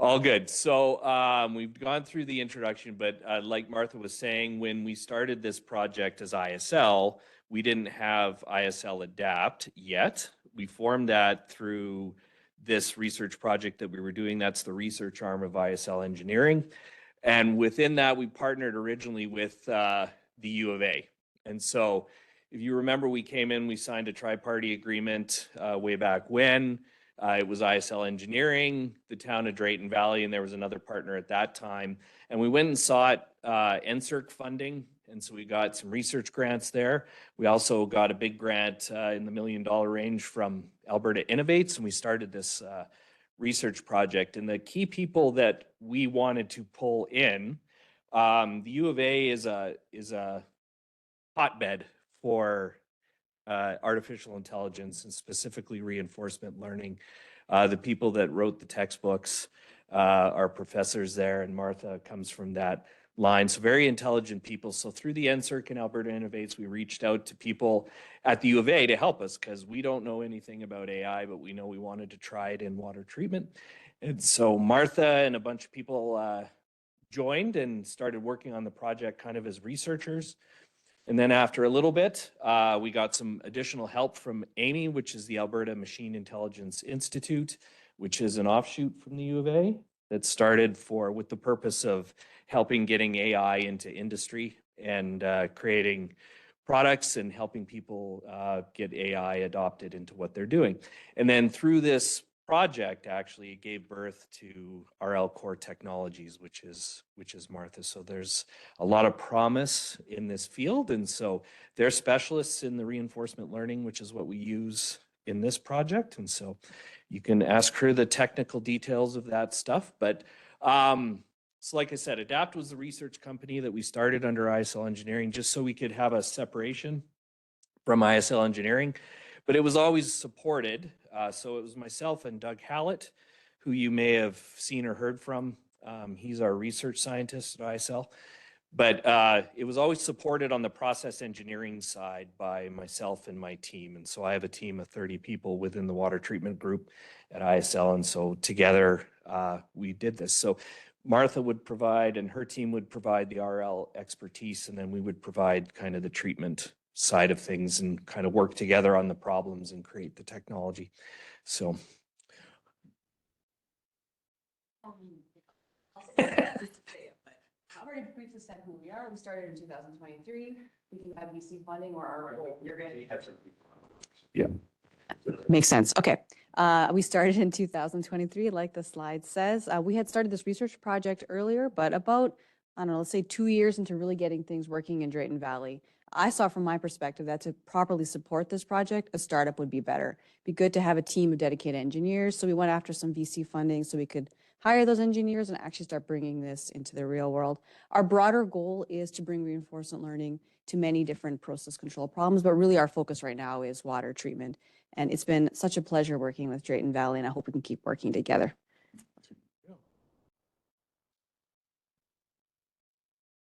All good. So we've gone through the introduction, but like Martha was saying, when we started this project as ISL, we didn't have ISL Adapt yet. We formed that through this research project that we were doing. That's the research arm of ISL Engineering. And within that, we partnered originally with the U of A. And so if you remember, we came in, we signed a tri-party agreement way back when. It was ISL Engineering, the town of Drayton Valley, and there was another partner at that time. And we went and sought NSERC funding, and so we got some research grants there. We also got a big grant in the $1 million range from Alberta Innovates, and we started this research project. And the key people that we wanted to pull in, the U of A is a hotbed for artificial intelligence and specifically reinforcement learning. The people that wrote the textbooks are professors there, and Martha comes from that line. So very intelligent people. So through the NSERC and Alberta Innovates, we reached out to people at the U of A to help us because we don't know anything about AI, but we know we wanted to try it in water treatment. And so Martha and a bunch of people joined and started working on the project kind of as researchers. And then after a little bit, we got some additional help from AMI, which is the Alberta Machine Intelligence Institute, which is an offshoot from the U of A that started with the purpose of helping getting AI into industry and creating products and helping people get AI adopted into what they're doing. And then through this project, actually, it gave birth to RL Core Technologies, which is Martha. So there's a lot of promise in this field, and so they're specialists in the reinforcement learning, which is what we use in this project. And so you can ask her the technical details of that stuff. But so like I said, Adapt was the research company that we started under ISL Engineering just so we could have a separation from ISL Engineering. But it was always supported. So it was myself and Doug Hallett, who you may have seen or heard from. He's our research scientist at ISL. But it was always supported on the process engineering side by myself and my team. And so I have a team of 30 people within the water treatment group at ISL. And so together we did this. So Martha would provide and her team would provide the RL expertise, and then we would provide kind of the treatment side of things and kind of work together on the problems and create the technology. So I've already briefly said who we are. We started in 2023. We can have VC funding or our you're going to have some. Yeah. Makes sense. Okay. We started in 2023, like the slide says. We had started this research project earlier, but about, I don't know, let's say 2 years into really getting things working in Drayton Valley. I saw from my perspective that to properly support this project, a startup would be better. It'd be good to have a team of dedicated engineers. So we went after some VC funding so we could hire those engineers and actually start bringing this into the real world. Our broader goal is to bring reinforcement learning to many different process control problems, but really our focus right now is water treatment. And it's been such a pleasure working with Drayton Valley, and I hope we can keep working together.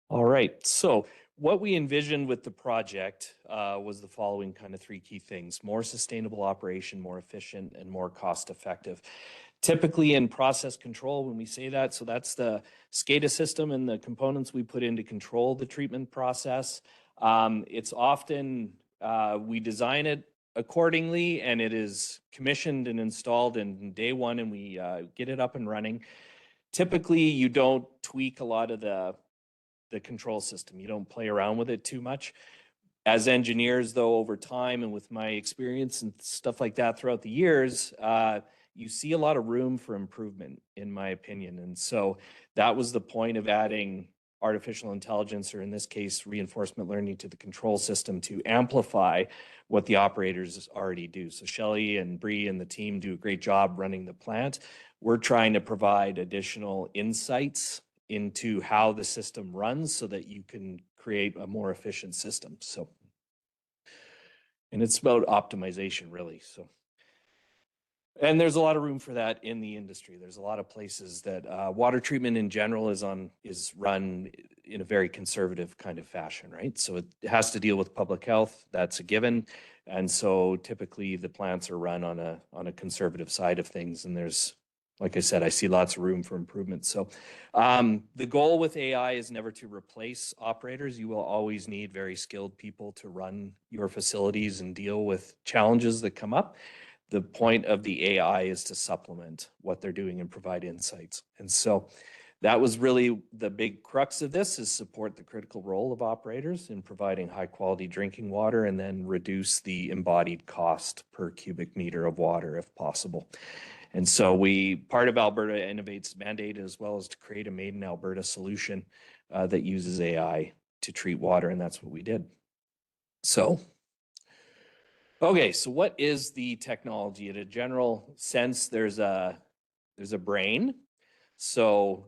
All right. So what we envisioned with the project was the following kind of 3 key things: more sustainable operation, more efficient, and more cost effective. Typically in process control, when we say that, so that's the SCADA system and the components we put in to control the treatment process. It's often, we design it accordingly and it is commissioned and installed in day one and we get it up and running. Typically, you don't tweak a lot of the control system. You don't play around with it too much. As engineers, though, over time and with my experience and stuff like that throughout the years, you see a lot of room for improvement, in my opinion. And so that was the point of adding artificial intelligence, or in this case, reinforcement learning, to the control system to amplify what the operators already do. So Shelley and Bree and the team do a great job running the plant. We're trying to provide additional insights into how the system runs so that you can create a more efficient system. So, and it's about optimization, really. So, and there's a lot of room for that in the industry. There's a lot of places that water treatment in general is run in a very conservative kind of fashion, right? So it has to deal with public health. That's a given. And so typically the plants are run on a conservative side of things, and there's like I said, I see lots of room for improvement. So the goal with AI is never to replace operators. You will always need very skilled people to run your facilities and deal with challenges that come up. The point of the AI is to supplement what they're doing and provide insights. And so that was really the big crux of this, is support the critical role of operators in providing high quality drinking water and then reduce the embodied cost per cubic meter of water if possible. And so part of Alberta Innovate's mandate as well as to create a made in Alberta solution that uses AI to treat water, and that's what we did. So, okay, so what is the technology? In a general sense, there's a brain. So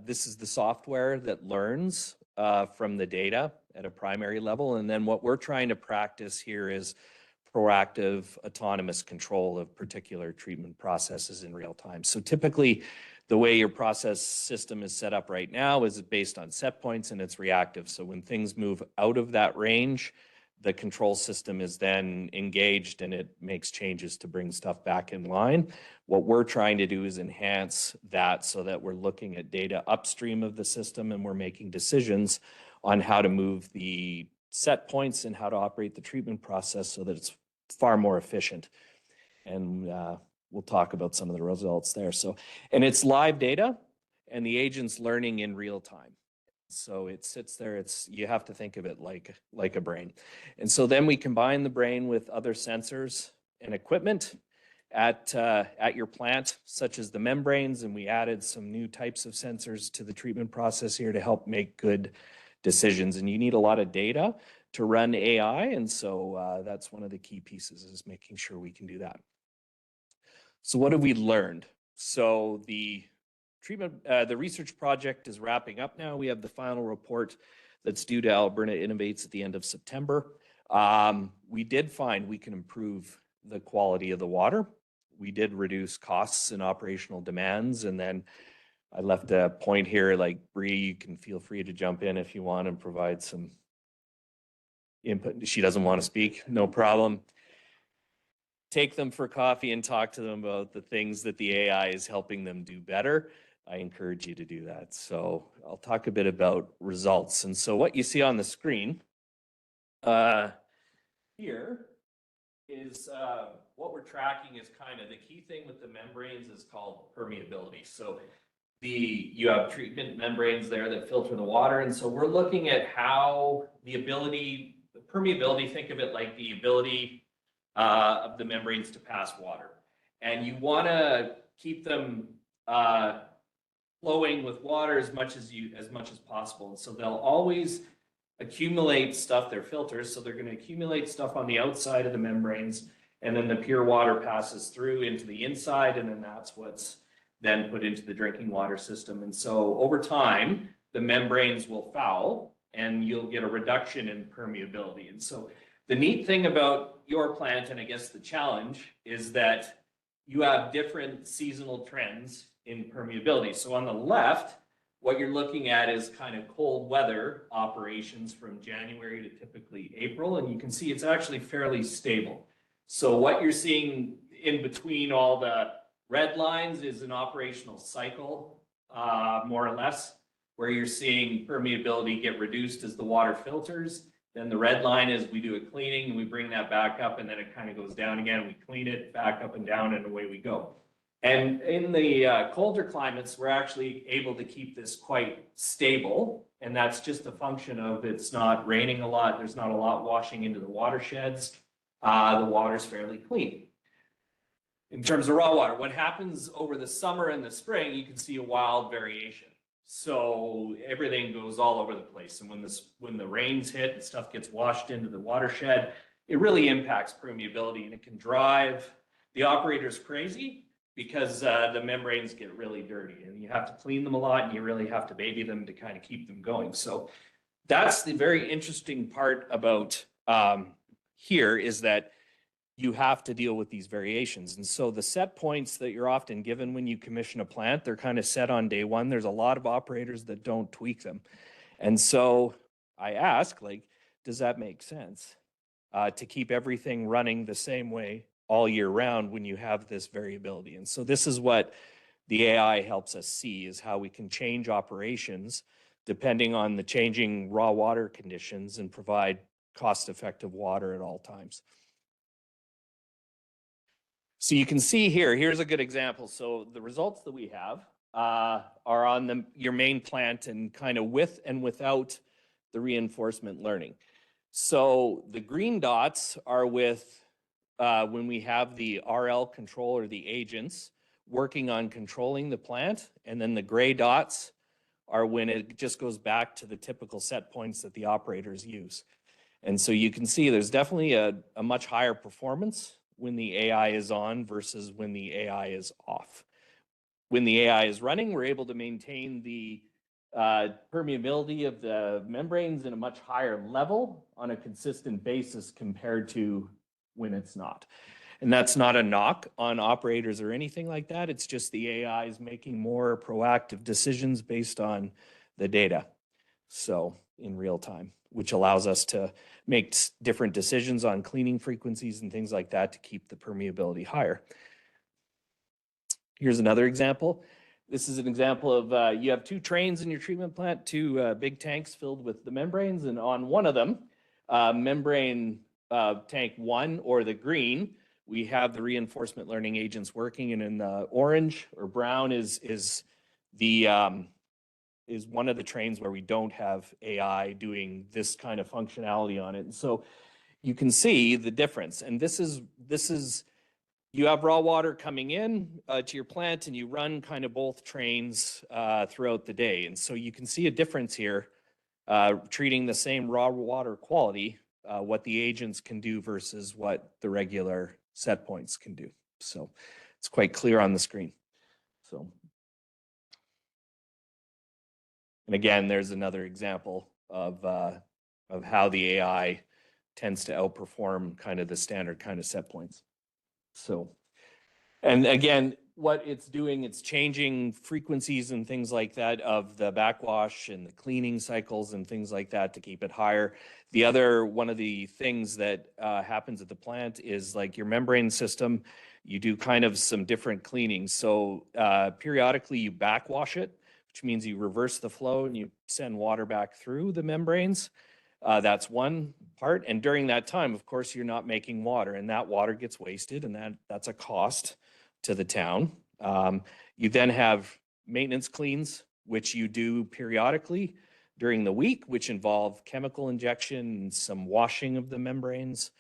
this is the software that learns from the data at a primary level. And then what we're trying to practice here is proactive autonomous control of particular treatment processes in real time. So typically the way your process system is set up right now is based on set points and it's reactive. So when things move out of that range, the control system is then engaged and it makes changes to bring stuff back in line. What we're trying to do is enhance that so that we're looking at data upstream of the system and we're making decisions on how to move the set points and how to operate the treatment process so that it's far more efficient. And we'll talk about some of the results there. So, and it's live data and the agent's learning in real time. So it sits there, you have to think of it like a brain. And so then we combine the brain with other sensors and equipment at your plant, such as the membranes, and we added some new types of sensors to the treatment process here to help make good decisions. And you need a lot of data to run AI, and so that's one of the key pieces, is making sure we can do that. So what have we learned? So the research project is wrapping up now. We have the final report that's due to Alberta Innovates at the end of September. We did find we can improve the quality of the water. We did reduce costs and operational demands. And then I left a point here, like Bree, you can feel free to jump in if you want and provide some input. She doesn't want to speak, no problem. Take them for coffee and talk to them about the things that the AI is helping them do better. I encourage you to do that. So I'll talk a bit about results. And so what you see on the screen here is what we're tracking is kind of the key thing with the membranes is called permeability. So you have treatment membranes there that filter the water. And so we're looking at how the permeability, think of it like the ability of the membranes to pass water. And you want to keep them flowing with water as much as possible. And so they'll always accumulate stuff, they're filters, so they're going to accumulate stuff on the outside of the membranes, and then the pure water passes through into the inside, and then that's what's then put into the drinking water system. And so over time, the membranes will foul and you'll get a reduction in permeability. And so the neat thing about your plant, and I guess the challenge, is that you have different seasonal trends in permeability. So on the left, what you're looking at is kind of cold weather operations from January to typically April, and you can see it's actually fairly stable. So what you're seeing in between all the red lines is an operational cycle, more or less, where you're seeing permeability get reduced as the water filters. Then the red line is we do a cleaning and we bring that back up, and then it kind of goes down again. We clean it back up and down, and away we go. And in the colder climates, we're actually able to keep this quite stable. And that's just a function of it's not raining a lot. There's not a lot washing into the watersheds. The water's fairly clean. In terms of raw water, what happens over the summer and the spring, you can see a wild variation. So everything goes all over the place. And when the rains hit and stuff gets washed into the watershed, it really impacts permeability, and it can drive the operators crazy, because the membranes get really dirty and you have to clean them a lot, and you really have to baby them to kind of keep them going. So that's the very interesting part about here, is that you have to deal with these variations. And so the set points that you're often given when you commission a plant, they're kind of set on day one. There's a lot of operators that don't tweak them. And so I ask, like, does that make sense to keep everything running the same way all year round when you have this variability? And so this is what the AI helps us see is how we can change operations depending on the changing raw water conditions and provide cost-effective water at all times. So you can see here, here's a good example. So the results that we have are on your main plant and kind of with and without the reinforcement learning. So the green dots are with when we have the RL control or the agents working on controlling the plant. And then the gray dots are when it just goes back to the typical set points that the operators use. And so you can see there's definitely a much higher performance when the AI is on versus when the AI is off. When the AI is running, we're able to maintain the permeability of the membranes in a much higher level on a consistent basis compared to when it's not. And that's not a knock on operators or anything like that. It's just the AI is making more proactive decisions based on the data. So in real time, which allows us to make different decisions on cleaning frequencies and things like that to keep the permeability higher. Here's another example. This is an example of you have two trains in your treatment plant, two big tanks filled with the membranes, and on one of them, membrane tank 1 or the green, we have the reinforcement learning agents working, and in the orange or brown is one of the trains where we don't have AI doing this kind of functionality on it. And so you can see the difference. And this is you have raw water coming in to your plant, and you run kind of both trains throughout the day. And so you can see a difference here, treating the same raw water quality, what the agents can do versus what the regular set points can do. So it's quite clear on the screen. So, and again, there's another example of how the AI tends to outperform kind of the standard kind of set points. So, and again, what it's doing, it's changing frequencies and things like that of the backwash and the cleaning cycles and things like that to keep it higher. The other one of the things that happens at the plant is like your membrane system, you do kind of some different cleanings. So periodically you backwash it, which means you reverse the flow and you send water back through the membranes. That's one part. And during that time, of course, you're not making water, and that water gets wasted, and that's a cost to the town. You then have maintenance cleans, which you do periodically during the week, which involve chemical injection and some washing of the membranes.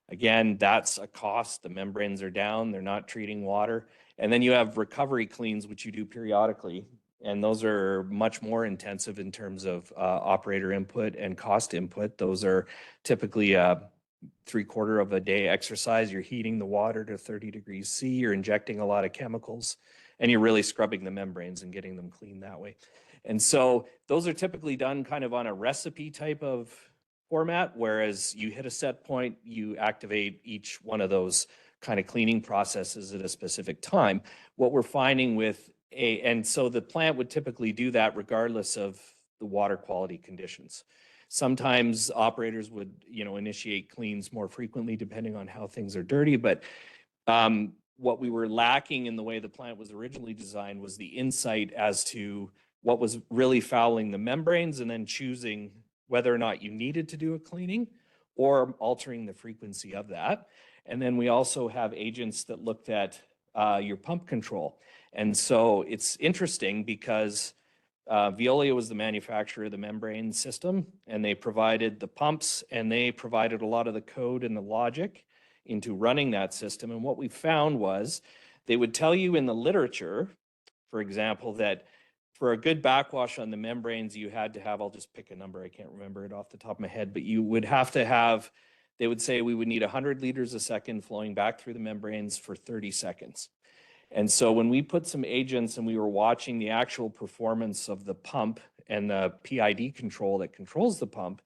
Again, that's a cost. The membranes are down, they're not treating water. And then you have recovery cleans, which you do periodically. And those are much more intensive in terms of operator input and cost input. Those are typically a 3/4 of a day exercise. You're heating the water to 30 degrees C, you're injecting a lot of chemicals, and you're really scrubbing the membranes and getting them clean that way. And so those are typically done kind of on a recipe type of format, whereas you hit a set point, you activate each one of those kind of cleaning processes at a specific time. What we're finding with and so the plant would typically do that regardless of the water quality conditions. Sometimes operators would, initiate cleans more frequently depending on how things are dirty. But what we were lacking in the way the plant was originally designed was the insight as to what was really fouling the membranes, and then choosing whether or not you needed to do a cleaning or altering the frequency of that. And then we also have agents that looked at your pump control. And so it's interesting because Veolia was the manufacturer of the membrane system, and they provided the pumps, and they provided a lot of the code and the logic into running that system. And what we found was they would tell you in the literature, for example, that for a good backwash on the membranes, you had to have, I'll just pick a number, I can't remember it off the top of my head, but you would have to have, they would say we would need 100 liters a second flowing back through the membranes for 30 seconds. And so when we put some agents and we were watching the actual performance of the pump and the PID control that controls the pump,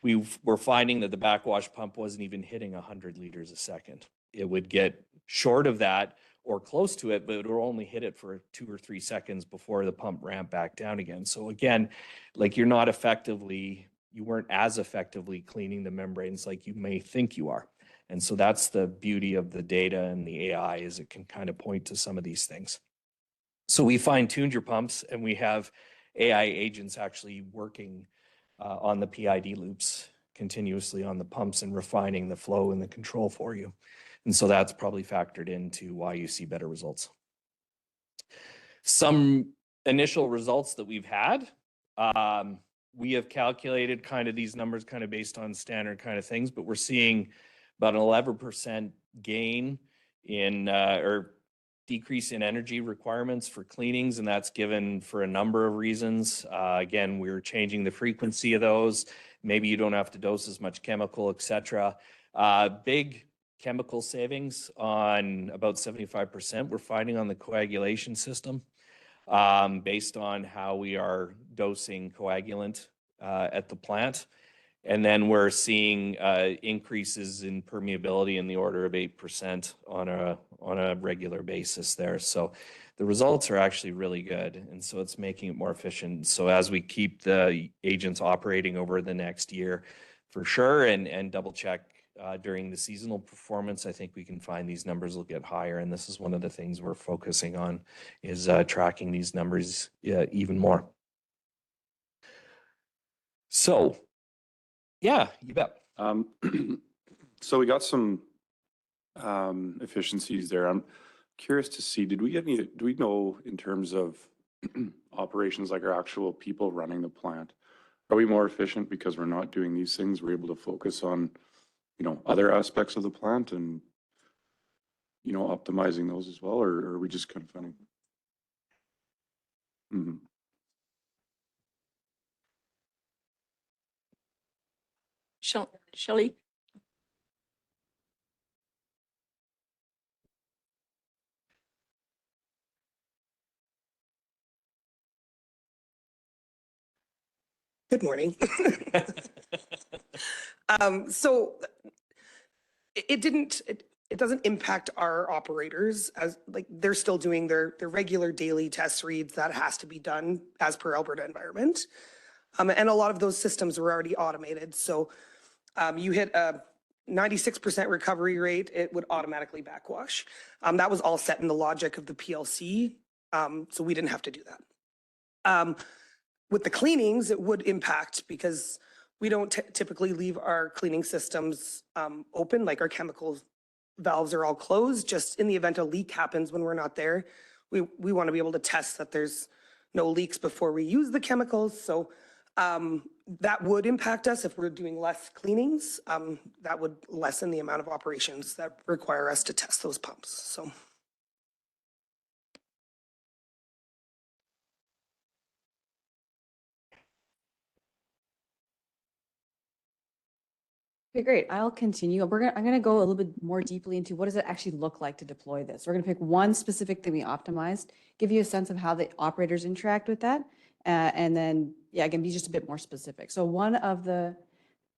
we were finding that the backwash pump wasn't even hitting 100 liters a second. It would get short of that or close to it, but it would only hit it for 2 or 3 seconds before the pump ramped back down again. So again, like you weren't as effectively cleaning the membranes like you may think you are. And so that's the beauty of the data and the AI, is it can kind of point to some of these things. So we fine-tuned your pumps, and we have AI agents actually working on the PID loops continuously on the pumps and refining the flow and the control for you. And so that's probably factored into why you see better results. Some initial results that we've had, we have calculated kind of these numbers kind of based on standard kind of things, but we're seeing about an 11% gain in or decrease in energy requirements for cleanings, and that's given for a number of reasons. Again, we're changing the frequency of those. Maybe you don't have to dose as much chemical, etc. Big chemical savings on about 75% we're finding on the coagulation system based on how we are dosing coagulant at the plant. And then we're seeing increases in permeability in the order of 8% on a regular basis there. So the results are actually really good. And so it's making it more efficient. So as we keep the agents operating over the next year, for sure, and double check during the seasonal performance, I think we can find these numbers will get higher. And this is one of the things we're focusing on is tracking these numbers even more. So yeah, you bet. So we got some efficiencies there. I'm curious to see, do we know in terms of operations, like our actual people running the plant, are we more efficient because we're not doing these things? We're able to focus on, other aspects of the plant and, optimizing those as well, or are we just kind of finding? Mm-hmm. Shelley? Good morning. So it doesn't impact our operators as like they're still doing their regular daily test reads that has to be done as per Alberta environment. And a lot of those systems were already automated. So you hit a 96% recovery rate, it would automatically backwash. That was all set in the logic of the PLC. So we didn't have to do that. With the cleanings, it would impact because we don't typically leave our cleaning systems open, like our chemical valves are all closed. Just in the event a leak happens when we're not there, we want to be able to test that there's no leaks before we use the chemicals. So that would impact us if we're doing less cleanings. That would lessen the amount of operations that require us to test those pumps. So. Okay, great. I'll continue. I'm going to go a little bit more deeply into what does it actually look like to deploy this. We're going to pick one specific thing we optimized, give you a sense of how the operators interact with that, and then, yeah, again, be just a bit more specific. So one of the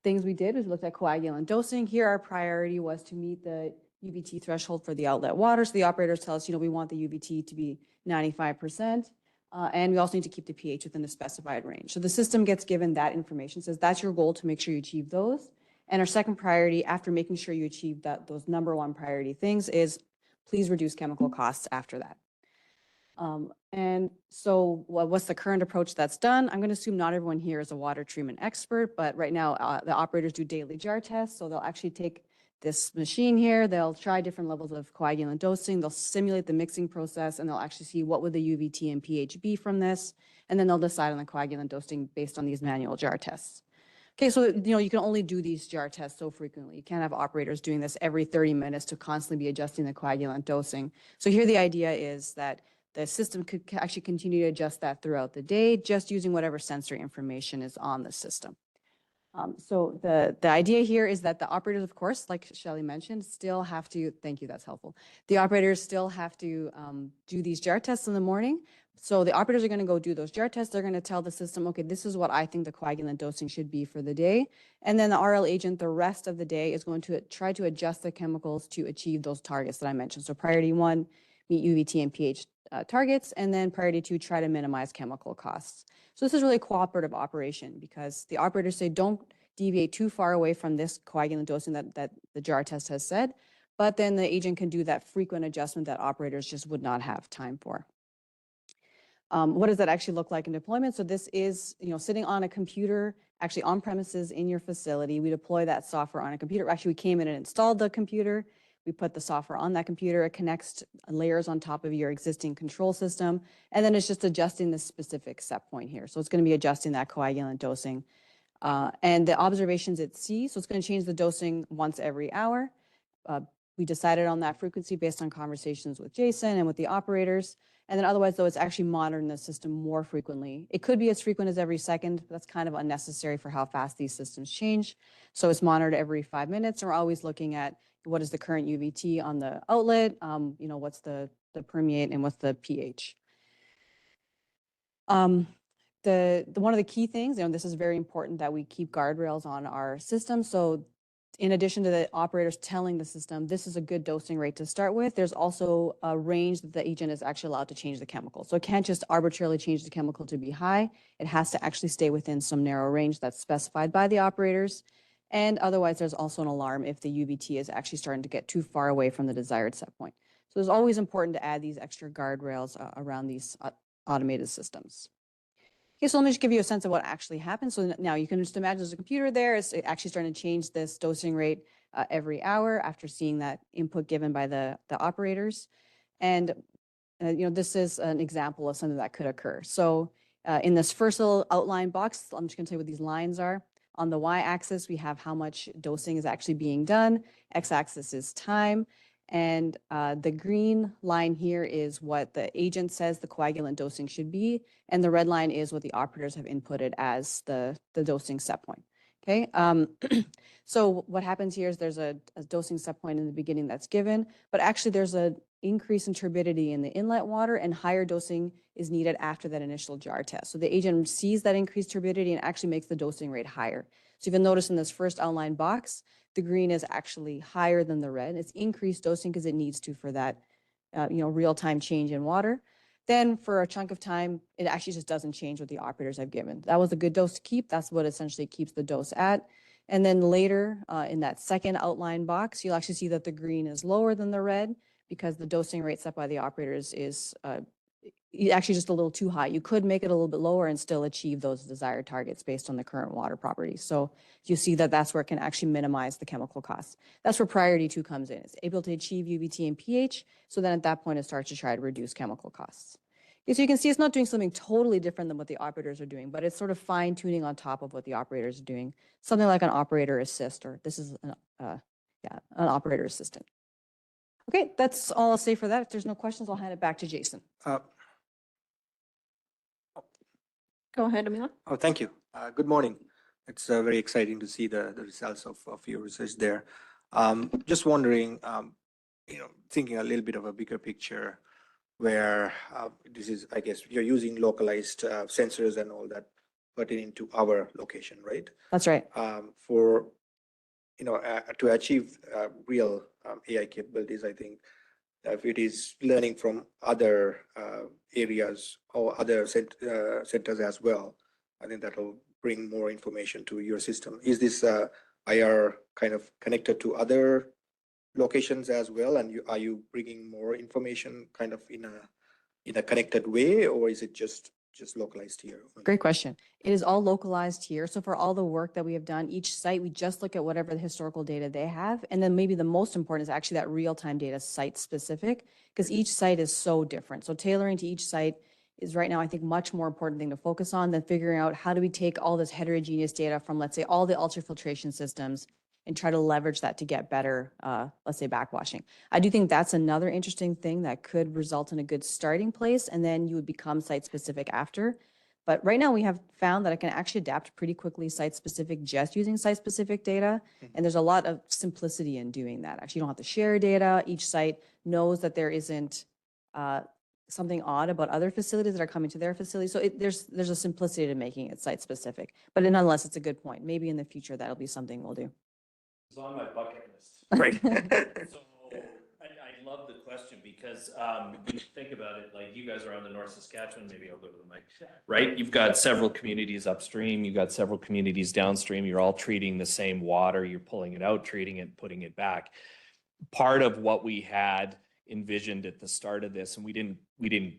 things we did was looked at coagulant dosing. Here, our priority was to meet the UVT threshold for the outlet water. So the operators tell us, we want the UVT to be 95%. And we also need to keep the pH within the specified range. So the system gets given that information, says that's your goal to make sure you achieve those. And our second priority, after making sure you achieve those number one priority things, is please reduce chemical costs after that. And so what's the current approach that's done? I'm going to assume not everyone here is a water treatment expert, but right now the operators do daily jar tests. So they'll actually take this machine here, they'll try different levels of coagulant dosing, they'll simulate the mixing process, and they'll actually see what would the UVT and pH be from this, and then they'll decide on the coagulant dosing based on these manual jar tests. Okay, so you can only do these jar tests so frequently. You can't have operators doing this every 30 minutes to constantly be adjusting the coagulant dosing. So here the idea is that the system could actually continue to adjust that throughout the day, just using whatever sensory information is on the system. So the idea here is that the operators, of course, like Shelley mentioned, still have to, thank you, that's helpful. The operators still have to do these jar tests in the morning. So the operators are going to go do those jar tests. They're going to tell the system, okay, this is what I think the coagulant dosing should be for the day. And then the RL agent, the rest of the day, is going to try to adjust the chemicals to achieve those targets that I mentioned. So priority one, meet UVT and pH targets, and then priority two, try to minimize chemical costs. So this is really a cooperative operation because the operators say don't deviate too far away from this coagulant dosing that the jar test has said, but then the agent can do that frequent adjustment that operators just would not have time for. What does that actually look like in deployment? So this is, sitting on a computer, actually on premises in your facility. We deploy that software on a computer. Actually, we came in and installed the computer. We put the software on that computer. It connects layers on top of your existing control system. And then it's just adjusting the specific set point here. So it's going to be adjusting that coagulant dosing. And the observations at sea, so it's going to change the dosing once every hour. We decided on that frequency based on conversations with Jason and with the operators. And then otherwise, though, it's actually monitoring the system more frequently. It could be as frequent as every second, but that's kind of unnecessary for how fast these systems change. So it's monitored every 5 minutes. And we're always looking at what is the current UVT on the outlet, what's the permeate and what's the pH. One of the key things, this is very important that we keep guardrails on our system. So in addition to the operators telling the system, this is a good dosing rate to start with, there's also a range that the agent is actually allowed to change the chemical. So it can't just arbitrarily change the chemical to be high. It has to actually stay within some narrow range that's specified by the operators. And otherwise, there's also an alarm if the UVT is actually starting to get too far away from the desired set point. So it's always important to add these extra guardrails around these automated systems. Okay, so let me just give you a sense of what actually happens. So now you can just imagine there's a computer there. It's actually starting to change this dosing rate every hour after seeing that input given by the operators. And this is an example of something that could occur. So in this first little outline box, I'm just going to tell you what these lines are. On the y-axis, we have how much dosing is actually being done. X-axis is time. And the green line here is what the agent says the coagulant dosing should be. And the red line is what the operators have inputted as the dosing set point. Okay, so what happens here is there's a dosing set point in the beginning that's given, but actually there's an increase in turbidity in the inlet water and higher dosing is needed after that initial jar test. So the agent sees that increased turbidity and actually makes the dosing rate higher. So you'll notice in this first outline box, the green is actually higher than the red. It's increased dosing because it needs to for that, real-time change in water. Then for a chunk of time, it actually just doesn't change what the operators have given. That was a good dose to keep. That's what essentially keeps the dose at. And then later in that second outline box, you'll actually see that the green is lower than the red because the dosing rate set by the operators is actually just a little too high. You could make it a little bit lower and still achieve those desired targets based on the current water properties. So you see that that's where it can actually minimize the chemical costs. That's where priority 2 comes in. It's able to achieve UVT and pH. So then at that point, it starts to try to reduce chemical costs. Okay, so you can see it's not doing something totally different than what the operators are doing, but it's sort of fine tuning on top of what the operators are doing. Something like an operator assist, or this is an operator assistant. Okay, that's all I'll say for that. If there's no questions, I'll hand it back to Jason. Go ahead, Amila. Oh, thank you. Good morning. It's very exciting to see the results of your research there. Just wondering, thinking a little bit of a bigger picture where this is, I guess, you're using localized sensors and all that pertaining to our location, right? That's right. For, to achieve real AI capabilities, I think if it is learning from other areas or other centers as well, I think that will bring more information to your system. Is this IR kind of connected to other locations as well? And are you bringing more information kind of in a connected way, or is it just localized here? Great question. It is all localized here. So for all the work that we have done, each site, we just look at whatever the historical data they have. And then maybe the most important is actually that real-time data site specific, because each site is so different. So tailoring to each site is right now, I think, much more important thing to focus on than figuring out how do we take all this heterogeneous data from, let's say, all the ultrafiltration systems and try to leverage that to get better, let's say, backwashing. I do think that's another interesting thing that could result in a good starting place, and then you would become site-specific after. But right now we have found that it can actually adapt pretty quickly site-specific just using site-specific data. And there's a lot of simplicity in doing that. Actually, you don't have to share data. Each site knows that there isn't something odd about other facilities that are coming to their facility. So there's a simplicity to making it site-specific. But nonetheless, it's a good point. Maybe in the future, that'll be something we'll do. It's on my bucket list. Right. So I love the question because when you think about it, like you guys are on the North Saskatchewan, maybe I'll go to the mic, right? You've got several communities upstream, you've got several communities downstream, you're all treating the same water, you're pulling it out, treating it, putting it back. Part of what we had envisioned at the start of this, and we didn't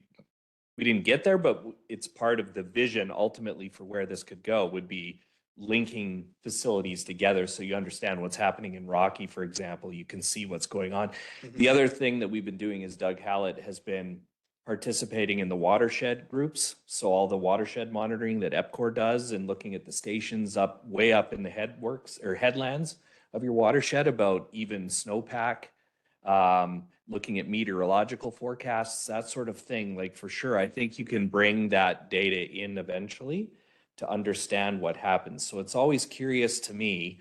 we didn't get there, but it's part of the vision ultimately for where this could go would be linking facilities together so you understand what's happening in Rocky, for example. You can see what's going on. The other thing that we've been doing is Doug Hallett has been participating in the watershed groups. So all the watershed monitoring that EPCOR does and looking at the stations up way up in the headworks or headlands of your watershed about even snowpack, looking at meteorological forecasts, that sort of thing. Like for sure, I think you can bring that data in eventually to understand what happens. So it's always curious to me.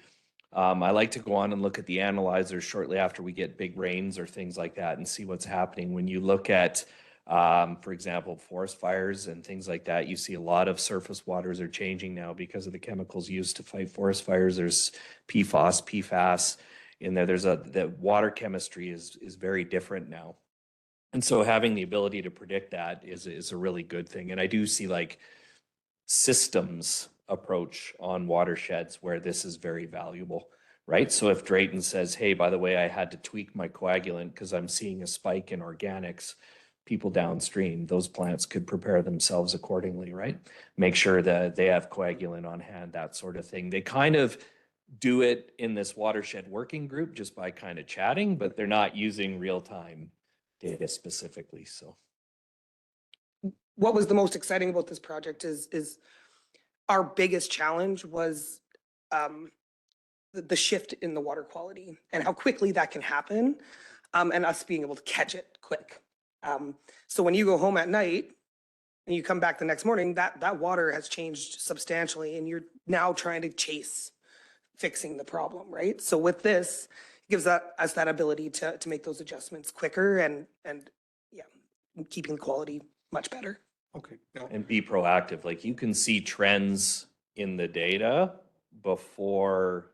I like to go on and look at the analyzers shortly after we get big rains or things like that and see what's happening. When you look at, for example, forest fires and things like that, you see a lot of surface waters are changing now because of the chemicals used to fight forest fires. There's PFOS, PFAS in there. The water chemistry is very different now. And so having the ability to predict that is a really good thing. And I do see like systems approach on watersheds where this is very valuable, right? So if Drayton says, hey, by the way, I had to tweak my coagulant because I'm seeing a spike in organics, people downstream, those plants could prepare themselves accordingly, right? Make sure that they have coagulant on hand, that sort of thing. They kind of do it in this watershed working group just by kind of chatting, but they're not using real-time data specifically, so. What was the most exciting about this project is our biggest challenge was the shift in the water quality and how quickly that can happen, and us being able to catch it quick. So when you go home at night and you come back the next morning, that water has changed substantially, and you're now trying to chase fixing the problem, right? So with this, it gives us that ability to make those adjustments quicker and yeah, keeping quality much better. Okay. No. And be proactive. Like you can see trends in the data before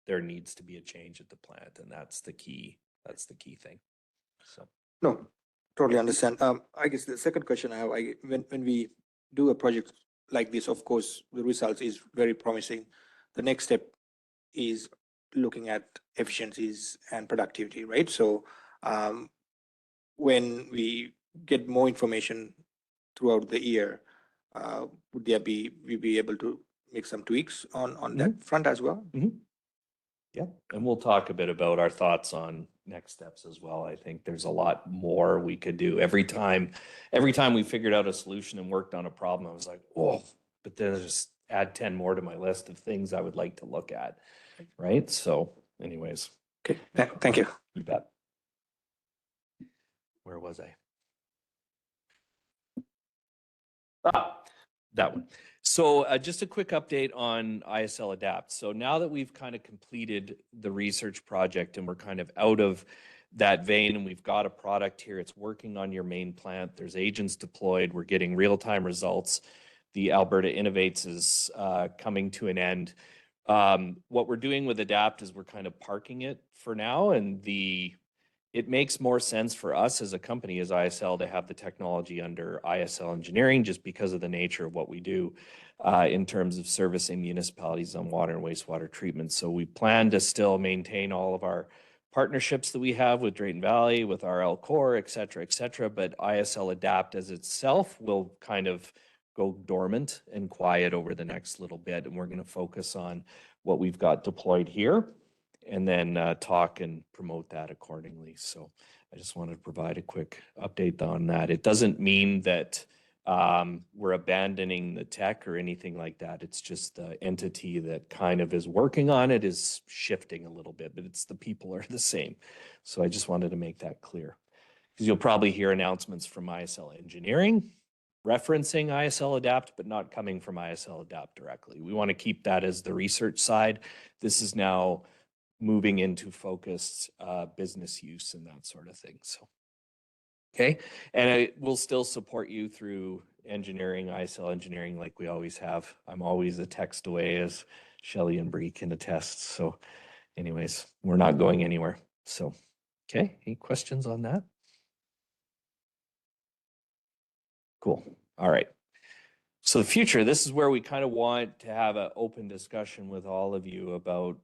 there needs to be a change at the plant. And that's the key. That's the key thing. So. No, totally understand. I guess the second question I have, when we do a project like this, of course, the results is very promising. The next step is looking at efficiencies and productivity, right? So when we get more information throughout the year, would we be able to make some tweaks on that front as well? Yeah, and we'll talk a bit about our thoughts on next steps as well. I think there's a lot more we could do. Every time we figured out a solution and worked on a problem, I was like, oh, but then I just add 10 more to my list of things I would like to look at, right? So anyways. Okay, thank you. You bet. Where was I? That one. So just a quick update on ISL Adapt. So now that we've kind of completed the research project and we're kind of out of that vein and we've got a product here, it's working on your main plant, there's agents deployed, we're getting real-time results. The Alberta Innovates is coming to an end. What we're doing with Adapt is we're kind of parking it for now, and it makes more sense for us as a company, as ISL, to have the technology under ISL Engineering just because of the nature of what we do in terms of servicing municipalities on water and wastewater treatment. So we plan to still maintain all of our partnerships that we have with Drayton Valley, with RL Core, et cetera, but ISL Adapt as itself will kind of go dormant and quiet over the next little bit. And we're going to focus on what we've got deployed here and then talk and promote that accordingly. So I just wanted to provide a quick update on that. It doesn't mean that we're abandoning the tech or anything like that. It's just the entity that kind of is working on it is shifting a little bit, but it's the people are the same. So I just wanted to make that clear because you'll probably hear announcements from ISL Engineering referencing ISL Adapt, but not coming from ISL Adapt directly. We want to keep that as the research side. This is now moving into focused business use and that sort of thing. So, okay. And I will still support you through engineering, ISL Engineering, like we always have. I'm always a text away, as Shelley and Bree can attest. So anyways, we're not going anywhere. So, okay. Any questions on that? Cool. All right. So the future, this is where we kind of want to have an open discussion with all of you about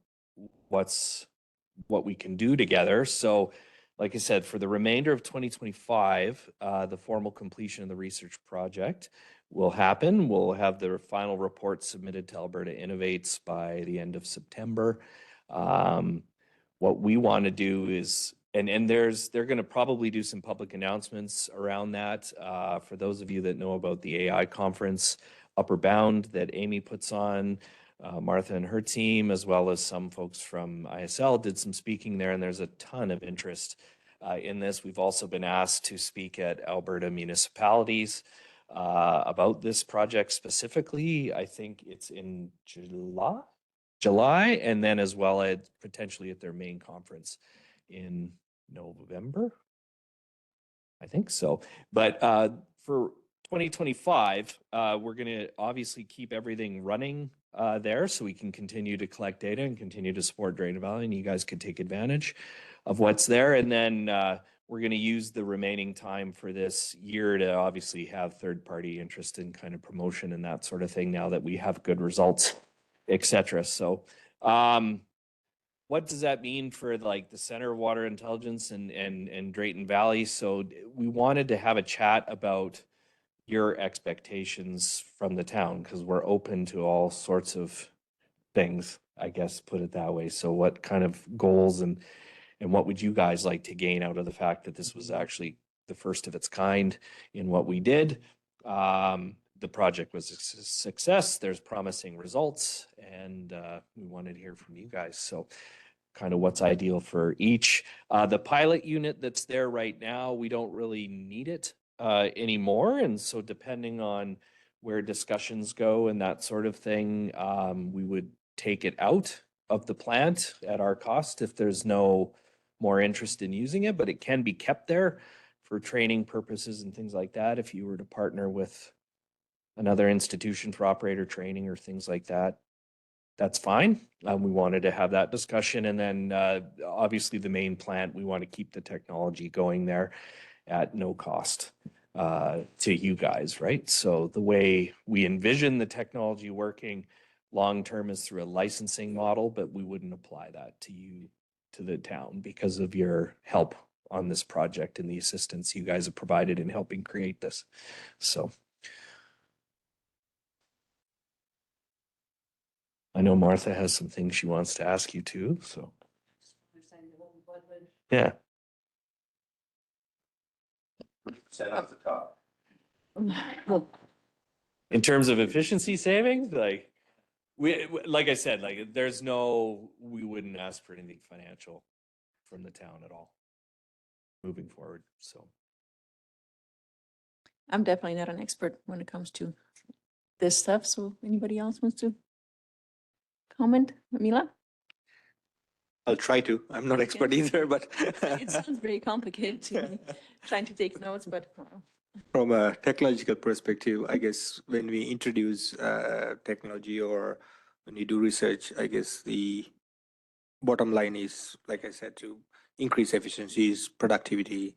what we can do together. So like I said, for the remainder of 2025, the formal completion of the research project will happen. We'll have the final report submitted to Alberta Innovates by the end of September. What we want to do is, and they're going to probably do some public announcements around that. For those of you that know about the AI conference, Upper Bound, that Amy puts on, Martha and her team, as well as some folks from ISL, did some speaking there, and there's a ton of interest in this. We've also been asked to speak at Alberta municipalities about this project specifically. I think it's in July, and then as well as potentially at their main conference in November. I think so. But for 2025, we're going to obviously keep everything running there so we can continue to collect data and continue to support Drayton Valley, and you guys can take advantage of what's there. And then we're going to use the remaining time for this year to obviously have third-party interest in kind of promotion and that sort of thing now that we have good results, et cetera. So what does that mean for like the Center of Water Intelligence and Drayton Valley? So we wanted to have a chat about your expectations from the town, because we're open to all sorts of things, I guess, put it that way. So what kind of goals and what would you guys like to gain out of the fact that this was actually the first of its kind in what we did? The project was a success. There's promising results, and we wanted to hear from you guys. So kind of what's ideal for each. The pilot unit that's there right now, we don't really need it anymore. And so depending on where discussions go and that sort of thing, we would take it out of the plant at our cost if there's no more interest in using it, but it can be kept there for training purposes and things like that. If you were to partner with another institution for operator training or things like that, that's fine. We wanted to have that discussion. And then obviously the main plant, we want to keep the technology going there at no cost to you guys, right? So the way we envision the technology working long-term is through a licensing model, but we wouldn't apply that to you, to the town, because of your help on this project and the assistance you guys have provided in helping create this. So I know Martha has some things she wants to ask you too, so. Yeah. Set off the top. Well, In terms of efficiency savings, like like I said, like we wouldn't ask for anything financial from the town at all moving forward. So I'm definitely not an expert when it comes to this stuff. So anybody else wants to comment? Mila? I'll try to. I'm not expert either, but It sounds very complicated to me, trying to take notes, but from a technological perspective, I guess when we introduce technology or when you do research, I guess the bottom line is, like I said, to increase efficiencies, productivity,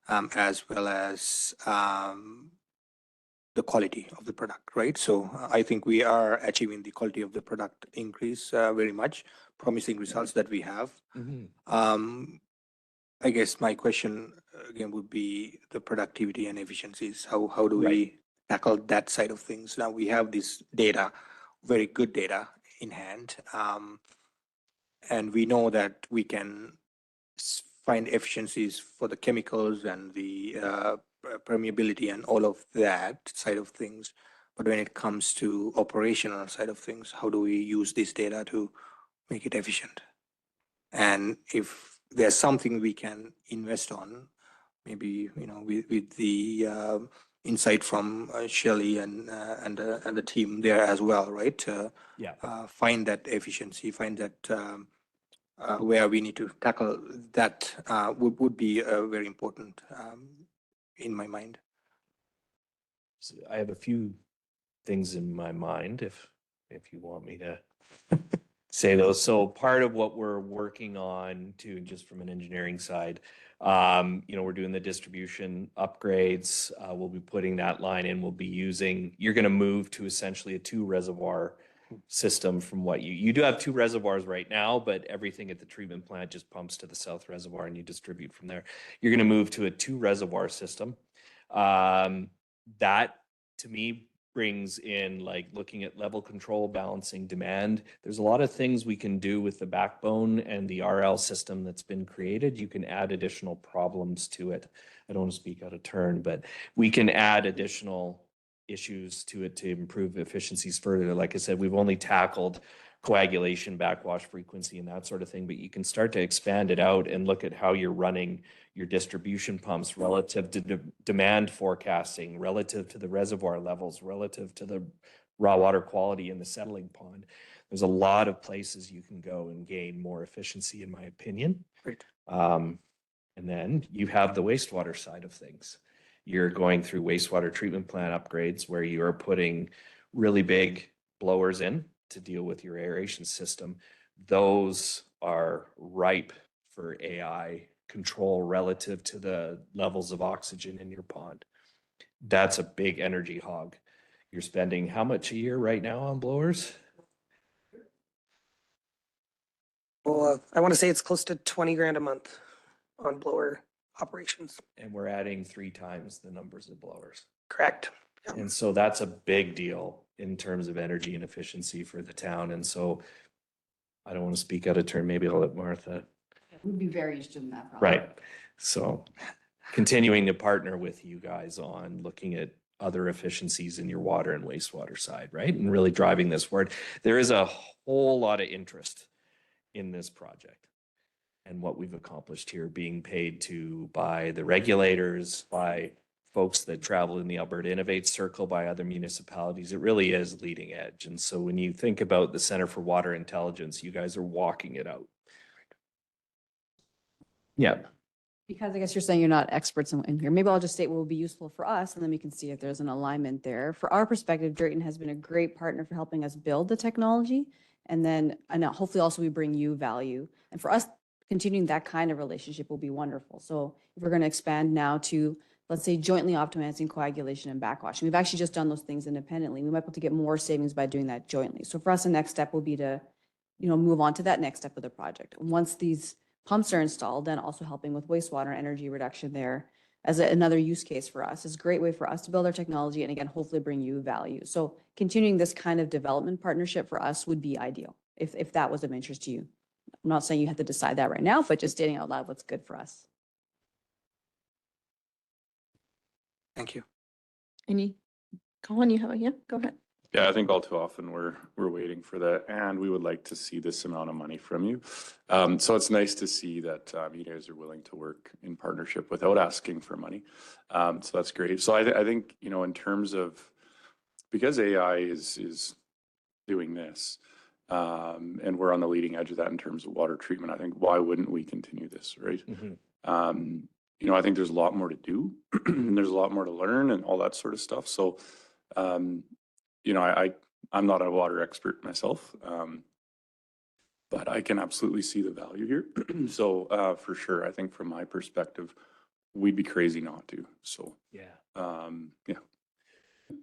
as well as the quality of the product, right? So I think we are achieving the quality of the product increase very much, promising results that we have. I guess my question again would be the productivity and efficiencies. How do we tackle that side of things? Now we have this data, very good data in hand, and we know that we can find efficiencies for the chemicals and the permeability and all of that side of things. But when it comes to operational side of things, how do we use this data to make it efficient? And if there's something we can invest on, maybe, you know, with the insight from Shelley and the team there as well, right? Find that efficiency, find that where we need to tackle that would be very important in my mind. So I have a few things in my mind if you want me to say those. So part of what we're working on too, just from an engineering side, you know, we're doing the distribution upgrades. We'll be putting that line in. We'll be using, you're going to move to essentially a 2 reservoir system from what you do have 2 reservoirs right now, but everything at the treatment plant just pumps to the south reservoir and you distribute from there. You're going to move to a 2 reservoir system. That to me brings in like looking at level control, balancing demand. There's a lot of things we can do with the backbone and the RL system that's been created. You can add additional problems to it. I don't want to speak out of turn, but we can add additional issues to it to improve efficiencies further. Like I said, we've only tackled coagulation, backwash frequency, and that sort of thing, but you can start to expand it out and look at how you're running your distribution pumps relative to demand forecasting, relative to the reservoir levels, relative to the raw water quality in the settling pond. There's a lot of places you can go and gain more efficiency, in my opinion. Great. And then you have the wastewater side of things. You're going through wastewater treatment plant upgrades where you are putting really big blowers in to deal with your aeration system. Those are ripe for AI control relative to the levels of oxygen in your pond. That's a big energy hog. You're spending how much a year right now on blowers? Well, I want to say it's close to 20 grand a month on blower operations. And we're adding 3 times the numbers of blowers. Correct. And so that's a big deal in terms of energy and efficiency for the town. And so I don't want to speak out of turn. Maybe I'll let Martha. We'd be very interested in that. Right. So continuing to partner with you guys on looking at other efficiencies in your water and wastewater side, right? And really driving this forward. There is a whole lot of interest in this project and what we've accomplished here, being paid to by the regulators, by folks that travel in the Alberta Innovate Circle, by other municipalities. It really is leading edge. And so when you think about the Center for Water Intelligence, you guys are walking it out. Yeah. Because I guess you're saying you're not experts in here. Maybe I'll just state what will be useful for us, and then we can see if there's an alignment there. For our perspective, Drayton has been a great partner for helping us build the technology. And then, and hopefully also we bring you value. And for us, continuing that kind of relationship will be wonderful. So if we're going to expand now to, let's say, jointly optimizing coagulation and backwashing, we've actually just done those things independently. We might be able to get more savings by doing that jointly. So for us, the next step will be to, move on to that next step of the project. Once these pumps are installed, then also helping with wastewater energy reduction there as another use case for us is a great way for us to build our technology and again, hopefully bring you value. So continuing this kind of development partnership for us would be ideal if that was of interest to you. I'm not saying you have to decide that right now, but just stating out loud what's good for us. Thank you. Colin, you have go ahead. Yeah, I think all too often we're waiting for that, and we would like to see this amount of money from you. So it's nice to see that you guys are willing to work in partnership without asking for money. So that's great. So I think in terms of, because AI is doing this, and we're on the leading edge of that in terms of water treatment, I think why wouldn't we continue this, right? Mm-hmm. I think there's a lot more to do, and there's a lot more to learn, and all that sort of stuff. So. I'm not a water expert myself, but I can absolutely see the value here. So for sure, I think from my perspective, we'd be crazy not to. So Yeah. yeah.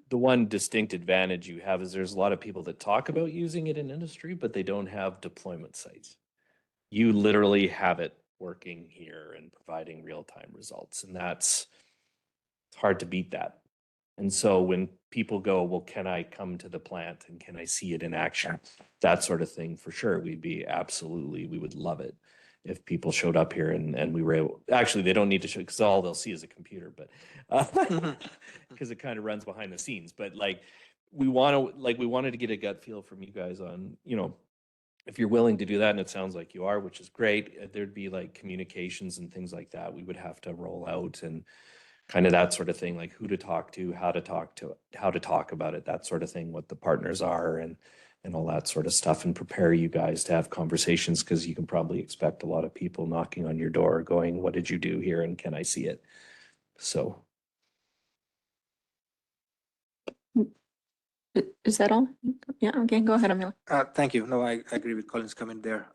The one distinct advantage you have is there's a lot of people that talk about using it in industry, but they don't have deployment sites. You literally have it working here and providing real-time results, and it's hard to beat that. And so when people go, well, can I come to the plant and can I see it in action? That sort of thing, for sure. We would love it if people showed up here and we were able, actually, they don't need to show, because all they'll see is a computer, but because it kind of runs behind the scenes. But we wanted to get a gut feel from you guys on, if you're willing to do that, and it sounds like you are, which is great, there'd be communications and things like that we would have to roll out, and kind of that sort of thing, like who to talk to, how to talk about it, that sort of thing, what the partners are and all that sort of stuff, and prepare you guys to have conversations, because you can probably expect a lot of people knocking on your door going, what did you do here and can I see it? So. Is that all? Yeah, okay, go ahead, Emil. Thank you. No, I agree with Colin's comment there.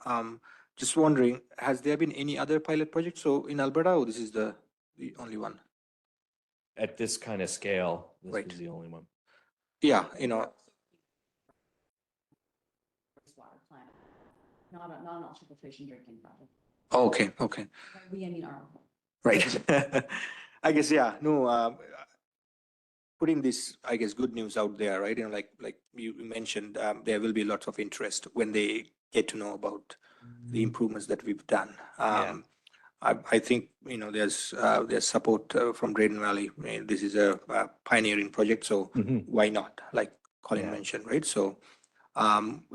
Just wondering, has there been any other pilot projects? So in Alberta, or this is the only one? At this kind of scale, this Right. was the only one. Yeah, not an ultrafiltration drinking project. Okay, okay, We, I mean, our. right. I guess, yeah, no, putting this, I guess, good news out there, right? Like you mentioned, there will be lots of interest when they get to know about the improvements that we've done. Yeah. I think, there's support from Drayton Valley. I mean, this is a pioneering project, so Mhm. why not? Like Colin Yeah. mentioned, right? So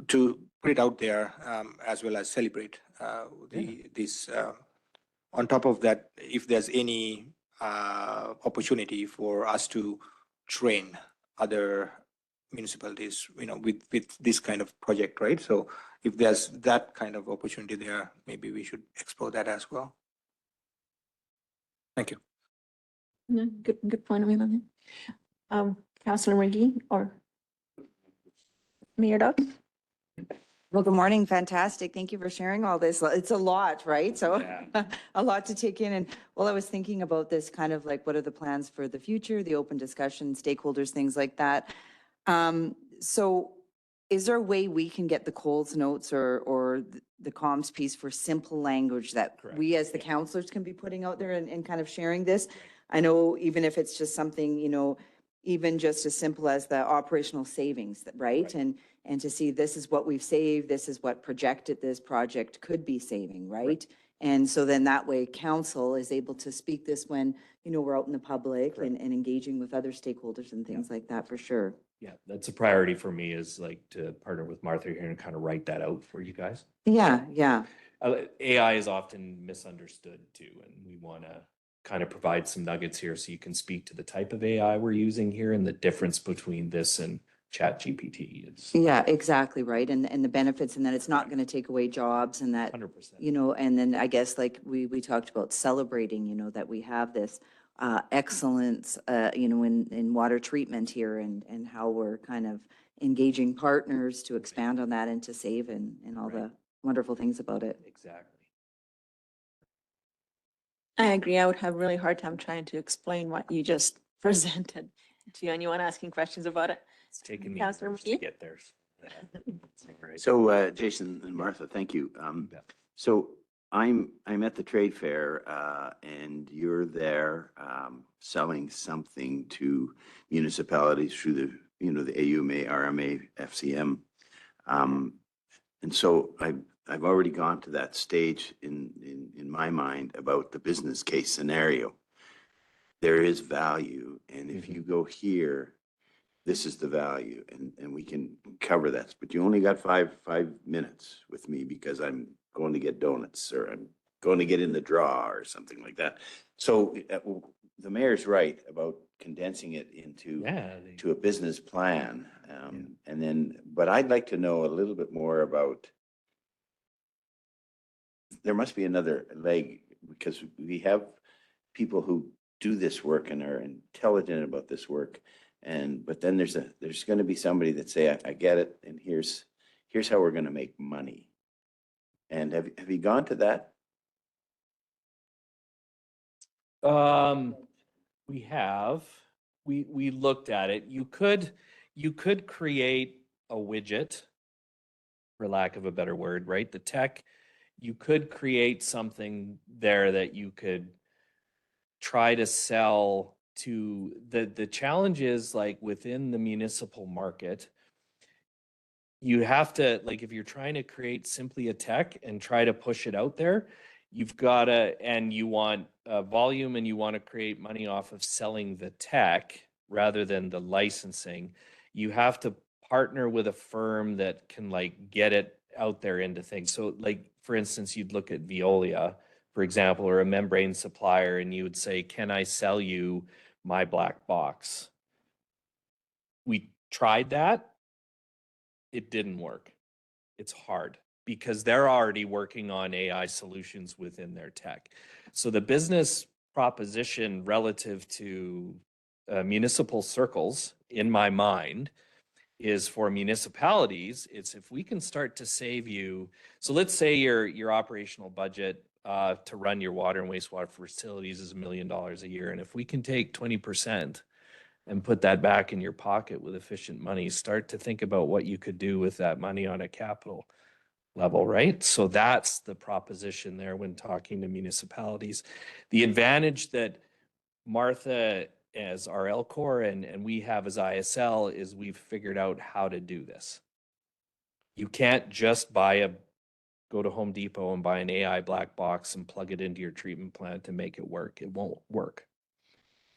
to put it out there, as well as celebrate this. On top of that, if there's any opportunity for us to train other municipalities, with this kind of project, right? So if there's that kind of opportunity there, maybe we should explore that as well. Thank you. Yeah, good point, Amila. Councillor McGee or Mayor Doc? Well, good morning. Fantastic. Thank you for sharing all this. It's a lot, right? So Yeah. a lot to take in. And while I was thinking about this, kind of like, what are the plans for the future, the open discussion, stakeholders, things like that. So is there a way we can get the Coles notes or the comms piece for simple language that Correct. we as the counselors can be putting out there and kind of sharing this? I know even if it's just something, even just as simple as the operational savings, right? And to see this is what we've saved, this is what projected this project could be saving, right? And so then that way council is able to speak this when, we're out in the public and engaging with other stakeholders and things like that for sure. Yeah, that's a priority for me, is like to partner with Martha here and kind of write that out for you guys. Yeah, yeah. AI is often misunderstood too, and we want to kind of provide some nuggets here so you can speak to the type of AI we're using here and the difference between this and ChatGPT. It's Yeah, exactly, right. And the benefits and that it's not going to take away jobs and that, 100%. and then I guess like we talked about celebrating, that we have this excellence, in water treatment here and how we're kind of engaging partners to expand on that and to save and all Right. the wonderful things about it. Exactly. I agree. I would have a really hard time trying to explain what you just presented to anyone asking questions about it. It's taken me Councillor years to McGee? get there. Right. So, Jason and Martha, thank you. bet. So I'm at the trade fair, and you're there, selling something to municipalities through the AUMA, RMA, FCM. And so I've already gone to that stage in my mind about the business case scenario. There is value, and if you go here, this is the value, and we can cover that. But you only got five minutes with me because I'm going to get donuts or I'm going to get in the draw or something like that. So the mayor's right about condensing it into to a business plan. And then, but I'd like to know a little bit more about, there must be another leg, because we have people who do this work and are intelligent about this work. But then there's going to be somebody that say, I get it, and here's how we're going to make money. And have you gone to that? We have. We looked at it. You could create a widget, for lack of a better word, right? The tech, you could create something there that you could try to sell to. The challenge is, like, within the municipal market, you have to, like, if you're trying to create simply a tech and try to push it out there, you've got to, and you want volume and you want to create money off of selling the tech rather than the licensing, you have to partner with a firm that can, like, get it out there into things. So, like, for instance, you'd look at Veolia, for example, or a membrane supplier, and you would say, can I sell you my black box? We tried that. It didn't work. It's hard because they're already working on AI solutions within their tech. So the business proposition relative to municipal circles, in my mind, is for municipalities. It's if we can start to save you. So let's say your operational budget to run your water and wastewater facilities is $1 million a year. And if we can take 20% and put that back in your pocket with efficient money, start to think about what you could do with that money on a capital level, right? So that's the proposition there when talking to municipalities. The advantage that Martha as our LCOR and we have as ISL is we've figured out how to do this. You can't just go to Home Depot and buy an AI black box and plug it into your treatment plant to make it work. It won't work.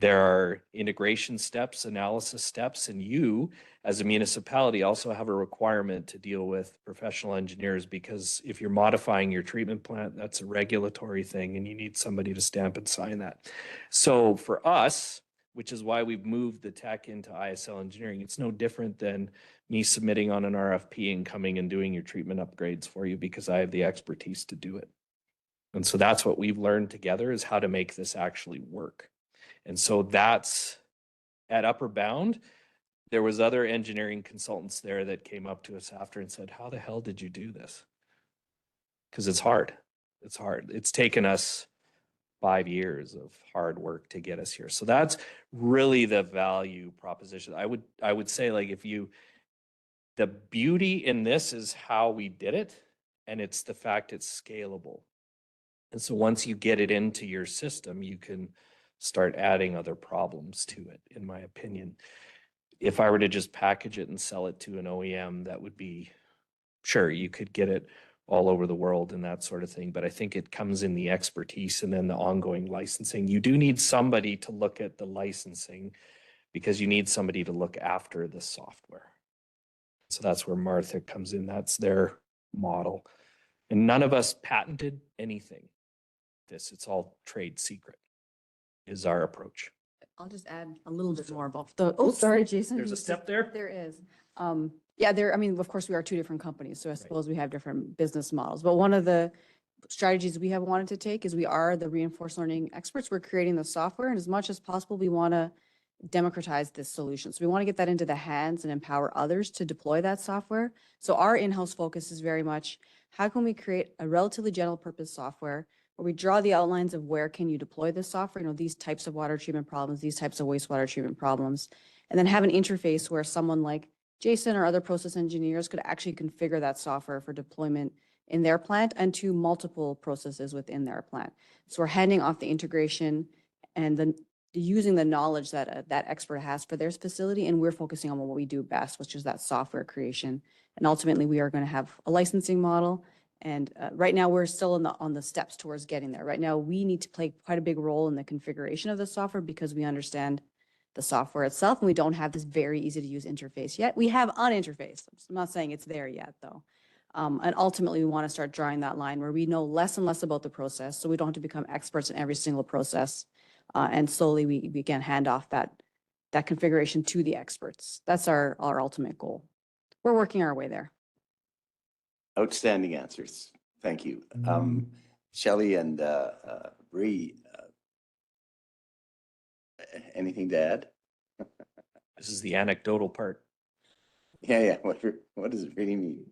There are integration steps, analysis steps, and you, as a municipality, also have a requirement to deal with professional engineers because if you're modifying your treatment plant, that's a regulatory thing and you need somebody to stamp and sign that. So for us, which is why we've moved the tech into ISL engineering, it's no different than me submitting on an RFP and coming and doing your treatment upgrades for you because I have the expertise to do it. And so that's what we've learned together is how to make this actually work. And so that's at Upper Bound. There was other engineering consultants there that came up to us after and said, how the hell did you do this? Because it's hard. It's hard. It's taken us 5 years of hard work to get us here. So that's really the value proposition. I would say like the beauty in this is how we did it, and it's the fact it's scalable. And so once you get it into your system, you can start adding other problems to it, in my opinion. If I were to just package it and sell it to an OEM, that would be, sure, you could get it all over the world and that sort of thing. But I think it comes in the expertise and then the ongoing licensing. You do need somebody to look at the licensing because you need somebody to look after the software. So that's where Martha comes in. That's their model. And none of us patented anything. It's all trade secret is our approach. I'll just add a little bit more about the, sorry, Jason. There's a step there? There is. Yeah, I mean, of course, we are two different companies, so I suppose we have different business models. But one of the strategies we have wanted to take is we are the reinforced learning experts. We're creating the software, and as much as possible, we want to democratize this solution. So we want to get that into the hands and empower others to deploy that software. So our in-house focus is very much, how can we create a relatively general purpose software where we draw the outlines of where can you deploy this software, these types of water treatment problems, these types of wastewater treatment problems, and then have an interface where someone like Jason or other process engineers could actually configure that software for deployment in their plant and to multiple processes within their plant. So we're handing off the integration and using the knowledge that that expert has for their facility, and we're focusing on what we do best, which is that software creation. And ultimately, we are going to have a licensing model. And right now, we're still on the steps towards getting there. Right now, we need to play quite a big role in the configuration of the software because we understand the software itself, and we don't have this very easy to use interface yet. We have an interface. I'm not saying it's there yet, though. And ultimately, we want to start drawing that line where we know less and less about the process, so we don't have to become experts in every single process. And slowly, we can hand off that configuration to the experts. That's our ultimate goal. We're working our way there. Outstanding answers. Thank you. Shelley and Bree, anything to add? This is the anecdotal part. Yeah. What does it really mean?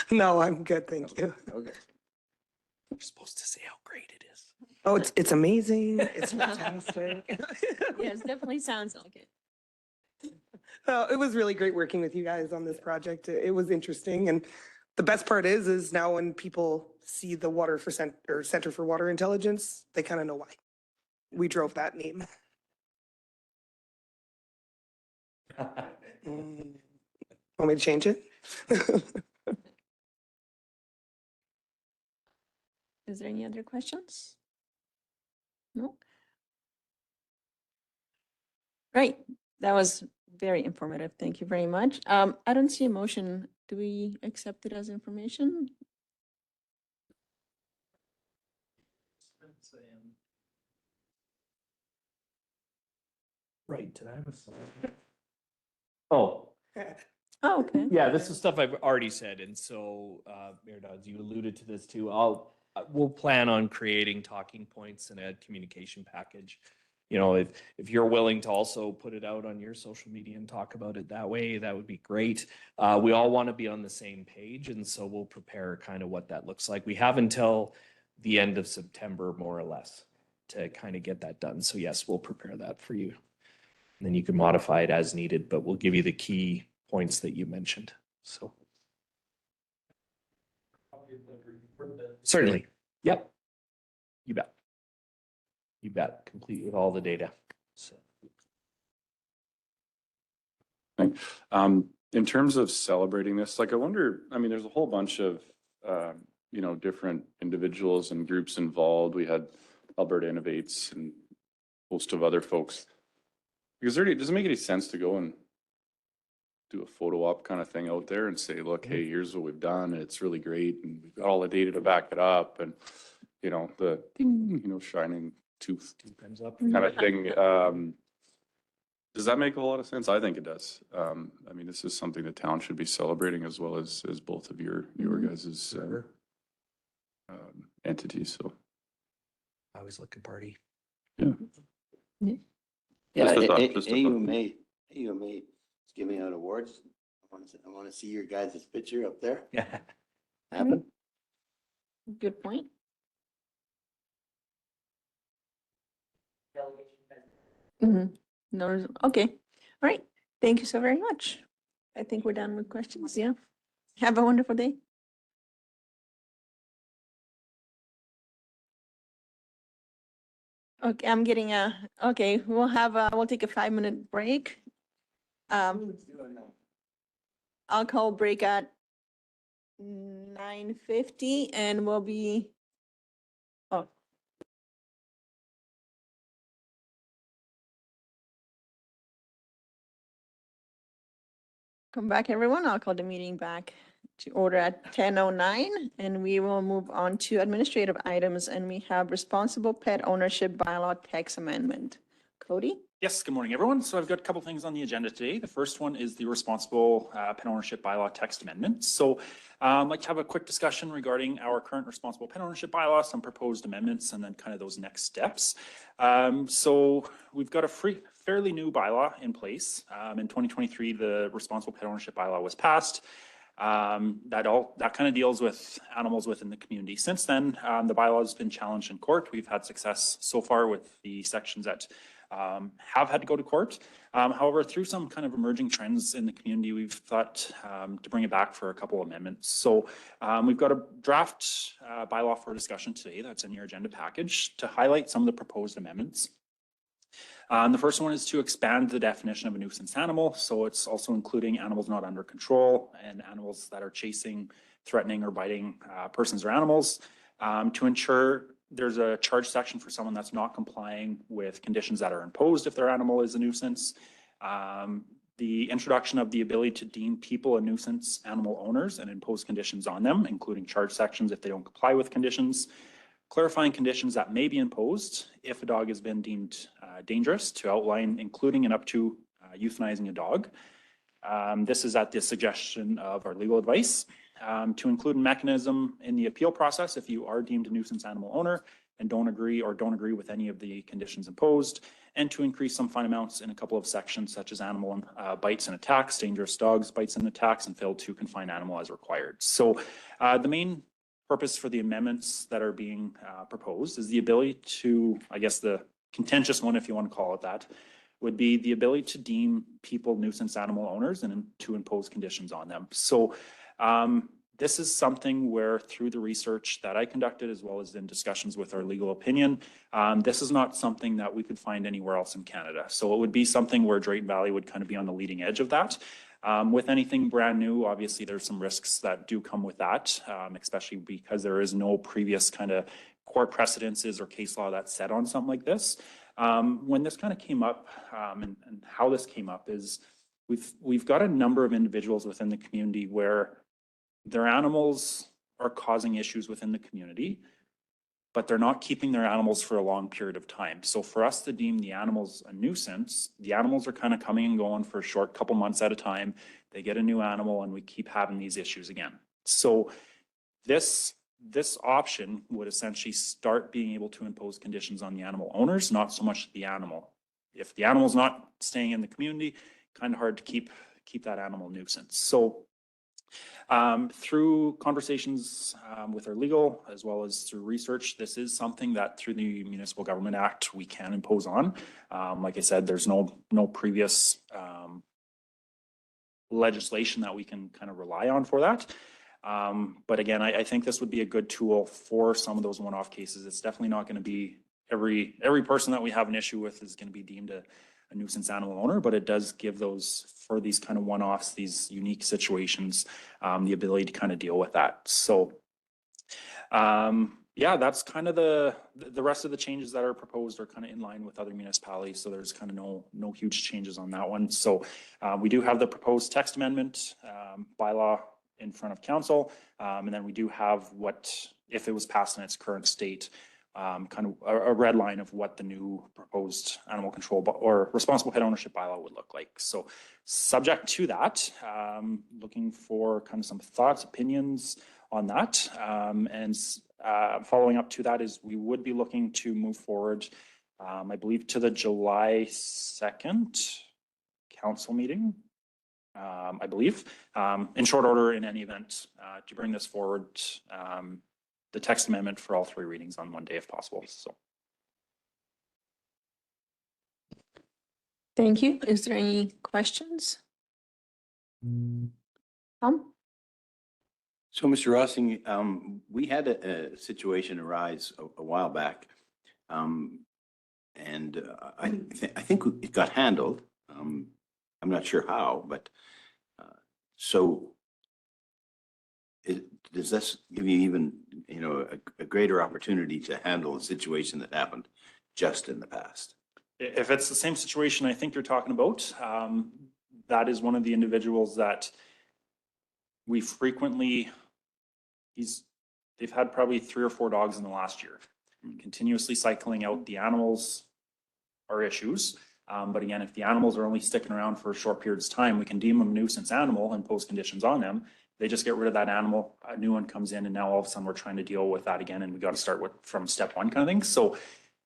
No, I'm good, thank you. Okay. You're supposed to say how great it is. Oh, it's amazing. It's fantastic. Yes, definitely sounds like it. It was really great working with you guys on this project. It was interesting. And the best part is now when people see the Center for Water Intelligence, they kind of know why we drove that name. Want me to change it? Is there any other questions? No? Right, that was very informative. Thank you very much. I don't see a motion. Do we accept it as information? Right, did I have a? Oh, Oh, okay. yeah, this is stuff I've already said, and so, Mayor Dodds, you alluded to this too. We'll plan on creating talking points and a communication package. If you're willing to also put it out on your social media and talk about it that way, that would be great. We all want to be on the same page, and so we'll prepare kind of what that looks like. We have until the end of September, more or less, to kind of get that done. So yes, we'll prepare that for you. And then you can modify it as needed, but we'll give you the key points that you mentioned. So. Certainly. Yep. You bet. You bet. Complete with all the data. So. In terms of celebrating this, like, I wonder, I mean, there's a whole bunch of, you know, different individuals and groups involved. We had Alberta Innovates and a host of other folks. Because does it make any sense to go and do a photo op kind of thing out there and say, look, hey, here's what we've done. And it's really great. And we've got all the data to back it up. And, you know, the, you know, shining tooth Thumbs up. kind of thing. Does that make a whole lot of sense? I think it does. I mean, this is something the town should be celebrating as well as both of your guys' entities. So I always look a party. Yeah, Just a thought, just a thought. AUMA is giving out awards. I want to see your guys' picture up there. Yeah. Happen. Good point. Mhm. No, okay. All right. Thank you so very much. I think we're done with questions. Yeah. Have a wonderful day. Okay, I'm getting okay, we'll take a 5-minute break. I'll call break at 9:50 and we'll be, oh. Come back, everyone. I'll call the meeting back to order at 10:09 and we will move on to administrative items and we have responsible pet ownership bylaw text amendment. Cody? Yes, good morning, everyone. So I've got a couple things on the agenda today. The first one is the responsible pet ownership bylaw text amendment. So I'd like to have a quick discussion regarding our current responsible pet ownership bylaw, some proposed amendments, and then kind of those next steps. So we've got a fairly new bylaw in place. In 2023, the responsible pet ownership bylaw was passed. That kind of deals with animals within the community. Since then, the bylaw has been challenged in court. We've had success so far with the sections that have had to go to court. However, through some kind of emerging trends in the community, we've thought to bring it back for a couple amendments. So we've got a draft bylaw for discussion today that's in your agenda package to highlight some of the proposed amendments. The first one is to expand the definition of a nuisance animal. So it's also including animals not under control and animals that are chasing, threatening, or biting persons or animals to ensure there's a charge section for someone that's not complying with conditions that are imposed if their animal is a nuisance. The introduction of the ability to deem people a nuisance animal owners and impose conditions on them, including charge sections if they don't comply with conditions. Clarifying conditions that may be imposed if a dog has been deemed dangerous, to outline including and up to euthanizing a dog. This is at the suggestion of our legal advice. To include a mechanism in the appeal process if you are deemed a nuisance animal owner and don't agree with any of the conditions imposed, and to increase some fine amounts in a couple of sections such as animal bites and attacks, dangerous dogs, bites and attacks, and failed to confine animal as required. So the main purpose for the amendments that are being proposed is the ability to, I guess the contentious one, if you want to call it that, would be the ability to deem people nuisance animal owners and to impose conditions on them. So this is something where through the research that I conducted, as well as in discussions with our legal opinion, this is not something that we could find anywhere else in Canada. So it would be something where Drayton Valley would kind of be on the leading edge of that. With anything brand new, obviously there's some risks that do come with that, especially because there is no previous kind of court precedences or case law that's set on something like this. When this kind of came up and how this came up is we've got a number of individuals within the community where their animals are causing issues within the community, but they're not keeping their animals for a long period of time. So for us to deem the animals a nuisance, the animals are kind of coming and going for a short couple months at a time. They get a new animal and we keep having these issues again. So this option would essentially start being able to impose conditions on the animal owners, not so much the animal. If the animal's not staying in the community, kind of hard to keep that animal nuisance. So through conversations with our legal, as well as through research, this is something that through the Municipal Government Act, we can impose on. Like I said, there's no previous legislation that we can kind of rely on for that. But again, I think this would be a good tool for some of those one-off cases. It's definitely not going to be every person that we have an issue with is going to be deemed a nuisance animal owner, but it does give those, for these kind of one-offs, these unique situations, the ability to kind of deal with that. So yeah, that's kind of the rest of the changes that are proposed are kind of in line with other municipalities. So there's kind of no huge changes on that one. So we do have the proposed text amendment bylaw in front of council. And then we do have what, if it was passed in its current state, kind of a red line of what the new proposed animal control or responsible pet ownership bylaw would look like. So subject to that, looking for kind of some thoughts, opinions on that. And following up to that is we would be looking to move forward, I believe, to the July 2nd council meeting. I believe, in short order, in any event, to bring this forward, the text amendment for all 3 readings on one day if possible. So. Thank you. Is there any questions? Tom? So, Mr. Rossing, we had a situation arise a while back, and I think it got handled. I'm not sure how, but so does this give you even, a greater opportunity to handle a situation that happened just in the past? If it's the same situation I think you're talking about, that is one of the individuals that we frequently, they've had probably 3 or 4 dogs in the last year, continuously cycling out. The animals are issues. But again, if the animals are only sticking around for short periods of time, we can deem them a nuisance animal and impose conditions on them. They just get rid of that animal, a new one comes in, and now all of a sudden we're trying to deal with that again, and we got to start from step 1 kind of thing. So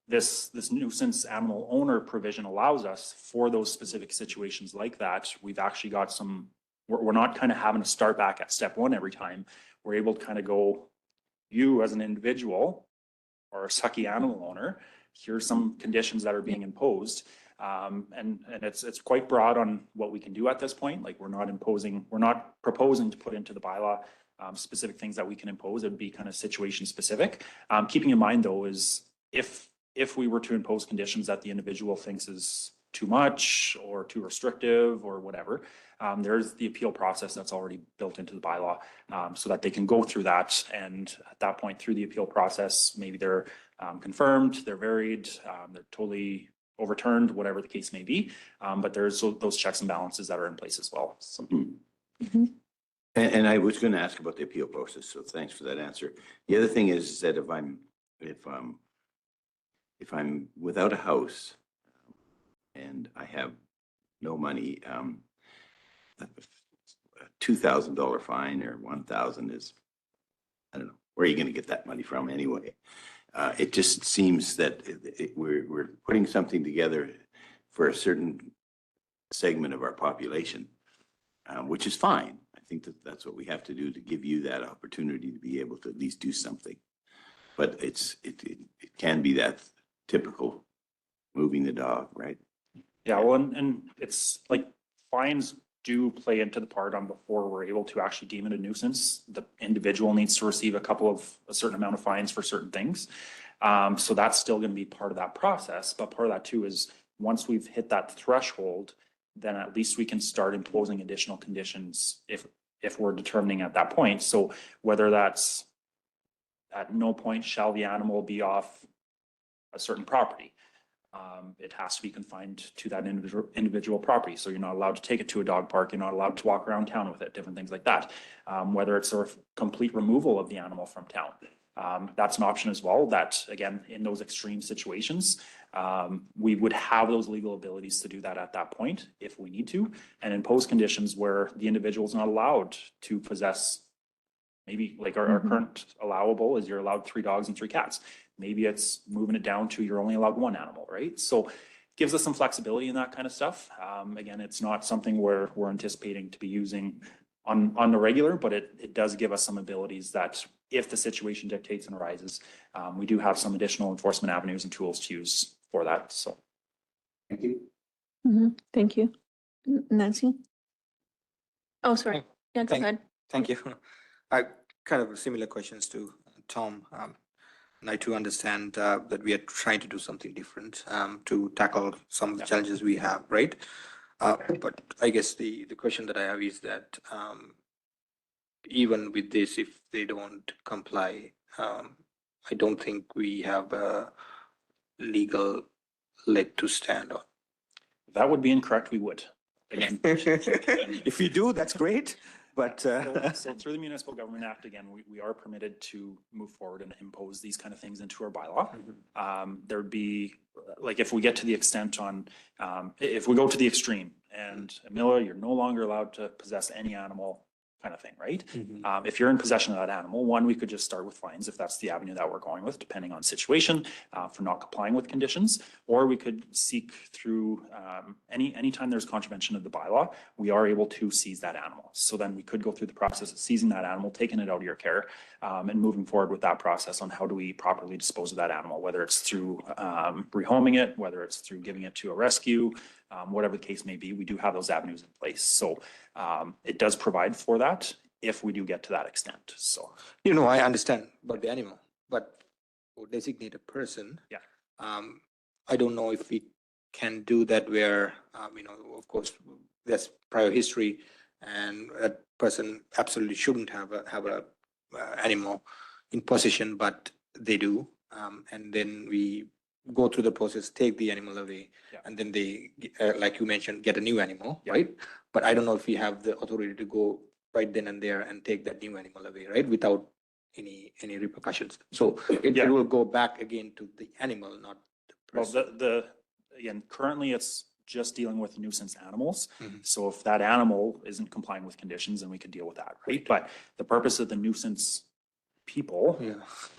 this nuisance animal owner provision allows us for those specific situations like that. We've actually got we're not kind of having to start back at step 1 every time. We're able to kind of go, you as an individual or a sucky animal owner, here's some conditions that are being imposed. And it's quite broad on what we can do at this point. Like we're not proposing to put into the bylaw specific things that we can impose. It would be kind of situation specific. Keeping in mind though is if we were to impose conditions that the individual thinks is too much or too restrictive or whatever, there's the appeal process that's already built into the bylaw, so that they can go through that. And at that point through the appeal process, maybe they're confirmed, they're varied, they're totally overturned, whatever the case may be. But there's those checks and balances that are in place as well. So. Mm-hmm. And I was going to ask about the appeal process, so thanks for that answer. The other thing is that if I'm without a house and I have no money, a $2,000 fine or $1,000 is, I don't know, where are you going to get that money from anyway? It just seems that we're putting something together for a certain segment of our population, which is fine. I think that's what we have to do to give you that opportunity to be able to at least do something. But it can be that typical moving the dog, right? Yeah, well, and it's like fines do play into the part on before we're able to actually deem it a nuisance. The individual needs to receive a certain amount of fines for certain things. So that's still going to be part of that process. But part of that too is once we've hit that threshold, then at least we can start imposing additional conditions if we're determining at that point. So whether that's at no point shall the animal be off a certain property. It has to be confined to that individual property. So you're not allowed to take it to a dog park. You're not allowed to walk around town with it, different things like that. Whether it's sort of complete removal of the animal from town. That's an option as well. That again, in those extreme situations, we would have those legal abilities to do that at that point if we need to, and impose conditions where the individual is not allowed to possess. Maybe like our current allowable is you're allowed 3 dogs and 3 cats. Maybe it's moving it down to you're only allowed 1 animal, right? So it gives us some flexibility in that kind of stuff. Again, it's not something where we're anticipating to be using on the regular, but it does give us some abilities that if the situation dictates and arises, we do have some additional enforcement avenues and tools to use for that. So. Thank you. Mm-hmm. Thank you. Nancy? Oh, sorry. Yeah, go ahead. Thank you. I kind of similar questions to Tom. And I too understand that we are trying to do something different to tackle some of the challenges we have, right? But I guess the question that I have is that even with this, if they don't comply, I don't think we have a legal leg to stand on. That would be incorrect, we would. Again, If you do, that's great, but so through the Municipal Government Act, again, we are permitted to move forward and impose these kind of things into our bylaw. There'd be, like, if we get to the extent on, if we go to the extreme and Amelia, you're no longer allowed to possess any animal kind of thing, right? If you're in possession of that animal, one, we could just start with fines if that's the avenue that we're going with, depending on situation, for not complying with conditions. Or we could seek through anytime there's contravention of the bylaw, we are able to seize that animal. So then we could go through the process of seizing that animal, taking it out of your care, and moving forward with that process on how do we properly dispose of that animal, whether it's through rehoming it, whether it's through giving it to a rescue, whatever the case may be, we do have those avenues in place. So it does provide for that if we do get to that extent. So, I understand about the animal, but for designated person, yeah, I don't know if we can do that where, of course, there's prior history and that person absolutely shouldn't have a animal in possession, but they do. And then we go through the process, take the animal away, and then they, like you mentioned, get a new animal, right? But I don't know if we have the authority to go right then and there and take that new animal away, right? Without any repercussions. So it will go back again to the animal, not the well, person. again, currently it's just dealing with nuisance animals. So if that animal isn't complying with conditions, then we could deal with that, right? But the purpose of the nuisance people,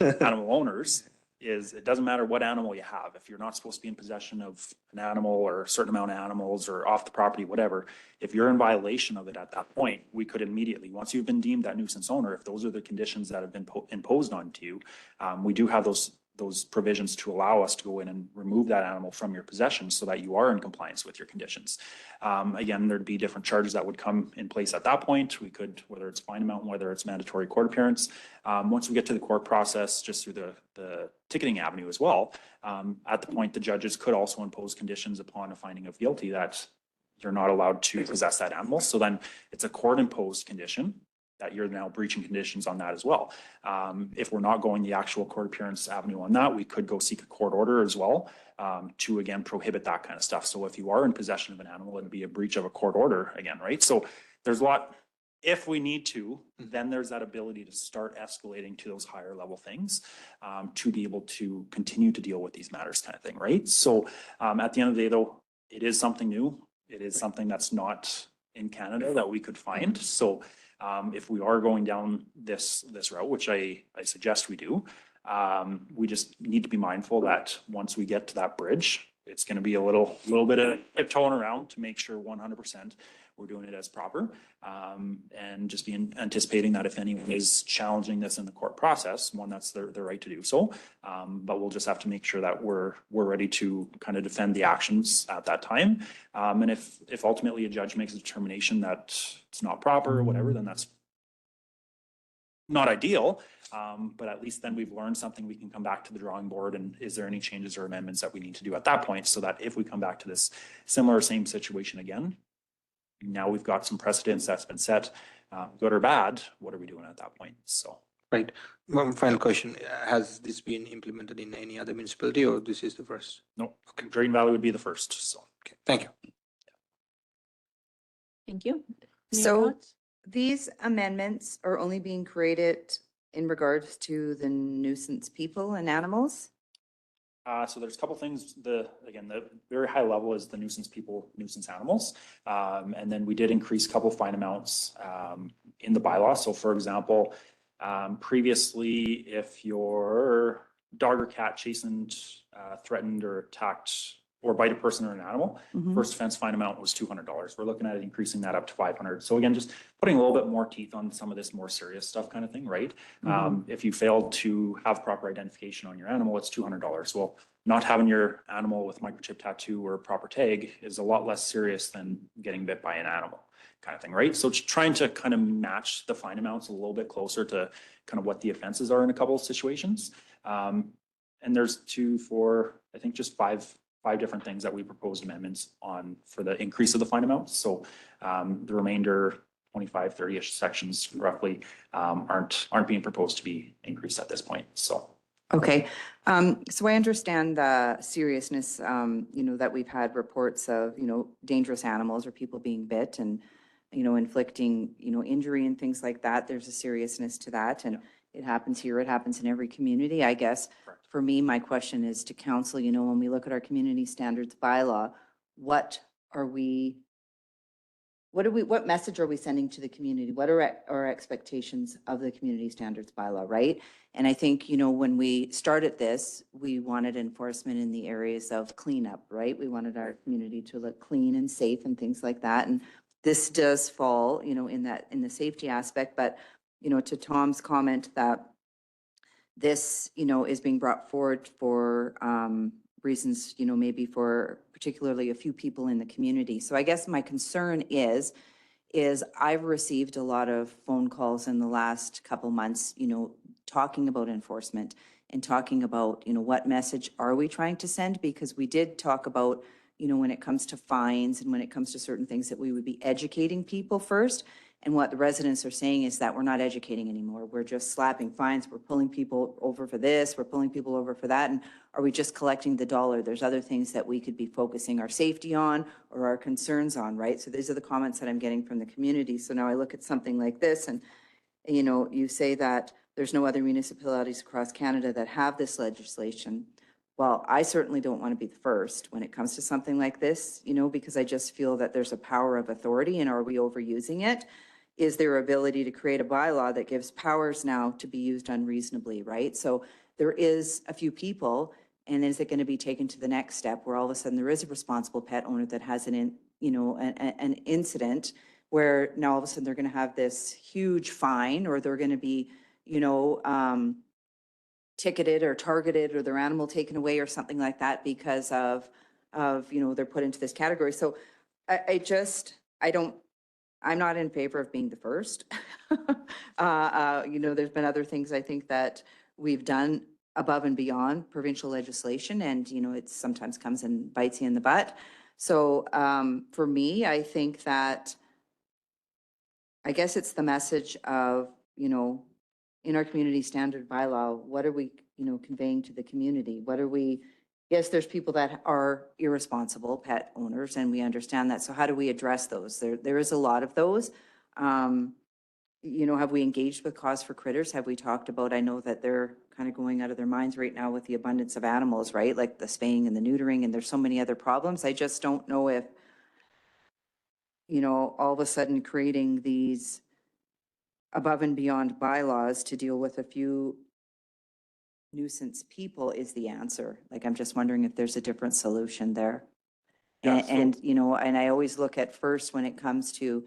animal owners, is it doesn't matter what animal you have. If you're not supposed to be in possession of an animal or a certain amount of animals or off the property, whatever, if you're in violation of it at that point, we could immediately, once you've been deemed that nuisance owner, if those are the conditions that have been imposed onto you, we do have those provisions to allow us to go in and remove that animal from your possession so that you are in compliance with your conditions. Again, there'd be different charges that would come in place at that point. We could, whether it's fine amount, whether it's mandatory court appearance. Once we get to the court process, just through the ticketing avenue as well, at the point the judges could also impose conditions upon a finding of guilty that you're not allowed to possess that animal. So then it's a court imposed condition that you're now breaching conditions on that as well. If we're not going the actual court appearance avenue on that, we could go seek a court order as well to, again, prohibit that kind of stuff. So if you are in possession of an animal, it'd be a breach of a court order again, right? So there's a lot, if we need to, then there's that ability to start escalating to those higher level things to be able to continue to deal with these matters kind of thing, right? So at the end of the day, though, it is something new. It is something that's not in Canada that we could find. So if we are going down this route, which I suggest we do, we just need to be mindful that once we get to that bridge, it's going to be a little bit of tiptoeing around to make sure 100% we're doing it as proper, and just be anticipating that if anyone is challenging this in the court process, one, that's their right to do so. But we'll just have to make sure that we're ready to kind of defend the actions at that time. And if ultimately a judge makes a determination that it's not proper or whatever, then that's not ideal. But at least then we've learned something. We can come back to the drawing board, and is there any changes or amendments that we need to do at that point, so that if we come back to this similar same situation again, now we've got some precedents that's been set, good or bad, what are we doing at that point? So. Right. One final question. Has this been implemented in any other municipality, or this is the first? No, Drayton Valley would be the first, so. Okay, thank you. Thank you. Any So thoughts? these amendments are only being created in regards to the nuisance people and animals? So there's a couple things. The very high level is the nuisance people, nuisance animals. And then we did increase a couple fine amounts in the bylaw. So for example, previously, if your dog or cat chastened, threatened or attacked or bite a person or an animal, first offense fine amount was $200. We're looking at increasing that up to $500. So again, just putting a little bit more teeth on some of this more serious stuff kind of thing, right? If you failed to have proper identification on your animal, it's $200. Well, not having your animal with microchip tattoo or proper tag is a lot less serious than getting bit by an animal. kind of thing, right? So just trying to kind of match the fine amounts a little bit closer to kind of what the offenses are in a couple of situations. And there's I think just five different things that we proposed amendments on for the increase of the fine amounts. So the remainder 25, 30-ish sections roughly aren't being proposed to be increased at this point. So. Okay, so I understand the seriousness, that we've had reports of, dangerous animals or people being bit and, inflicting, injury and things like that. There's a seriousness to that, and it happens here, it happens in every community, I guess. Correct. For me, my question is to council, when we look at our community standards bylaw, what message are we sending to the community? What are our expectations of the community standards bylaw, right? And I think, when we started this, we wanted enforcement in the areas of cleanup, right? We wanted our community to look clean and safe and things like that. And this does fall, in the safety aspect, but, to Tom's comment that this, is being brought forward for reasons, maybe for particularly a few people in the community. So I guess my concern is I've received a lot of phone calls in the last couple months, talking about enforcement and talking about, what message are we trying to send? Because we did talk about, when it comes to fines and when it comes to certain things that we would be educating people first. And what the residents are saying is that we're not educating anymore. We're just slapping fines. We're pulling people over for this. We're pulling people over for that. And are we just collecting the dollar? There's other things that we could be focusing our safety on or our concerns on, right? So these are the comments that I'm getting from the community. So now I look at something like this and, you say that there's no other municipalities across Canada that have this legislation. Well, I certainly don't want to be the first when it comes to something like this, because I just feel that there's a power of authority, and are we overusing it? Is there ability to create a bylaw that gives powers now to be used unreasonably, right? So there is a few people, and is it going to be taken to the next step where all of a sudden there is a responsible pet owner that has an incident where now all of a sudden they're going to have this huge fine, or they're going to be, ticketed or targeted, or their animal taken away or something like that because of they're put into this category. So I'm not in favor of being the first. There's been other things I think that we've done above and beyond provincial legislation, and, it sometimes comes and bites you in the butt. So for me, I think that, I guess it's the message of, in our community standard bylaw, what are we, conveying to the community? What are we, yes, there's people that are irresponsible pet owners, and we understand that. So how do we address those? There is a lot of those. Have we engaged with Cause for Critters? Have we talked about, I know that they're kind of going out of their minds right now with the abundance of animals, right? Like the spaying and the neutering, and there's so many other problems. I just don't know if, all of a sudden creating these above and beyond bylaws to deal with a few nuisance people is the answer. Like, I'm just wondering if there's a different solution there. Yeah, And I always look at first when it comes to,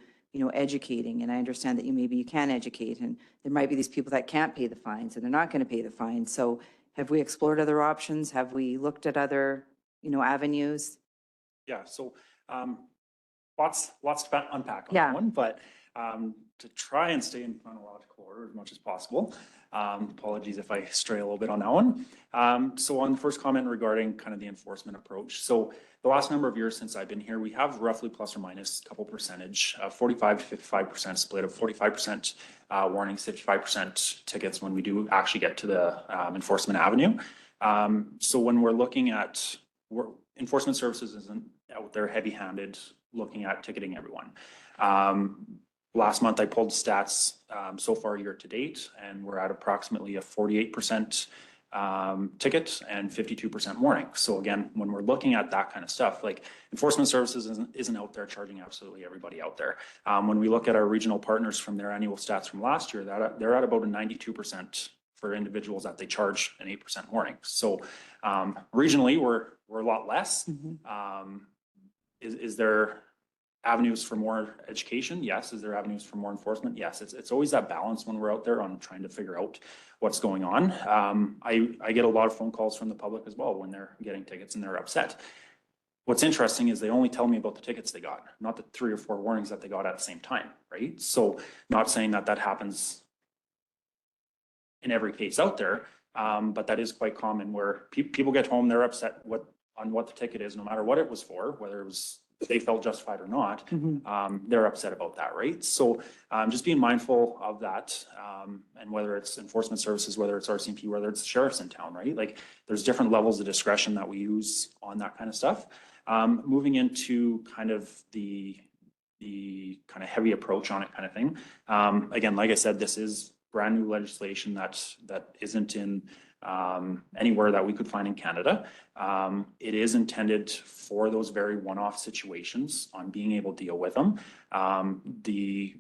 educating, and I understand that maybe you can educate, and there might be these people that can't pay the fines and they're not going to pay the fines. So have we explored other options? Have we looked at other, avenues? Yeah, so lots to unpack on Yeah. that one, but to try and stay in chronological order as much as possible. Apologies if I stray a little bit on that one. So on the first comment regarding kind of the enforcement approach. So the last number of years since I've been here, we have roughly plus or minus a couple percentage, 45 to 55% split of 45% warnings, 55% tickets when we do actually get to the enforcement avenue. So when we're looking at, enforcement services isn't out there heavy-handed looking at ticketing everyone. Last month, I pulled stats so far year to date, and we're at approximately a 48% ticket and 52% warning. So again, when we're looking at that kind of stuff, like enforcement services isn't out there charging absolutely everybody out there. When we look at our regional partners from their annual stats from last year, they're at about a 92% for individuals that they charge an 8% warning. So regionally, we're a lot less. Is there avenues for more education? Yes. Is there avenues for more enforcement? Yes. It's always that balance when we're out there on trying to figure out what's going on. I get a lot of phone calls from the public as well when they're getting tickets and they're upset. What's interesting is they only tell me about the tickets they got, not the 3 or 4 warnings that they got at the same time, right? So not saying that that happens in every case out there, but that is quite common where people get home, they're upset on what the ticket is, no matter what it was for, whether it was they felt justified or not, they're upset about that, right? So just being mindful of that, and whether it's enforcement services, whether it's RCMP, whether it's the sheriffs in town, right? Like there's different levels of discretion that we use on that kind of stuff. Moving into kind of the kind of heavy approach on it kind of thing. Again, like I said, this is brand new legislation that isn't in anywhere that we could find in Canada. It is intended for those very one-off situations on being able to deal with them. The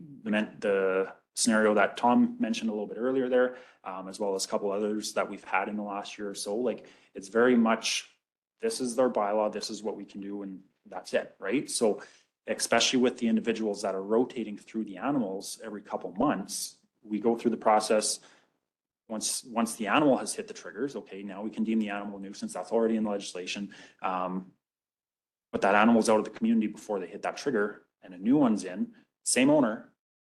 scenario that Tom mentioned a little bit earlier there, as well as a couple others that we've had in the last year or so, like it's very much, this is their bylaw, this is what we can do, and that's it, right? So especially with the individuals that are rotating through the animals every couple months, we go through the process. Once the animal has hit the triggers, okay, now we can deem the animal a nuisance. That's already in the legislation. But that animal's out of the community before they hit that trigger, and a new one's in, same owner,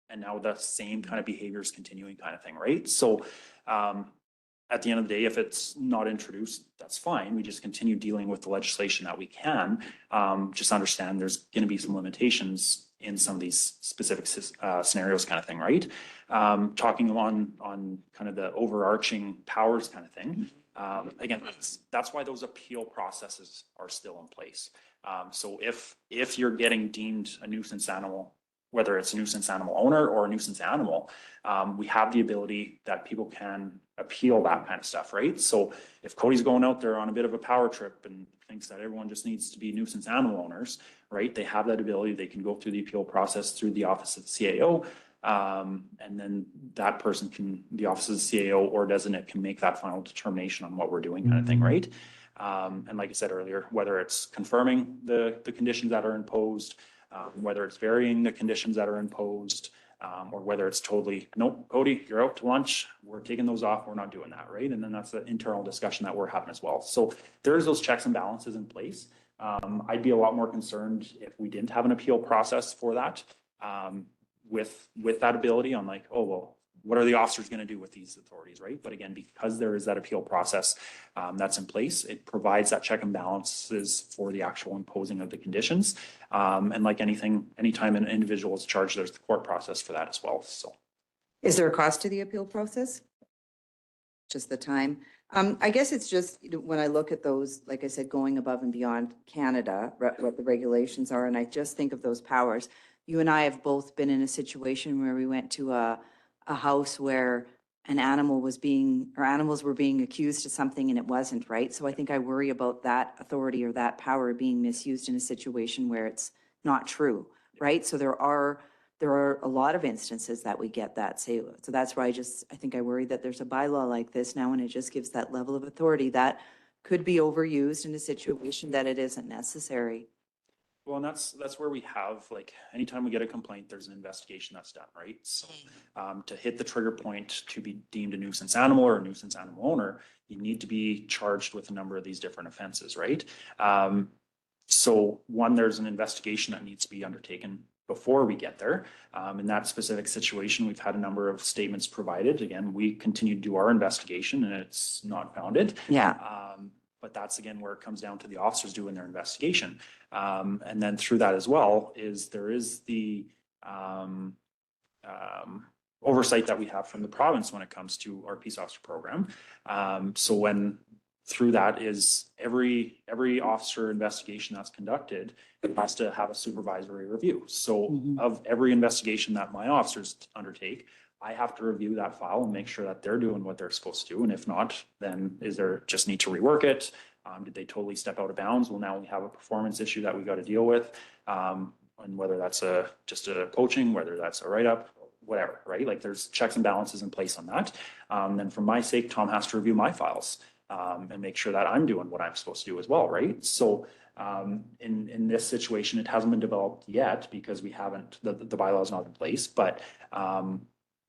and now the same kind of behavior is continuing kind of thing, right? So at the end of the day, if it's not introduced, that's fine. We just continue dealing with the legislation that we can. Just understand there's going to be some limitations in some of these specific scenarios kind of thing, right? Talking on kind of the overarching powers kind of thing. Again, that's why those appeal processes are still in place. So if you're getting deemed a nuisance animal, whether it's a nuisance animal owner or a nuisance animal, we have the ability that people can appeal that kind of stuff, right? So if Cody's going out there on a bit of a power trip and thinks that everyone just needs to be nuisance animal owners, right? They have that ability. They can go through the appeal process through the office of the CAO. And then that person can, the office of the CAO or designate can make that final determination on what we're doing kind of thing, right? And like I said earlier, whether it's confirming the conditions that are imposed, whether it's varying the conditions that are imposed, or whether it's totally, nope, Cody, you're out to lunch, we're taking those off, we're not doing that, right? And then that's the internal discussion that we're having as well. So there's those checks and balances in place. I'd be a lot more concerned if we didn't have an appeal process for that. With that ability, I'm like, oh, well, what are the officers going to do with these authorities, right? But again, because there is that appeal process that's in place, it provides that check and balances for the actual imposing of the conditions. And like anything, anytime an individual is charged, there's the court process for that as well. So, Is there a cost to the appeal process? Just the time? I guess it's just, when I look at those, like I said, going above and beyond Canada, what the regulations are, and I just think of those powers. You and I have both been in a situation where we went to a house where an animal was being, or animals were being accused of something and it wasn't, right? So I think I worry about that authority or that power being misused in a situation where it's not true, right? So there are a lot of instances that we get that. So that's why I think I worry that there's a bylaw like this now, and it just gives that level of authority that could be overused in a situation that it isn't necessary. well, and that's where we have, like, anytime we get a complaint, there's an investigation that's done, right? So to hit the trigger point to be deemed a nuisance animal or a nuisance animal owner, you need to be charged with a number of these different offenses, right? So one, there's an investigation that needs to be undertaken before we get there. In that specific situation, we've had a number of statements provided. Again, we continue to do our investigation and it's not founded. Yeah. But that's again where it comes down to the officers doing their investigation. And then through that as well there is the oversight that we have from the province when it comes to our peace officer program. So when through that is every officer investigation that's conducted, it has to have a supervisory review. So of every investigation that my officers undertake, I have to review that file and make sure that they're doing what they're supposed to do. And if not, then is there just need to rework it? Did they totally step out of bounds? Well, now we have a performance issue that we got to deal with. And whether that's just a coaching, whether that's a write-up, whatever, right? Like there's checks and balances in place on that. Then for my sake, Tom has to review my files and make sure that I'm doing what I'm supposed to do as well, right? So in this situation, it hasn't been developed yet because we haven't, the bylaw is not in place, but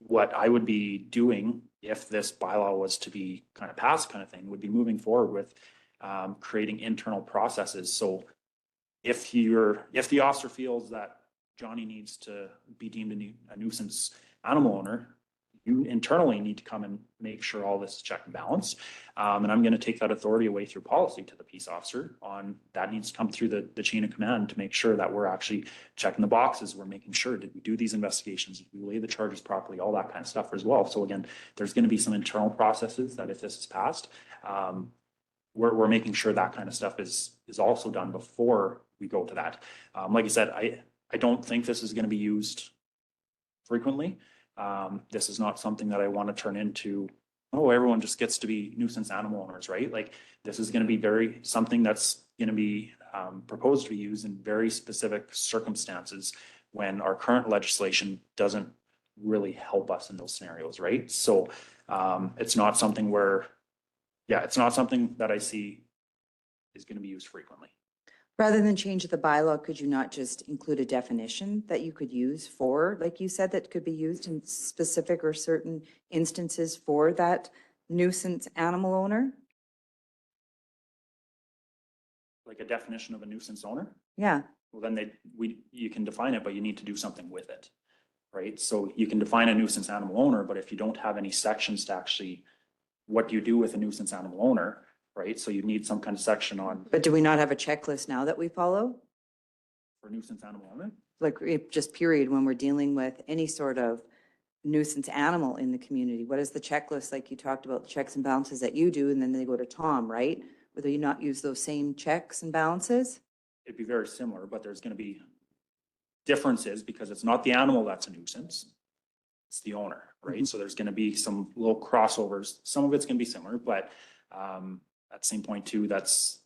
what I would be doing if this bylaw was to be kind of passed kind of thing would be moving forward with creating internal processes. So if the officer feels that Johnny needs to be deemed a nuisance animal owner, you internally need to come and make sure all this is checked and balanced. And I'm going to take that authority away through policy to the peace officer on that needs to come through the chain of command to make sure that we're actually checking the boxes. We're making sure, did we do these investigations? Did we lay the charges properly? All that kind of stuff as well. So again, there's going to be some internal processes that if this is passed, we're making sure that kind of stuff is also done before we go to that. Like I said, I don't think this is going to be used frequently. This is not something that I want to turn into, oh, everyone just gets to be nuisance animal owners, right? Like this is going to be something that's going to be proposed to be used in very specific circumstances when our current legislation doesn't really help us in those scenarios, right? So it's not something where, it's not something that I see is going to be used frequently. Rather than change the bylaw, could you not just include a definition that you could use for, like you said, that could be used in specific or certain instances for that nuisance animal owner? Like a definition of a nuisance owner? Yeah. Well, then you can define it, but you need to do something with it, right? So you can define a nuisance animal owner, but if you don't have any sections to actually, what do you do with a nuisance animal owner, right? So you need some kind of section on But do we not have a checklist now that we follow? for nuisance animal owner. Like just period, when we're dealing with any sort of nuisance animal in the community? What is the checklist, like you talked about, the checks and balances that you do, and then they go to Tom, right? Whether you not use those same checks and balances? It'd be very similar, but there's going to be differences because it's not the animal that's a nuisance. It's the owner, right? So there's going to be some little crossovers. Some of it's going to be similar, but at the same point too, that's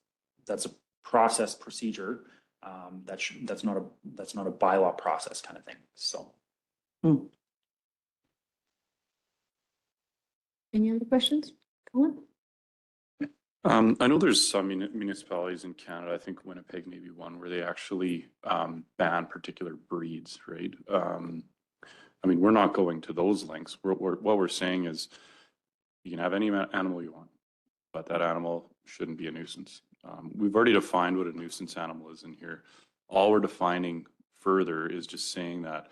a process procedure. That's not a bylaw process kind of thing. So. Any other questions? Colin? I know there's some municipalities in Canada, I think Winnipeg may be one, where they actually ban particular breeds, right? I mean, we're not going to those lengths. What we're saying is you can have any animal you want, but that animal shouldn't be a nuisance. We've already defined what a nuisance animal is in here. All we're defining further is just saying that,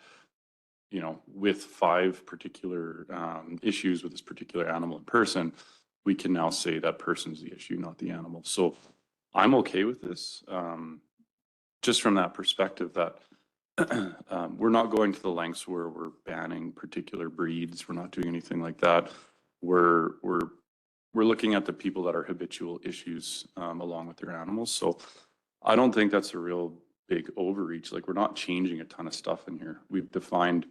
you know, with 5 particular issues with this particular animal and person, we can now say that person's the issue, not the animal. So I'm okay with this, just from that perspective that we're not going to the lengths where we're banning particular breeds. We're not doing anything like that. We're looking at the people that are habitual issues along with their animals. So I don't think that's a real big overreach. Like, we're not changing a ton of stuff in here. We've defined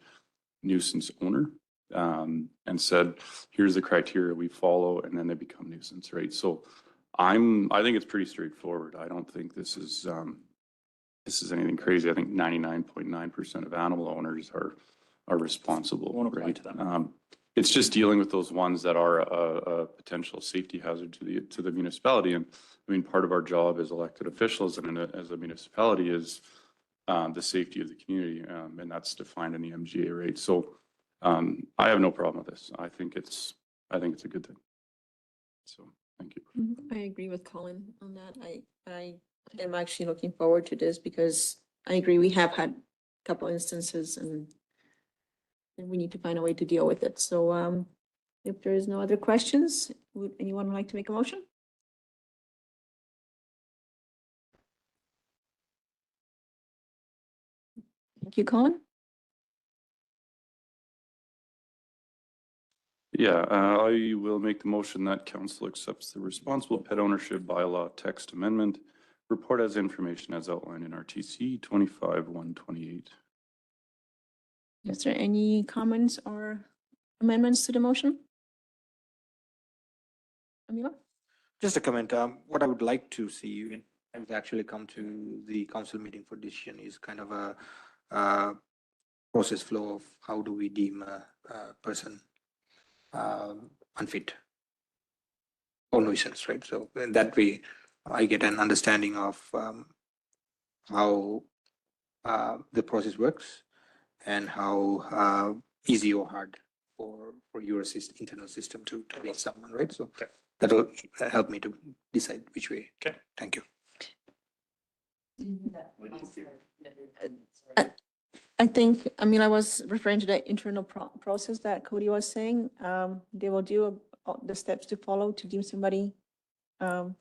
nuisance owner and said, here's the criteria we follow, and then they become nuisance, right? So I think it's pretty straightforward. I don't think this is anything crazy. I think 99.9% of animal owners are responsible. Won't apply right? to them. It's just dealing with those ones that are a potential safety hazard to the municipality. And I mean, part of our job as elected officials and as a municipality is the safety of the community, and that's defined in the MGA, right? So I have no problem with this. I think it's a good thing. So thank you. I agree with Colin on that. I am actually looking forward to this because I agree we have had a couple instances and we need to find a way to deal with it. So if there is no other questions, would anyone like to make a motion? Thank you, Colin. Yeah, I will make the motion that council accepts the responsible pet ownership bylaw text amendment report as information as outlined in RTC 25-128. Is there any comments or amendments to the motion? Amila? Just a comment. What I would like to see when it actually come to the council meeting for decision is kind of a process flow of how do we deem a person unfit or nuisance, right? So in that way, I get an understanding of how the process works and how easy or hard for your internal system to reach someone, right? So that will help me to decide which way. Okay. Thank you. I think, I mean, I was referring to the internal process that Cody was saying. They will do the steps to follow to deem somebody not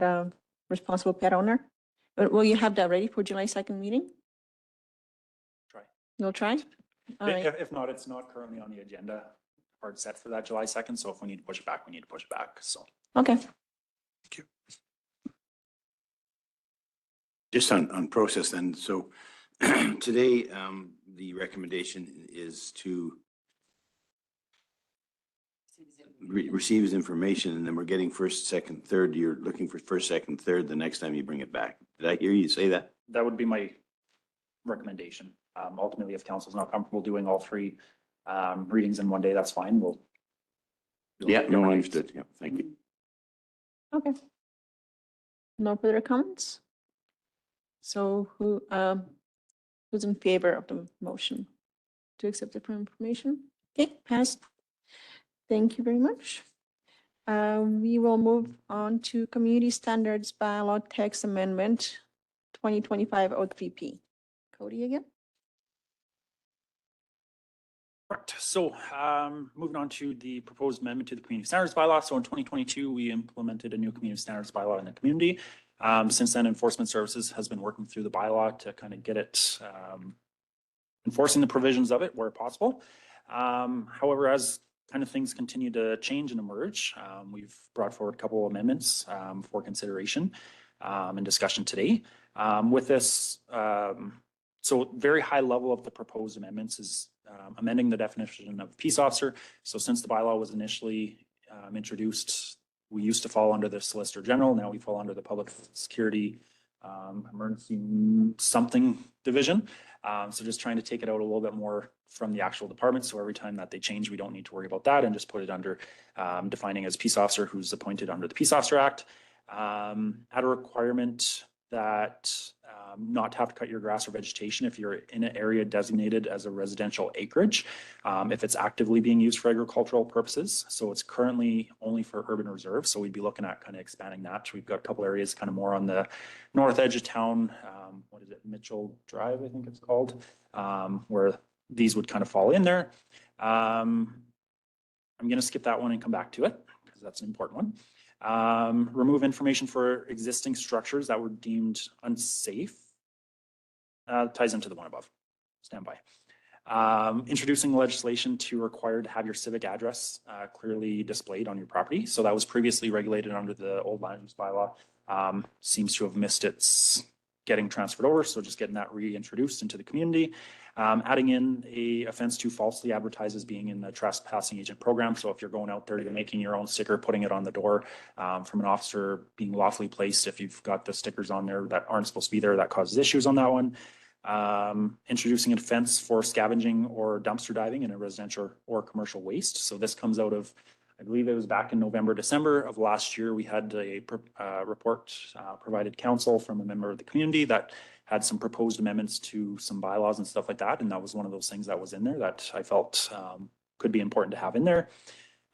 a responsible pet owner. But will you have that ready for July 2nd meeting? Try. You'll try? All right. If not, it's not currently on the agenda, hard set for that July 2nd. So if we need to push it back, we need to push it back. So. Okay. Just on process then, so today, the recommendation is to receive his information, and then we're getting first, second, third. You're looking for first, second, third the next time you bring it back. Did I hear you say that? That would be my recommendation. Ultimately, if council's not comfortable doing all three readings in one day, that's fine. We'll. Yeah, no, understood. Yeah, thank you. Okay. No further comments? So who's in favor of the motion to accept the information? Okay, passed. Thank you very much. We will move on to Community Standards Bylaw Text Amendment 2025-03P. Cody again? Correct. So moving on to the proposed amendment to the community standards bylaw. So in 2022, we implemented a new community standards bylaw in the community. Since then, Enforcement Services has been working through the bylaw to kind of get it enforcing the provisions of it where possible. However, as kind of things continue to change and emerge, we've brought forward a couple of amendments for consideration and discussion today. With this, so very high level of the proposed amendments is amending the definition of peace officer. So since the bylaw was initially introduced, we used to fall under the Solicitor General. Now we fall under the Public Security Emergency something division. So just trying to take it out a little bit more from the actual department. So every time that they change, we don't need to worry about that and just put it under defining as peace officer who's appointed under the Peace Officer Act. Add a requirement that not have to cut your grass or vegetation if you're in an area designated as a residential acreage, if it's actively being used for agricultural purposes. So it's currently only for urban reserves. So we'd be looking at kind of expanding that. We've got a couple areas kind of more on the north edge of town. What is it? Mitchell Drive, I think it's called, where these would kind of fall in there. I'm going to skip that one and come back to it because that's an important one. Remove information for existing structures that were deemed unsafe. Ties into the one above. Stand by. Introducing legislation to require to have your civic address clearly displayed on your property. So that was previously regulated under the old land use bylaw. Seems to have missed its getting transferred over. So just getting that reintroduced into the community. Adding in a offense to falsely advertise as being in the trespassing agent program. So if you're going out there, you're making your own sticker, putting it on the door from an officer being lawfully placed. If you've got the stickers on there that aren't supposed to be there, that causes issues on that one. Introducing an offense for scavenging or dumpster diving in a residential or commercial waste. So this comes out of, I believe it was back in November, December of last year. We had a report provided council from a member of the community that had some proposed amendments to some bylaws and stuff like that. And that was one of those things that was in there that I felt could be important to have in there.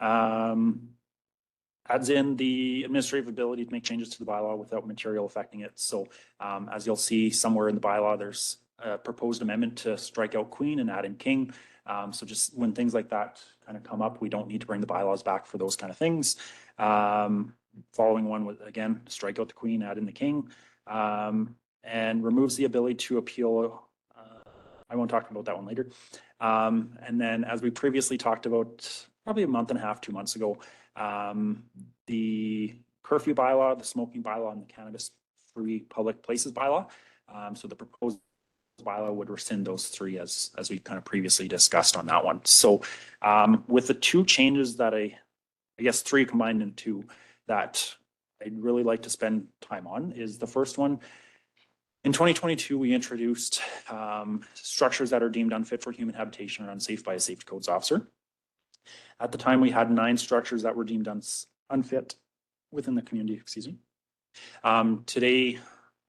Adds in the administrative ability to make changes to the bylaw without material affecting it. So as you'll see somewhere in the bylaw, there's a proposed amendment to strike out queen and add in king. So just when things like that kind of come up, we don't need to bring the bylaws back for those kind of things. Following one with, again, strike out the queen, add in the king. And removes the ability to appeal. I won't talk about that one later. And then as we previously talked about probably a month and a half, 2 months ago, the curfew bylaw, the smoking bylaw, and the cannabis-free public places bylaw. So the proposed bylaw would rescind those three as we kind of previously discussed on that one. So with the two changes that I guess three combined into two that I'd really like to spend time on is the first one. In 2022, we introduced structures that are deemed unfit for human habitation or unsafe by a safety codes officer. At the time, we had 9 structures that were deemed unfit within the community, excuse me. Today,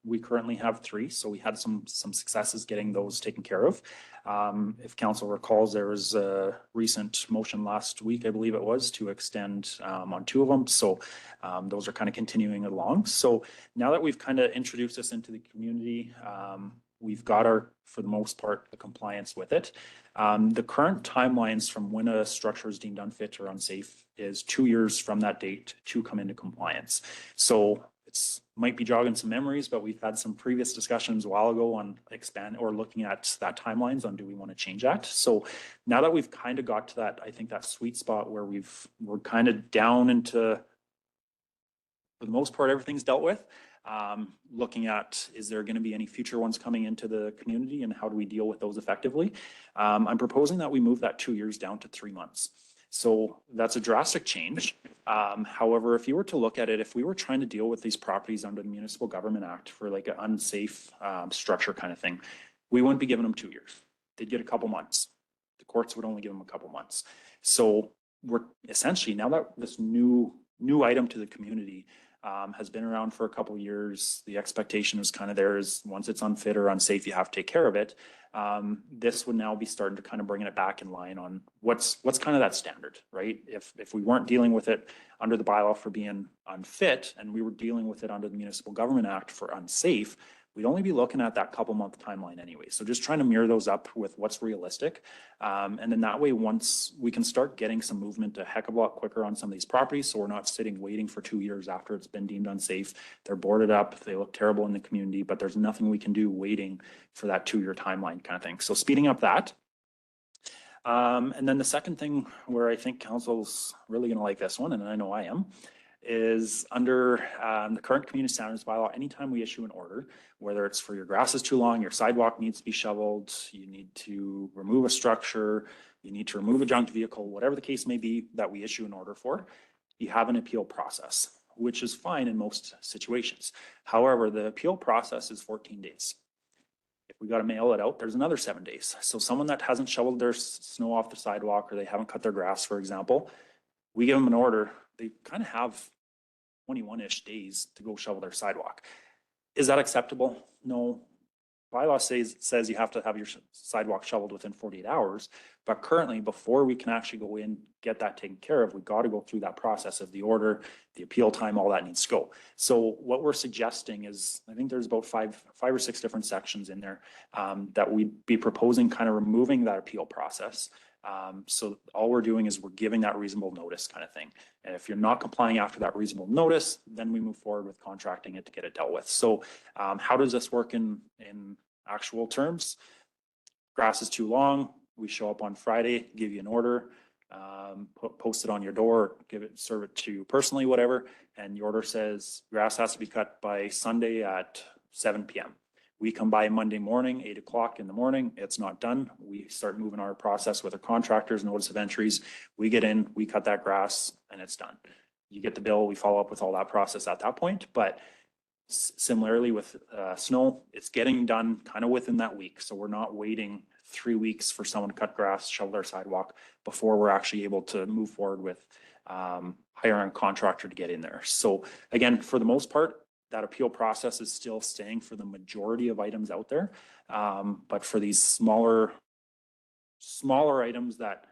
We currently have 3, so we had some successes getting those taken care of. If council recalls, there was a recent motion last week, I believe it was, to extend on 2 of them. So those are kind of continuing along. So now that we've kind of introduced this into the community, we've got for the most part, the compliance with it. The current timelines from when a structure is deemed unfit or unsafe is 2 years from that date to come into compliance. So might be jogging some memories, but we've had some previous discussions a while ago on looking at that timelines on do we want to change that. So now that we've kind of got to that, I think that sweet spot where we're kind of down into, for the most part, everything's dealt with. Looking at, is there going to be any future ones coming into the community and how do we deal with those effectively? I'm proposing that we move that 2 years down to 3 months. So that's a drastic change. However, if you were to look at it, if we were trying to deal with these properties under the Municipal Government Act for like an unsafe structure kind of thing, we wouldn't be giving them 2 years. They'd get a couple months. The courts would only give them a couple months. So we're essentially, now that this new item to the community has been around for a couple of years, the expectation is kind of there is once it's unfit or unsafe, you have to take care of it. This would now be starting to kind of bringing it back in line on what's kind of that standard, right? If we weren't dealing with it under the bylaw for being unfit and we were dealing with it under the Municipal Government Act for unsafe, we'd only be looking at that couple month timeline anyway. So just trying to mirror those up with what's realistic. And then that way, once we can start getting some movement a heck of a lot quicker on some of these properties. So we're not sitting waiting for 2 years after it's been deemed unsafe. They're boarded up, they look terrible in the community, but there's nothing we can do waiting for that 2 year timeline kind of thing. So speeding up that. And then the second thing where I think council's really gonna like this one, and I know I am, is under the current community standards bylaw, anytime we issue an order, whether it's for your grass is too long, your sidewalk needs to be shoveled, you need to remove a structure, you need to remove a junked vehicle, whatever the case may be that we issue an order for, you have an appeal process, which is fine in most situations. However, the appeal process is 14 days. If we got to mail it out, there's another 7 days. So someone that hasn't shoveled their snow off the sidewalk or they haven't cut their grass, for example, we give them an order, they kind of have 21-ish days to go shovel their sidewalk. Is that acceptable? No. Bylaw says you have to have your sidewalk shoveled within 48 hours, but currently before we can actually go in, get that taken care of, we got to go through that process of the order, the appeal time, all that needs to go. So what we're suggesting is, I think there's about five or six different sections in there that we'd be proposing kind of removing that appeal process. So all we're doing is we're giving that reasonable notice kind of thing. And if you're not complying after that reasonable notice, then we move forward with contracting it to get it dealt with. So how does this work in actual terms? Grass is too long. We show up on Friday, give you an order, post it on your door, serve it to you personally, whatever. And the order says grass has to be cut by Sunday at 7 p.m. We come by Monday morning, 8 o'clock in the morning, it's not done. We start moving our process with our contractors, notice of entries. We get in, we cut that grass and it's done. You get the bill, we follow up with all that process at that point. But similarly with snow, it's getting done kind of within that week. So we're not waiting 3 weeks for someone to cut grass, shovel their sidewalk before we're actually able to move forward with hiring a contractor to get in there. So again, for the most part, that appeal process is still staying for the majority of items out there. But for these smaller items that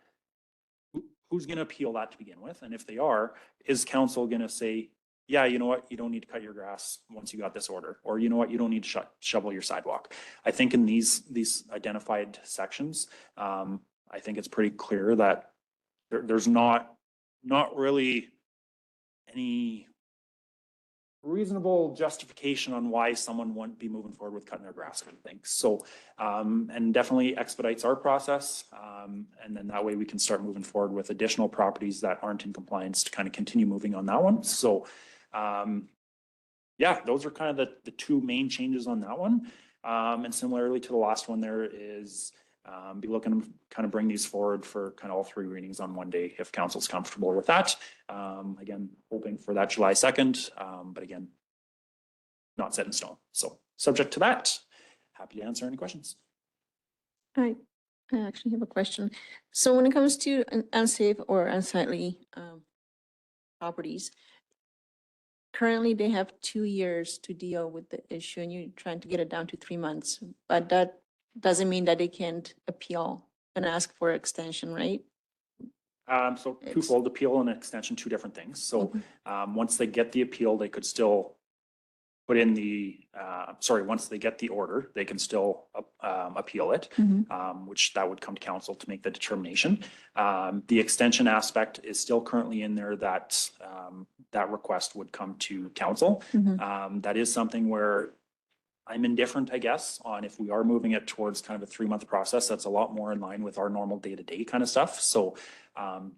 who's going to appeal that to begin with? And if they are, is council going to say, yeah, you know what, you don't need to cut your grass once you got this order, or you know what, you don't need to shovel your sidewalk. I think in these identified sections, I think it's pretty clear that there's not really any reasonable justification on why someone wouldn't be moving forward with cutting their grass kind of thing. So, and definitely expedites our process. And then that way we can start moving forward with additional properties that aren't in compliance to kind of continue moving on that one. So, yeah, those are kind of the two main changes on that one. And similarly to the last one, there is be looking to kind of bring these forward for kind of all 3 readings on one day if council's comfortable with that. Again, hoping for that July 2nd, but again, not set in stone. So subject to that, happy to answer any questions. I actually have a question. So when it comes to unsafe or unsightly properties, currently they have 2 years to deal with the issue and you're trying to get it down to 3 months. But that doesn't mean that they can't appeal and ask for extension, right? So It's- twofold, appeal and extension, two different things. So, once they get the appeal, they could still put in the, once they get the order, they can still, appeal it. Which that would come to council to make the determination. The extension aspect is still currently in there that, that request would come to council. That is something where I'm indifferent, I guess, on if we are moving it towards kind of a 3-month process. That's a lot more in line with our normal day-to-day kind of stuff. So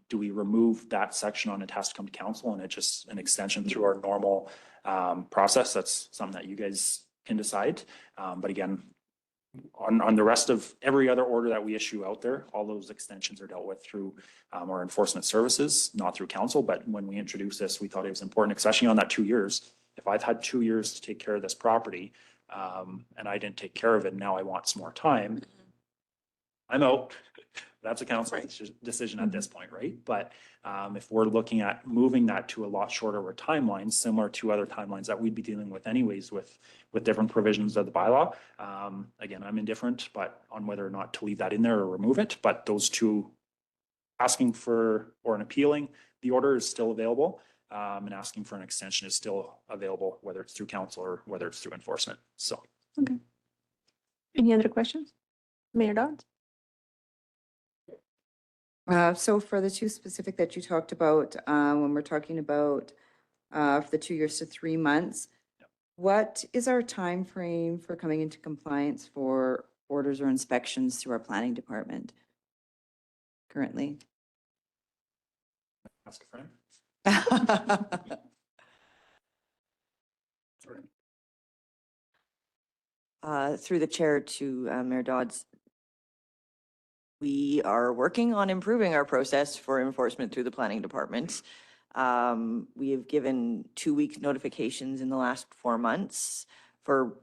do we remove that section on it has to come to council and it's just an extension through our normal process? That's something that you guys can decide. But again, on the rest of every other order that we issue out there, all those extensions are dealt with through our enforcement services, not through council. But when we introduced this, we thought it was important, especially on that 2 years. If I've had 2 years to take care of this property, and I didn't take care of it, now I want some more time, I'm out. That's a council decision at this point, right? But if we're looking at moving that to a lot shorter of a timeline, similar to other timelines that we'd be dealing with anyways with different provisions of the bylaw, again, I'm indifferent, but on whether or not to leave that in there or remove it. But those two, asking for or an appealing the order is still available. And asking for an extension is still available, whether it's through council or whether it's through enforcement. So. Any other questions? Mayor Dodds? So for the two specific that you talked about, when we're talking about for the 2 years to 3 months, what is our time frame for coming into compliance for orders or inspections through our planning department currently? Ask a friend. Through the chair to Mayor Dodds, we are working on improving our process for enforcement through the planning department. We have given 2 week notifications in the last 4 months for,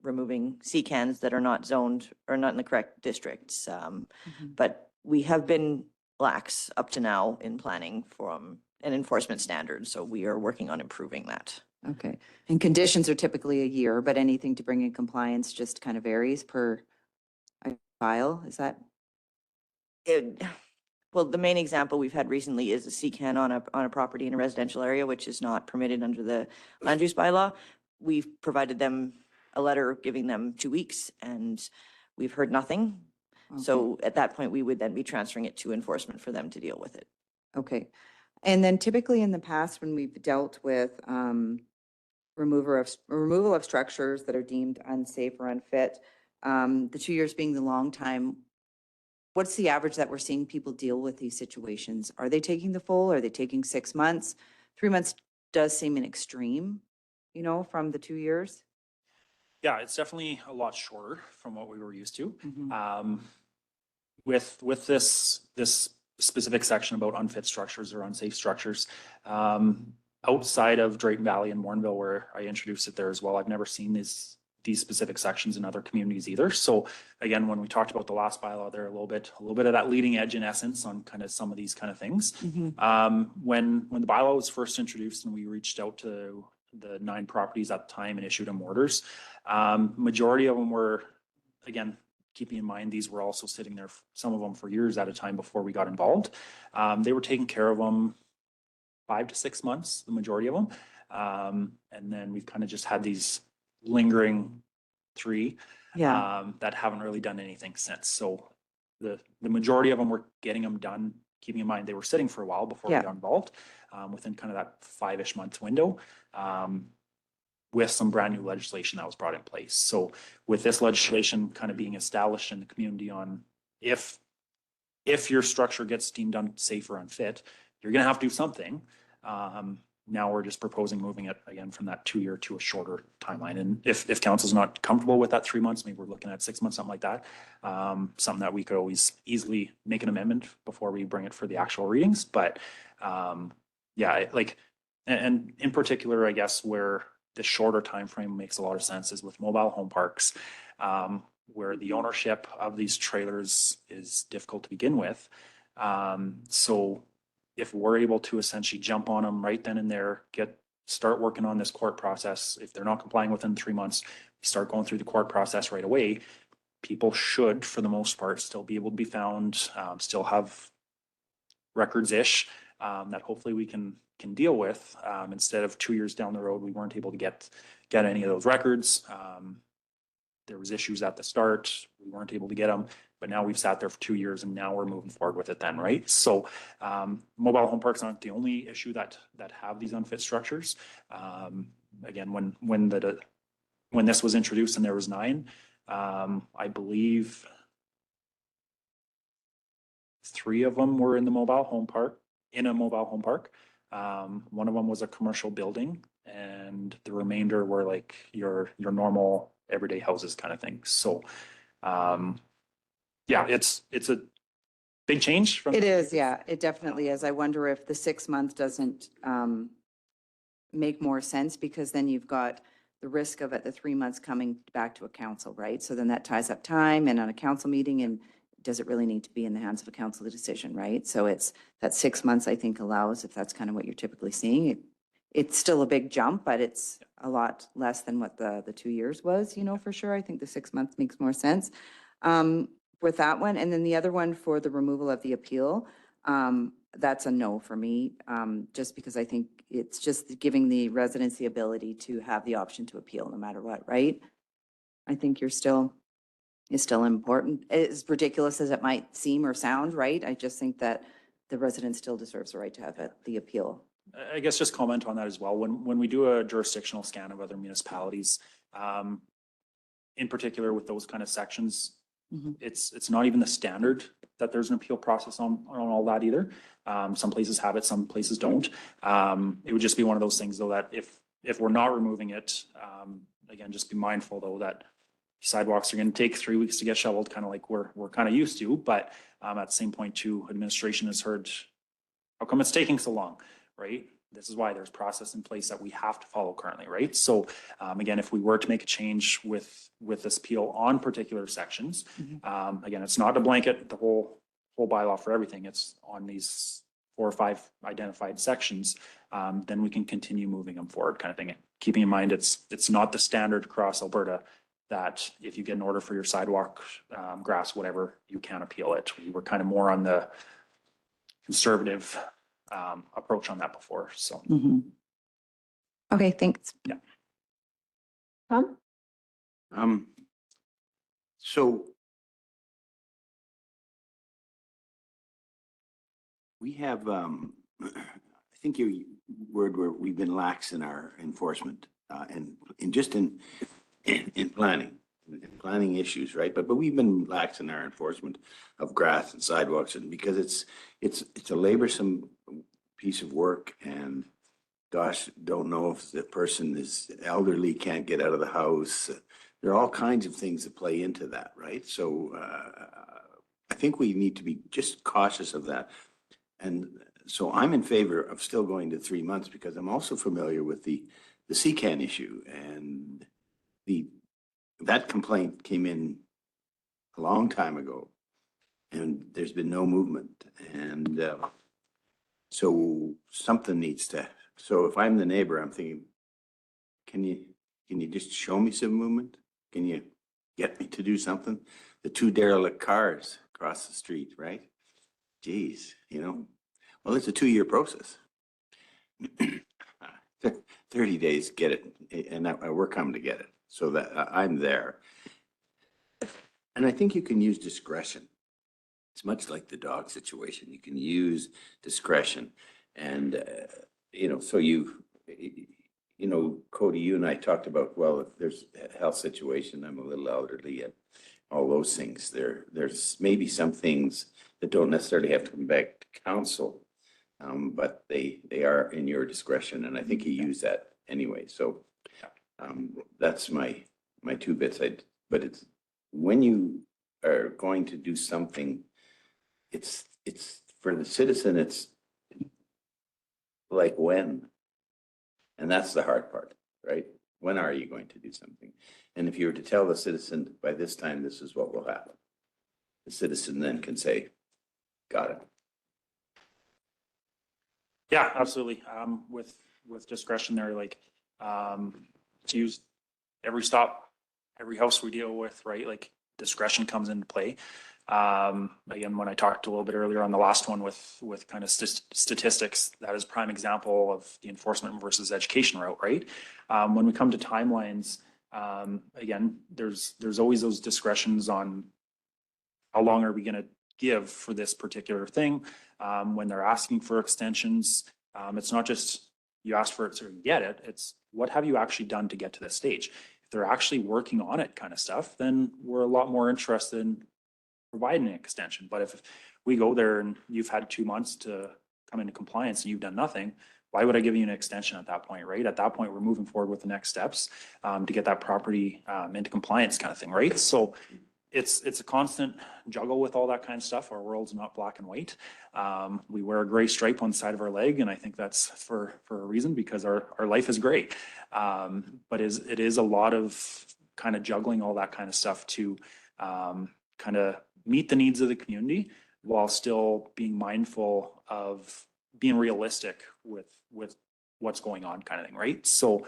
removing CCANs that are not zoned or not in the correct districts. But we have been lax up to now in planning from an enforcement standard. So we are working on improving that. Okay, and conditions are typically a year, but anything to bring in compliance just kind of varies per file, is that? Well, the main example we've had recently is a CCAN on a property in a residential area, which is not permitted under the land use bylaw. We've provided them a letter giving them 2 weeks and we've heard nothing. So at that point, we would then be transferring it to enforcement for them to deal with it. Okay, and then typically in the past, when we've dealt with removal of structures that are deemed unsafe or unfit, the 2 years being the long time, what's the average that we're seeing people deal with these situations? Are they taking the full? Are they taking 6 months? 3 months does seem an extreme, from the 2 years. Yeah, it's definitely a lot shorter from what we were used to. Mhm. With this specific section about unfit structures or unsafe structures, outside of Drayton Valley and Morinville, where I introduced it there as well, I've never seen these specific sections in other communities either. So again, when we talked about the last bylaw there, a little bit of that leading edge in essence on kind of some of these kind of things. When the bylaw was first introduced and we reached out to the 9 properties at the time and issued them orders, majority of them were, again, keeping in mind, these were also sitting there, some of them for years at a time before we got involved. They were taking care of them 5 to 6 months, the majority of them. And then we've kind of just had these lingering 3 that haven't really done anything since. So the majority of them were getting them done, keeping in mind they were sitting for a while before we got involved, within kind of that 5-ish month window. With some brand new legislation that was brought in place. So with this legislation kind of being established in the community on if your structure gets deemed unsafe or unfit, you're going to have to do something. Now we're just proposing moving it again from that 2 year to a shorter timeline. And if council's not comfortable with that 3 months, maybe we're looking at 6 months, something like that. Something that we could always easily make an amendment before we bring it for the actual readings. But and in particular, I guess where the shorter time frame makes a lot of sense is with mobile home parks, where the ownership of these trailers is difficult to begin with. So if we're able to essentially jump on them right then and there, get start working on this court process. If they're not complying within 3 months, start going through the court process right away. People should, for the most part, still be able to be found, still have records-ish that hopefully we can deal with. Instead of 2 years down the road, we weren't able to get any of those records. There was issues at the start, we weren't able to get them, but now we've sat there for 2 years and now we're moving forward with it then, right? So mobile home parks aren't the only issue that have these unfit structures. Again, when this was introduced and there was 9, I believe 3 of them were in a mobile home park. One of them was a commercial building, and the remainder were like your normal everyday houses kind of thing. So, yeah, it's a big change from. It is, yeah, it definitely is. I wonder if the 6 month doesn't make more sense, because then you've got the risk of at the 3 months coming back to a council, right? So then that ties up time and on a council meeting, and does it really need to be in the hands of a council, the decision, right? So it's that 6 months, I think, allows, if that's kind of what you're typically seeing, it's still a big jump, but it's a lot less than what the 2 years was, you know, for sure. I think the 6 months makes more sense with that one. And then the other one for the removal of the appeal, that's a no for me, just because I think it's just giving the residents the ability to have the option to appeal no matter what, right? I think is still important. As ridiculous as it might seem or sound, right? I just think that the resident still deserves the right to have the appeal. I guess just comment on that as well. When we do a jurisdictional scan of other municipalities, in particular with those kind of sections, it's not even the standard that there's an appeal process on all that either. Some places have it, some places don't. It would just be one of those things though, that if we're not removing it, again, just be mindful though that sidewalks are going to take 3 weeks to get shoveled, kind of like we're kind of used to. But at the same point too, administration has heard, how come it's taking so long, right? This is why there's process in place that we have to follow currently, right? So again, if we were to make a change with this appeal on particular sections, again, it's not to blanket the whole bylaw for everything. It's on these 4 or 5 identified sections. Then we can continue moving them forward, kind of thing. Keeping in mind, it's not the standard across Alberta that if you get an order for your sidewalk, grass, whatever, you can appeal it. We were kind of more on the conservative approach on that before, so. Okay, thanks. Yeah. Tom? So we have, I think your word where we've been lax in our enforcement and in planning issues, right? But we've been lax in our enforcement of grass and sidewalks, and because it's a laborsome piece of work, and gosh, don't know if the person is elderly, can't get out of the house. There are all kinds of things that play into that, right? So I think we need to be just cautious of that. And so I'm in favor of still going to 3 months, because I'm also familiar with the CCAN issue, and that complaint came in a long time ago, and there's been no movement. And so something needs to, so if I'm the neighbor, I'm thinking, can you just show me some movement? Can you get me to do something? The 2 derelict cars across the street, right? Geez, you know, well, it's a 2-year process. 30 days, get it. And we're coming to get it. So that I'm there. And I think you can use discretion. It's much like the dog situation. You can use discretion. And, you know, so Cody, you and I talked about, well, if there's a health situation, I'm a little elderly and all those things. There's maybe some things that don't necessarily have to come back to council, but they are in your discretion. And I think you use that anyway. So that's my 2 bits. But it's when you are going to do something, it's for the citizen, it's like when. And that's the hard part, right? When are you going to do something? And if you were to tell the citizen by this time, this is what will happen, the citizen then can say, got it. Yeah, absolutely. with discretion there, like, to use every stop, every house we deal with, right? Like discretion comes into play. Again, when I talked a little bit earlier on the last one with kind of statistics, that is prime example of the enforcement versus education route, right? When we come to timelines, again, there's always those discretions on how long are we going to give for this particular thing. When they're asking for extensions, it's not just you ask for it to get it, it's what have you actually done to get to this stage? If they're actually working on it kind of stuff, then we're a lot more interested in providing an extension. But if we go there and you've had 2 months to come into compliance and you've done nothing, why would I give you an extension at that point, right? At that point, we're moving forward with the next steps to get that property into compliance kind of thing, right? So it's a constant juggle with all that kind of stuff. Our world's not black and white. We wear a gray stripe on the side of our leg, and I think that's for a reason, because our life is gray. But it is a lot of kind of juggling all that kind of stuff to kind of meet the needs of the community while still being mindful of being realistic with what's going on kind of thing, right? So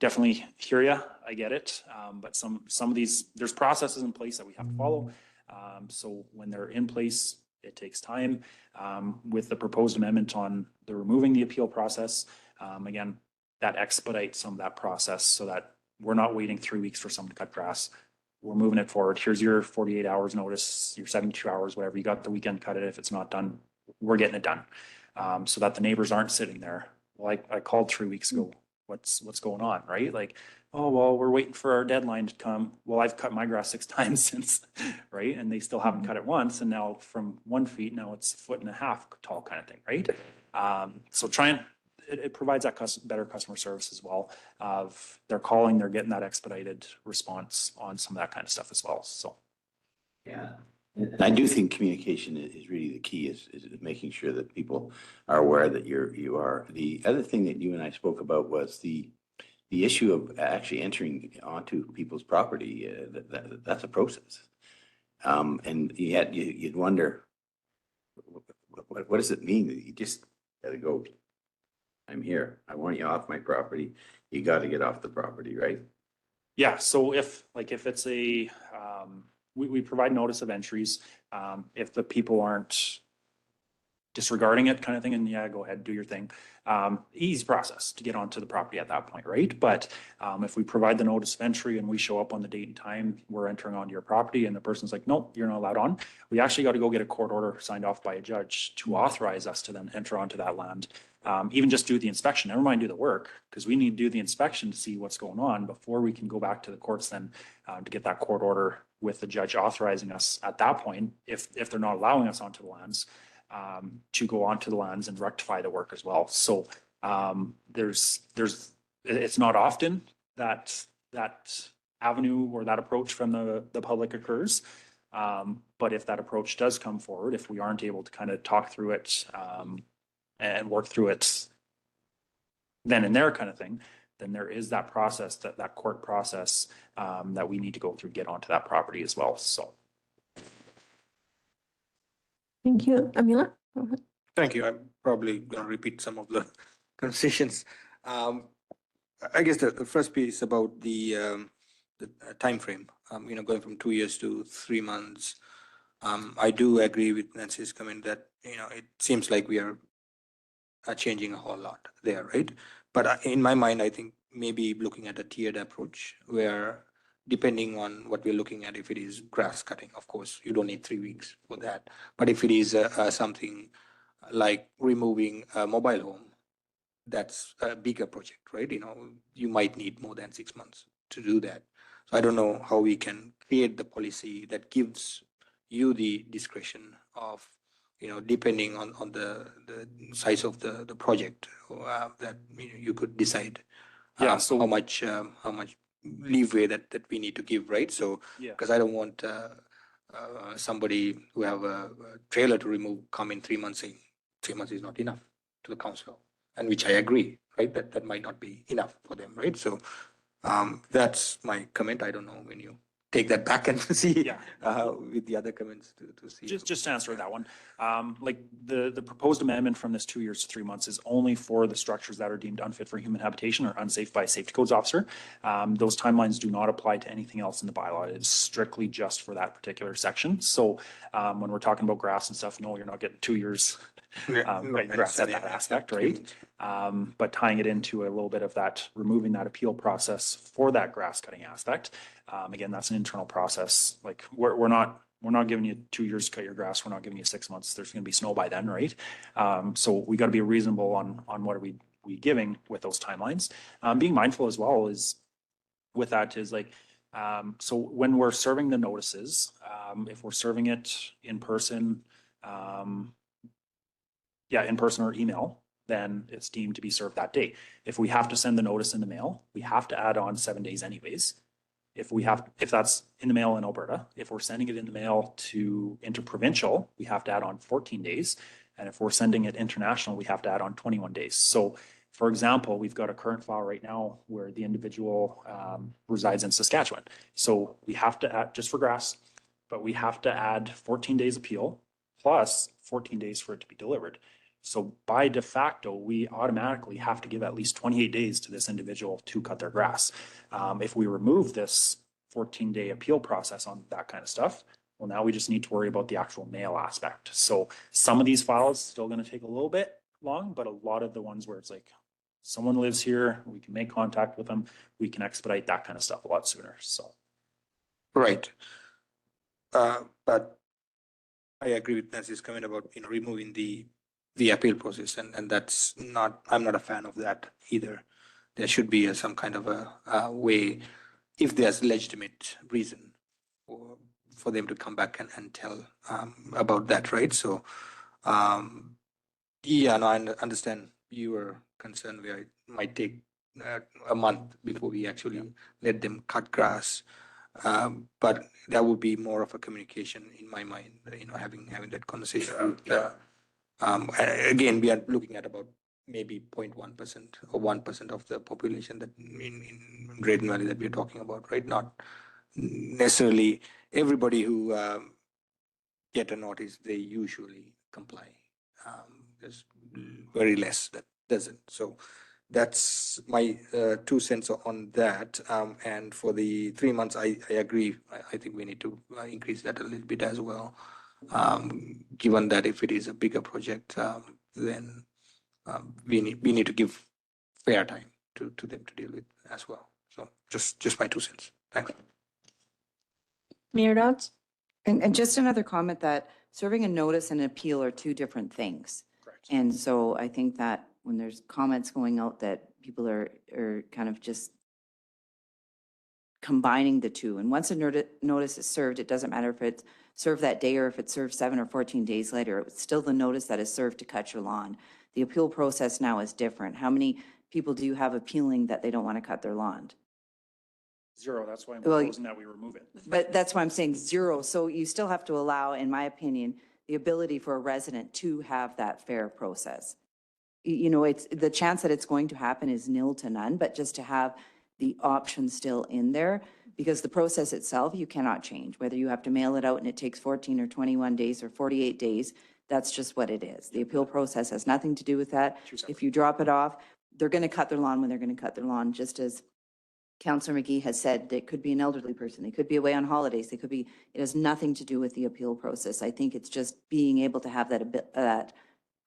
definitely hear ya, I get it. But some of these, there's processes in place that we have to follow. So when they're in place, it takes time. With the proposed amendment on the removing the appeal process, again, that expedites some of that process so that we're not waiting 3 weeks for someone to cut grass. We're moving it forward. Here's your 48 hours notice, your 72 hours, whatever. You got the weekend, cut it. If it's not done, we're getting it done. So that the neighbors aren't sitting there. Well, I called 3 weeks ago. What's going on, right? Like, oh, well, we're waiting for our deadline to come. Well, I've cut my grass 6 times since, right? And they still haven't cut it once. And now from 1 feet, now it's 1.5 feet tall kind of thing, right? So it provides that better customer service as well. Of they're calling, they're getting that expedited response on some of that kind of stuff as well. So. Yeah. And I do think communication is really the key, is making sure that people are aware that you are. The other thing that you and I spoke about was the issue of actually entering onto people's property. That's a process. And yet you'd wonder, what does it mean? You just gotta go, I'm here. I want you off my property. You got to get off the property, right? Yeah. So if it's a, we provide notice of entries. If the people aren't disregarding it kind of thing, and yeah, go ahead, do your thing. Easy process to get onto the property at that point, right? But if we provide the notice of entry and we show up on the date and time we're entering onto your property and the person's like, nope, you're not allowed on, we actually got to go get a court order signed off by a judge to authorize us to then enter onto that land. Even just do the inspection, never mind do the work, because we need to do the inspection to see what's going on before we can go back to the courts then to get that court order with the judge authorizing us at that point, if they're not allowing us onto the lands, to go onto the lands and rectify the work as well. So it's not often that avenue or that approach from the public occurs. But if that approach does come forward, if we aren't able to kind of talk through it and work through it then and there kind of thing, then there is that process, that court process that we need to go through, get onto that property as well. So. Thank you. Amila? Thank you. I'm probably going to repeat some of the conversations. I guess the first piece about the time frame, going from 2 years to 3 months. I do agree with Nancy's comment that, it seems like we are changing a whole lot there, right? But in my mind, I think maybe looking at a tiered approach where, depending on what we're looking at, if it is grass cutting, of course, you don't need 3 weeks for that. But if it is something like removing a mobile home, that's a bigger project, right? You might need more than 6 months to do that. So I don't know how we can create the policy that gives you the discretion of, depending on the size of the project, that you could decide so how much leeway that we need to give, right? So, because I don't want somebody who have a trailer to remove come in 3 months saying 3 months is not enough to the council, and which I agree, right? That might not be enough for them, right? So that's my comment. I don't know when you take that back and see Yeah. with the other comments to see. Just to answer that one, like the proposed amendment from this 2 years to 3 months is only for the structures that are deemed unfit for human habitation or unsafe by a safety codes officer. Those timelines do not apply to anything else in the bylaw. It's strictly just for that particular section. So when we're talking about grass and stuff, no, you're not getting 2 years. No, Grass at that aspect, right? But tying it into a little bit of that, removing that appeal process for that grass cutting aspect. Again, that's an internal process. Like we're not giving you 2 years to cut your grass. We're not giving you 6 months. There's going to be snow by then, right? So we got to be reasonable on what are we giving with those timelines. Being mindful as well is with that is like, so when we're serving the notices, if we're serving it in person, in person or email, then it's deemed to be served that day. If we have to send the notice in the mail, we have to add on 7 days anyways. If that's in the mail in Alberta, if we're sending it in the mail to interprovincial, we have to add on 14 days. And if we're sending it international, we have to add on 21 days. So for example, we've got a current file right now where the individual resides in Saskatchewan. So we have to add, just for grass, but we have to add 14 days appeal plus 14 days for it to be delivered. So by de facto, we automatically have to give at least 28 days to this individual to cut their grass. If we remove this 14-day appeal process on that kind of stuff, well, now we just need to worry about the actual mail aspect. So some of these files still going to take a little bit long, but a lot of the ones where it's like someone lives here, we can make contact with them, we can expedite that kind of stuff a lot sooner. So, Right. But I agree with Nancy's comment about, removing the appeal process, and that's not, I'm not a fan of that either. There should be some kind of a way, if there's legitimate reason for them to come back and tell about that, right? So, no, I understand your concern where it might take a month before we actually let them cut grass. But that would be more of a communication in my mind, having that conversation. Again, we are looking at about maybe 0.1% or 1% of the population that in Drayton Valley that we're talking about, right? Not necessarily everybody who get a notice, they usually comply. There's very less that doesn't. So that's my 2 cents on that. And for the 3 months, I agree. I think we need to increase that a little bit as well. Given that if it is a bigger project, then we need to give fair time to them to deal with as well. So just my 2 cents. Thanks. Mayor Dodds? And just another comment that serving a notice and appeal are two different things. correct. And so I think that when there's comments going out that people are kind of just combining the two. And once a notice is served, it doesn't matter if it's served that day or if it's served 7 or 14 days later, it's still the notice that is served to cut your lawn. The appeal process now is different. How many people do you have appealing that they don't want to cut their lawn? 0, that's why I'm Well, proposing that we remove it. But that's why I'm saying 0. So you still have to allow, in my opinion, the ability for a resident to have that fair process. It's the chance that it's going to happen is nil to none, but just to have the option still in there, because the process itself, you cannot change. Whether you have to mail it out and it takes 14 or 21 days or 48 days, that's just what it is. The appeal process has nothing to do with that. If you drop it off, they're going to cut their lawn when they're going to cut their lawn, just as Councillor McGee has said. It could be an elderly person. They could be away on holidays. It has nothing to do with the appeal process. I think it's just being able to have that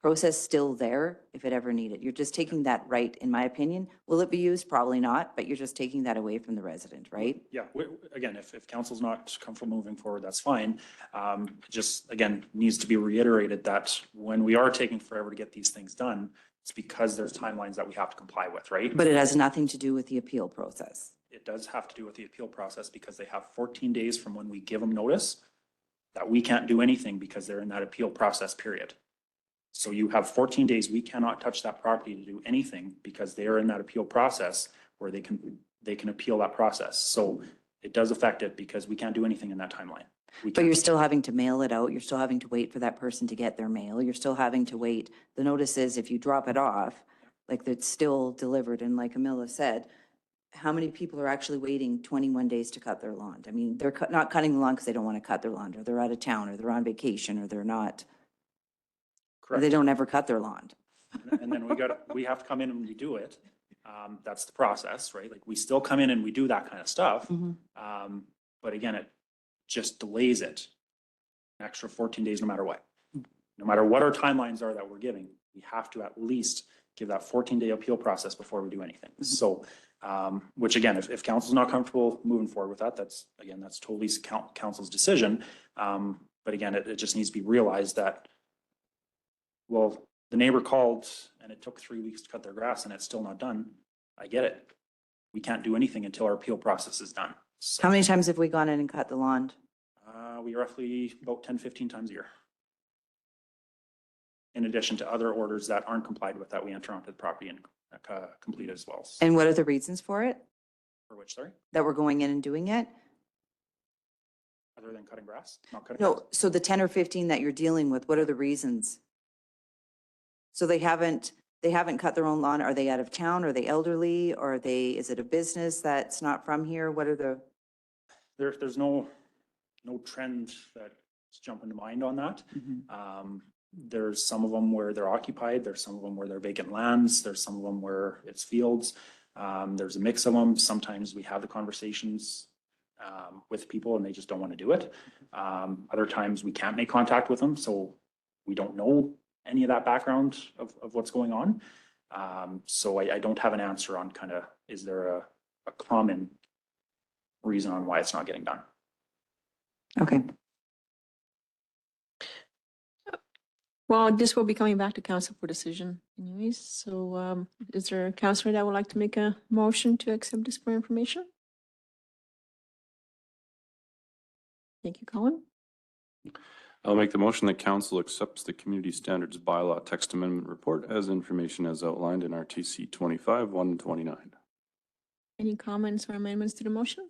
process still there if it ever needed. You're just taking that right, in my opinion. Will it be used? Probably not, but you're just taking that away from the resident, right? Yeah, again, if council's not comfortable moving forward, that's fine. Just, again, needs to be reiterated that when we are taking forever to get these things done, it's because there's timelines that we have to comply with, right? But it has nothing to do with the appeal process. It does have to do with the appeal process because they have 14 days from when we give them notice that we can't do anything because they're in that appeal process period. So you have 14 days. We cannot touch that property to do anything because they are in that appeal process where they can appeal that process. So it does affect it because we can't do anything in that timeline. But you're still having to mail it out. You're still having to wait for that person to get their mail. You're still having to wait. The notice is if you drop it off, like it's still delivered. And like Camilla said, how many people are actually waiting 21 days to cut their lawn? I mean, they're not cutting the lawn because they don't want to cut their lawn, or they're out of town, or they're on vacation, or they're not, or they Correct. don't ever cut their lawn. And then we have to come in and we do it. That's the process, right? Like, we still come in and we do that kind of stuff. But again, it just delays it an extra 14 days, no matter what. No matter what our timelines are that we're giving, we have to at least give that 14-day appeal process before we do anything. So, which again, if council's not comfortable moving forward with that, that's totally council's decision. But again, it just needs to be realized that, well, the neighbor called and it took 3 weeks to cut their grass and it's still not done. I get it. We can't do anything until our appeal process is done. So, How many times have we gone in and cut the lawn? we roughly about 10, 15 times a year. In addition to other orders that aren't complied with that we enter onto the property and complete as well. And what are the reasons for it, For which, sorry, that we're going in and doing it? other than cutting grass, not cutting grass? No, so the 10 or 15 that you're dealing with, what are the reasons? So they haven't cut their own lawn. Are they out of town? Are they elderly? Or is it a business that's not from here? What are the, There's no trend that's jumping to mind on that. There's some of them where they're occupied. There's some of them where they're vacant lands. There's some of them where it's fields. There's a mix of them. Sometimes we have the conversations with people and they just don't want to do it. Other times we can't make contact with them, so we don't know any of that background of what's going on. So I don't have an answer on kind of, is there a common reason on why it's not getting done? okay. Well, this will be coming back to council for decision anyways. So is there a councillor that would like to make a motion to accept this for information? Thank you, Colin. I'll make the motion that council accepts the community standards bylaw text amendment report as information as outlined in RTC 25-129. Any comments or amendments to the motion?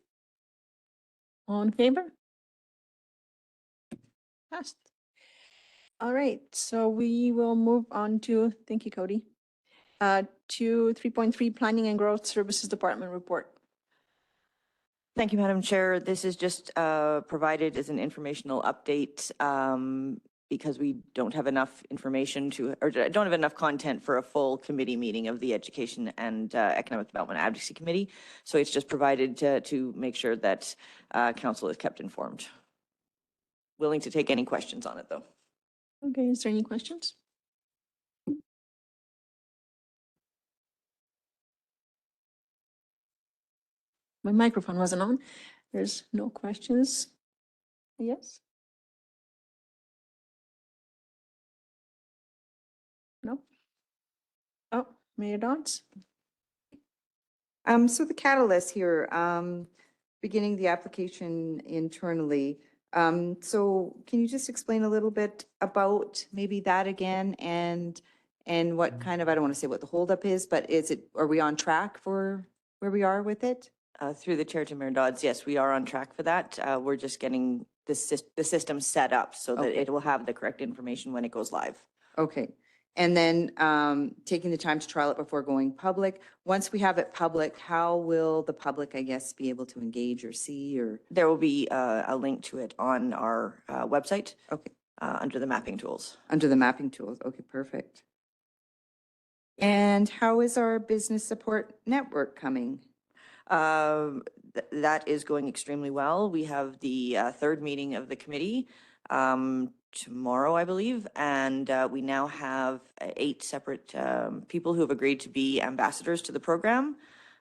All in favor? Passed. All right, so we will move on to, thank you, Cody, to 3.3 Planning and Growth Services Department report. Thank you, Madam Chair. This is just provided as an informational update because we don't have enough information or don't have enough content for a full committee meeting of the Education and Economic Development Advocacy Committee. So it's just provided to make sure that council is kept informed. Willing to take any questions on it, though. Okay, is there any questions? My microphone wasn't on. There's no questions. Yes? No? Oh, Mayor Dodds? So the catalyst here, beginning the application internally. So can you just explain a little bit about maybe that again and what kind of, I don't want to say what the holdup is, but are we on track for where we are with it? Through the chair to Mayor Dodds, yes, we are on track for that. We're just getting the system set up so that Okay. it will have the correct information when it goes live. Okay. And then taking the time to trial it before going public. Once we have it public, how will the public, I guess, be able to engage or see or? There will be a link to it on our website. Okay. Under the mapping tools. Under the mapping tools. Okay, perfect. And how is our business support network coming? That is going extremely well. We have the third meeting of the committee tomorrow, I believe, and we now have 8 separate people who have agreed to be ambassadors to the program.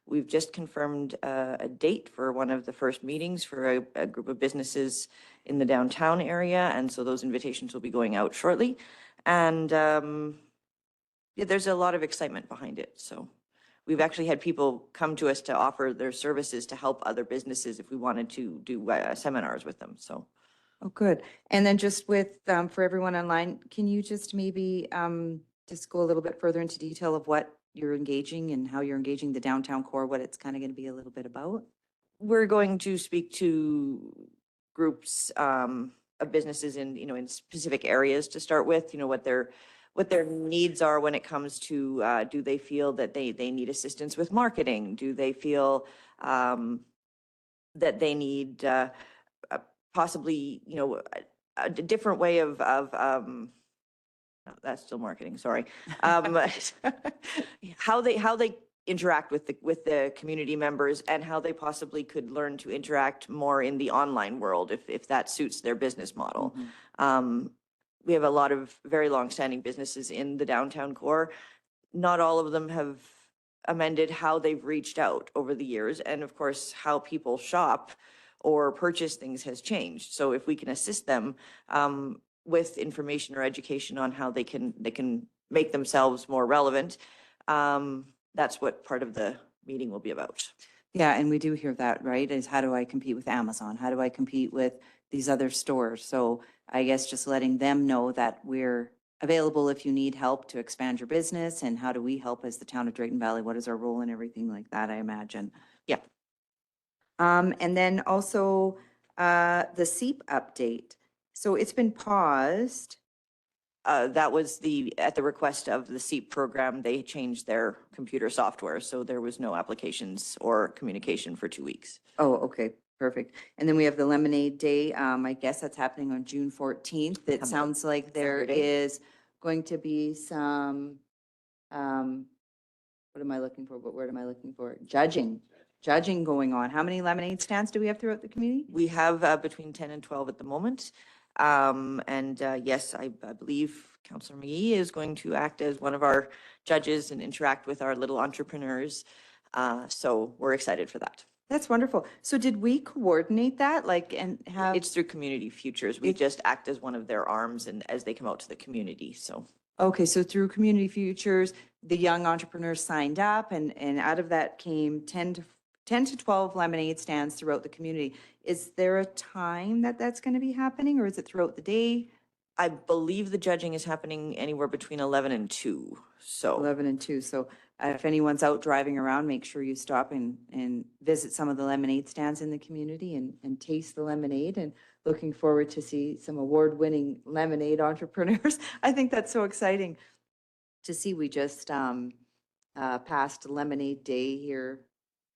We've just confirmed a date for one of the first meetings for a group of businesses in the downtown area, and so those invitations will be going out shortly. And yeah, there's a lot of excitement behind it, so. We've actually had people come to us to offer their services to help other businesses if we wanted to do seminars with them, so. Oh, good. And then just with, for everyone online, can you just maybe just go a little bit further into detail of what you're engaging and how you're engaging the downtown core, what it's kind of going to be a little bit about? We're going to speak to groups of businesses in, in specific areas to start with, what what their needs are when it comes to, do they feel that they need assistance with marketing? Do they feel that they need possibly, a different way of, no, that's still marketing, sorry. How they interact with the community members and how they possibly could learn to interact more in the online world if that suits their business model. We have a lot of very long-standing businesses in the downtown core. Not all of them have amended how they've reached out over the years. And of course, how people shop or purchase things has changed. So if we can assist them with information or education on how they can make themselves more relevant, that's what part of the meeting will be about. Yeah, and we do hear that, right? Is how do I compete with Amazon? How do I compete with these other stores? So I guess just letting them know that we're available if you need help to expand your business, and how do we help as the town of Drayton Valley? What is our role in everything like that, I imagine. Yeah. And then also the SEEP update. So it's been paused. That was at the request of the SEEP program, they changed their computer software, so there was no applications or communication for 2 weeks. Oh, okay, perfect. And then we have the Lemonade Day. I guess that's happening on June 14th. It Coming up sounds like there Saturday. is going to be some, what am I looking for? What word am I looking for? Judging going on. How many lemonade stands do we have throughout the community? We have between 10 and 12 at the moment. Yes, I believe Councillor McGee is going to act as one of our judges and interact with our little entrepreneurs. So we're excited for that. That's wonderful. So did we coordinate that, like, and have? It's through Community Futures. We just act as one of their arms and as they come out to the community, so. Okay, so through Community Futures, the young entrepreneurs signed up, and out of that came 10 to 12 lemonade stands throughout the community. Is there a time that that's going to be happening, or is it throughout the day? I believe the judging is happening anywhere between 11 and 2, so. 11 and 2. So if anyone's out driving around, make sure you stop and visit some of the lemonade stands in the community and taste the lemonade. And looking forward to see some award-winning lemonade entrepreneurs. I think that's so exciting to see. We just passed Lemonade Day here.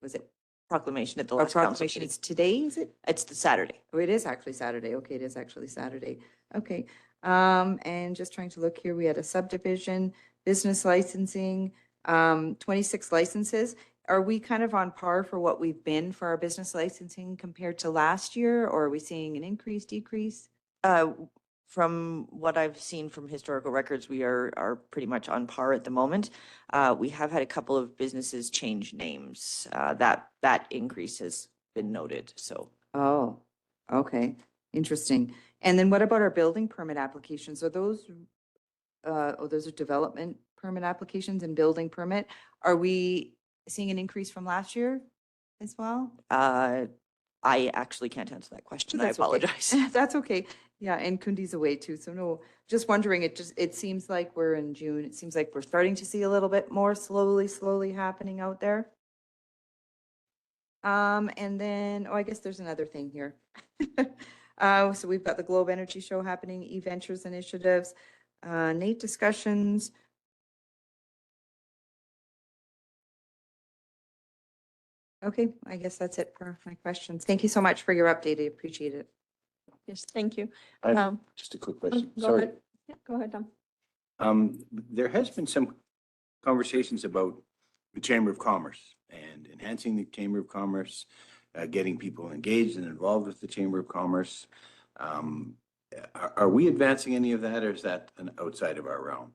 Was it? Proclamation at the Our last council proclamation. meeting. It's today, is it? It's the Saturday. Oh, it is actually Saturday. Okay, it is actually Saturday. Okay. And just trying to look here, we had a subdivision, business licensing, 26 licenses. Are we kind of on par for what we've been for our business licensing compared to last year, or are we seeing an increase, decrease? From what I've seen from historical records, we are pretty much on par at the moment. We have had a couple of businesses change names. That increase has been noted, so. Oh, okay, interesting. And then what about our building permit applications? Are those, those are development permit applications and building permit? Are we seeing an increase from last year as well? I actually can't answer that question. I That's okay. apologize. That's okay. Yeah, and Kundi's away too, so no, just wondering, it seems like we're in June. It seems like we're starting to see a little bit more slowly happening out there. And then, I guess there's another thing here. So we've got the Globe Energy Show happening, eVentures initiatives, NATE discussions. Okay, I guess that's it for my questions. Thank you so much for your update. I appreciate it. Yes, thank you. I have just a quick question. Sorry. Yeah, go ahead, Tom. There has been some conversations about the Chamber of Commerce and enhancing the Chamber of Commerce, getting people engaged and involved with the Chamber of Commerce. Are we advancing any of that, or is that outside of our realm?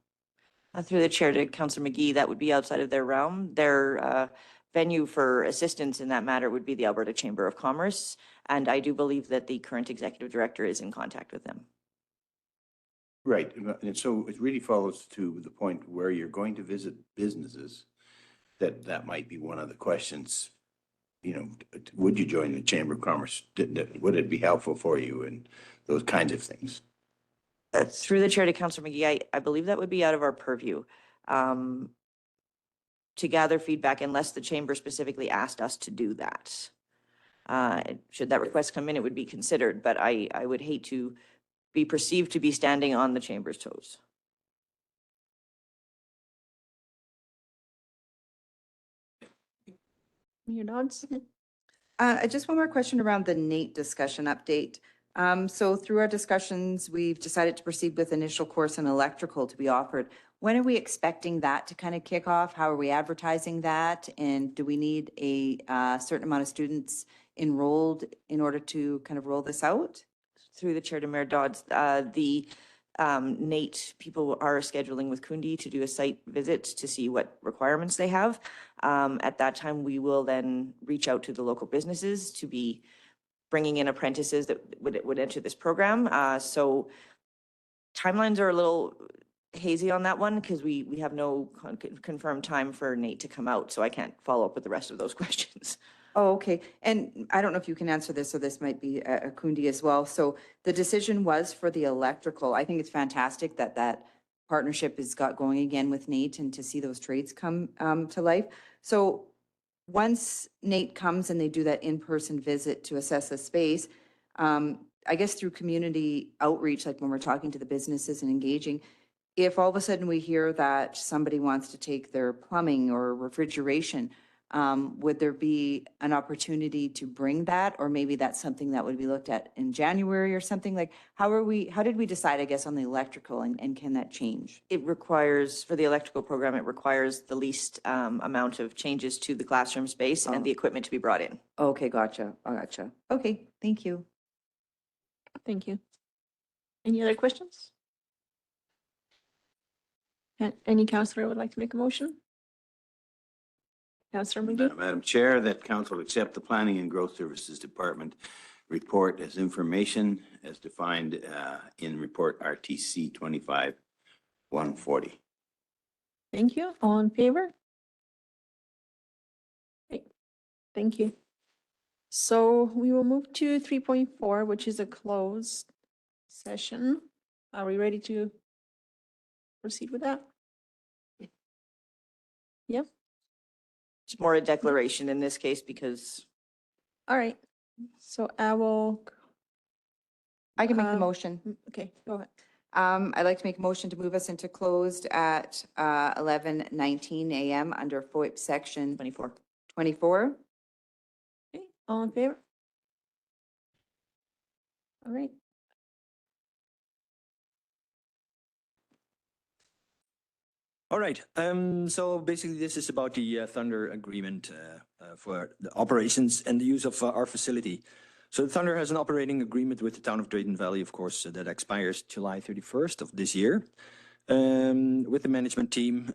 Through the chair to Councillor McGee, that would be outside of their realm. Their venue for assistance in that matter would be the Alberta Chamber of Commerce. And I do believe that the current executive director is in contact with them. Right. And so it really follows to the point where you're going to visit businesses, that might be one of the questions. You know, would you join the Chamber of Commerce? Would it be helpful for you, and those kinds of things? Through the chair to Councillor McGee, I believe that would be out of our purview to gather feedback unless the chamber specifically asked us to do that. Should that request come in, it would be considered, but I would hate to be perceived to be standing on the chamber's toes. Your nods? Just one more question around the NATE discussion update. So through our discussions, we've decided to proceed with initial course in electrical to be offered. When are we expecting that to kind of kick off? How are we advertising that? And do we need a certain amount of students enrolled in order to kind of roll this out? Through the chair to Mayor Dodds, the NATE people are scheduling with Kundi to do a site visit to see what requirements they have. At that time, we will then reach out to the local businesses to be bringing in apprentices that would enter this program. So timelines are a little hazy on that one because we have no confirmed time for NATE to come out, so I can't follow up with the rest of those questions. Oh, okay. And I don't know if you can answer this, or this might be a Kundi as well. So the decision was for the electrical. I think it's fantastic that that partnership has got going again with NATE and to see those trades come to life. So once NATE comes and they do that in-person visit to assess the space, I guess through community outreach, like when we're talking to the businesses and engaging, if all of a sudden we hear that somebody wants to take their plumbing or refrigeration, would there be an opportunity to bring that? Or maybe that's something that would be looked at in January or something? Like, how did we decide, I guess, on the electrical, and can that change? It requires, for the electrical program, it requires the least amount of changes to the classroom space and the equipment to be brought in. Okay, gotcha. I gotcha. Okay, thank you. Thank you. Any other questions? Any counselor would like to make a motion? Counselor McGee? Madam Chair, that council accept the Planning and Growth Services Department report as information as defined in report RTC 25-140. Thank you. All in favor? Okay, thank you. So we will move to 3.4, which is a closed session. Are we ready to proceed with that? Yep. It's more a declaration in this case because All right. So I will, I can make the Um, motion. okay, go ahead. I'd like to make a motion to move us into closed at 11:19 a.m. under FOIP section 24. 24. Okay, all in favor? All right. All right, so basically this is about the Thunder agreement for the operations and the use of our facility. So the Thunder has an operating agreement with the town of Drayton Valley, of course, that expires July 31st of this year. With the management team,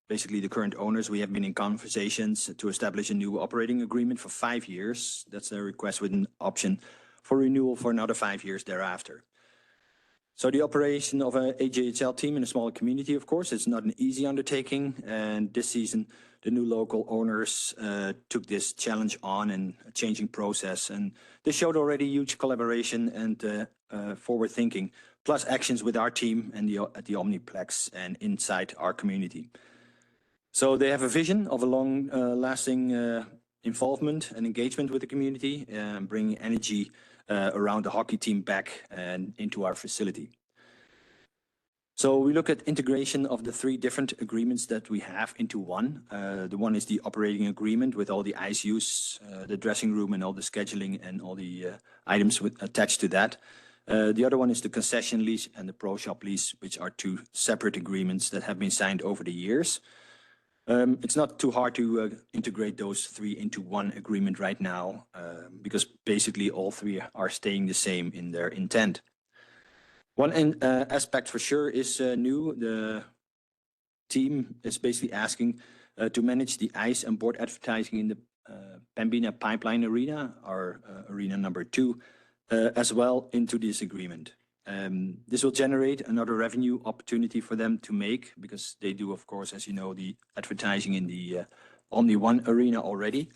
basically the current owners, we have been in conversations to establish a new operating agreement for 5 years. That's a request with an option for renewal for another 5 years thereafter. So the operation of a AJHL team in a smaller community, of course, is not an easy undertaking. And this season, the new local owners took this challenge on in a changing process. And they showed already huge collaboration and forward thinking, plus actions with our team and at the Omniplex and inside our community. So they have a vision of a long lasting involvement and engagement with the community, bringing energy around the hockey team back and into our facility. So we look at integration of the 3 different agreements that we have into one. The one is the operating agreement with all the ice use, the dressing room and all the scheduling and all the items attached to that. The other one is the concession lease and the pro shop lease, which are 2 separate agreements that have been signed over the years. It's not too hard to integrate those 3 into one agreement right now, because basically all 3 are staying the same in their intent. One aspect for sure is new. The team is basically asking to manage the ice and board advertising in the Pembina Pipeline Arena, our arena number 2, as well into this agreement. This will generate another revenue opportunity for them to make because they do, of course, as you know, the advertising in the Omni One arena already.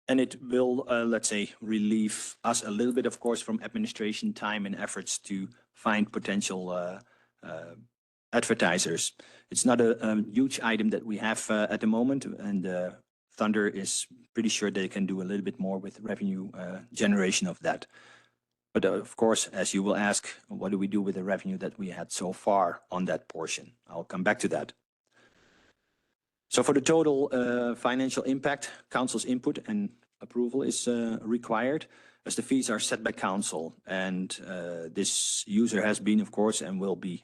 And it will, let's say, relieve us a little bit, of course, from administration time and efforts to find potential advertisers. It's not a huge item that we have at the moment, and Thunder is pretty sure they can do a little bit more with revenue generation of that. But of course, as you will ask, what do we do with the revenue that we had so far on that portion? I'll come back to that. So for the total financial impact, council's input and approval is required as the fees are set by council. And this user has been, of course, and will be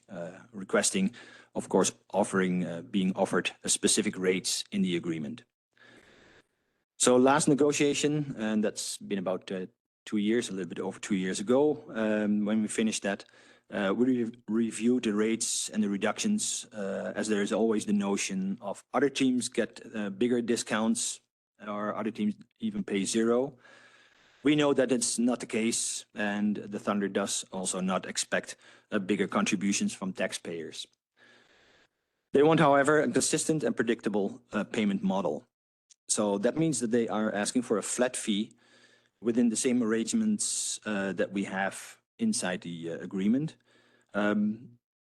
requesting, of course, being offered a specific rates in the agreement. So last negotiation, and that's been about 2 years, a little bit over 2 years ago, when we finished that, we reviewed the rates and the reductions, as there is always the notion of other teams get bigger discounts or other teams even pay zero. We know that it's not the case, and the Thunder does also not expect bigger contributions from taxpayers. They want, however, a consistent and predictable payment model. So that means that they are asking for a flat fee within the same arrangements that we have inside the agreement. But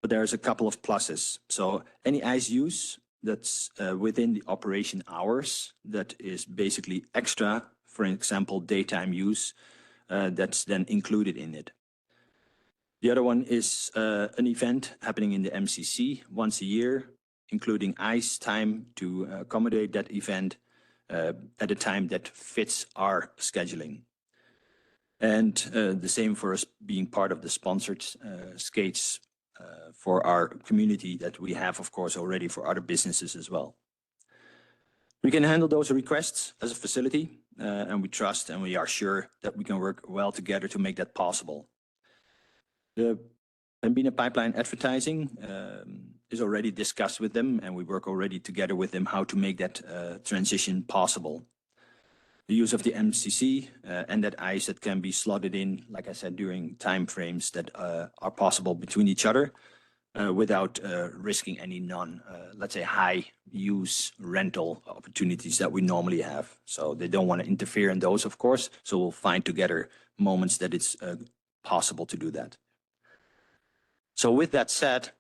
there's a couple of pluses. So any ice use that's within the operation hours, that is basically extra, for example, daytime use, that's then included in it. The other one is an event happening in the MCC once a year, including ice time to accommodate that event at a time that fits our scheduling. And the same for us being part of the sponsored skates for our community that we have, of course, already for other businesses as well. We can handle those requests as a facility, and we trust and we are sure that we can work well together to make that possible. The Pembina Pipeline advertising is already discussed with them, and we work already together with them how to make that transition possible. The use of the MCC and that ice that can be slotted in, like I said, during time frames that are possible between each other without risking any let's say, high use rental opportunities that we normally have. So they don't want to interfere in those, of course. So we'll find together moments that it's possible to do that. So with that said,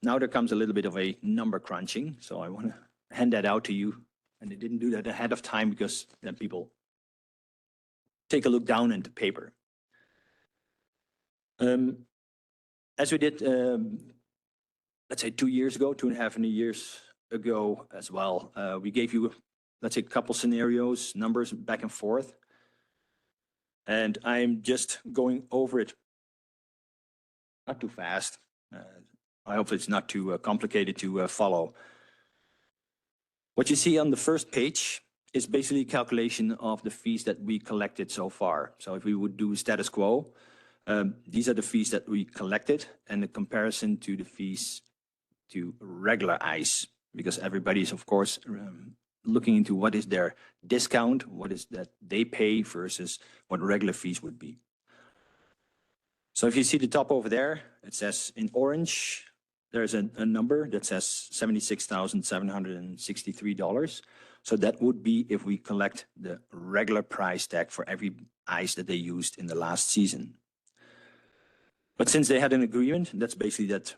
now there comes a little bit of a number crunching. So I want to hand that out to you. And they didn't do that ahead of time because then people take a look down at the paper. As we did, let's say 2 years ago, 2.5 years ago as well, we gave you, let's say, a couple scenarios, numbers back and forth. And I'm just going over it, not too fast. I hope it's not too complicated to follow. What you see on the first page is basically a calculation of the fees that we collected so far. So if we would do status quo, these are the fees that we collected and the comparison to the fees to regular ice, because everybody is, of course, looking into what is their discount, what is that they pay versus what regular fees would be. So if you see the top over there, it says in orange, there's a number that says $76,763. So that would be if we collect the regular price tag for every ice that they used in the last season. But since they had an agreement, that's basically that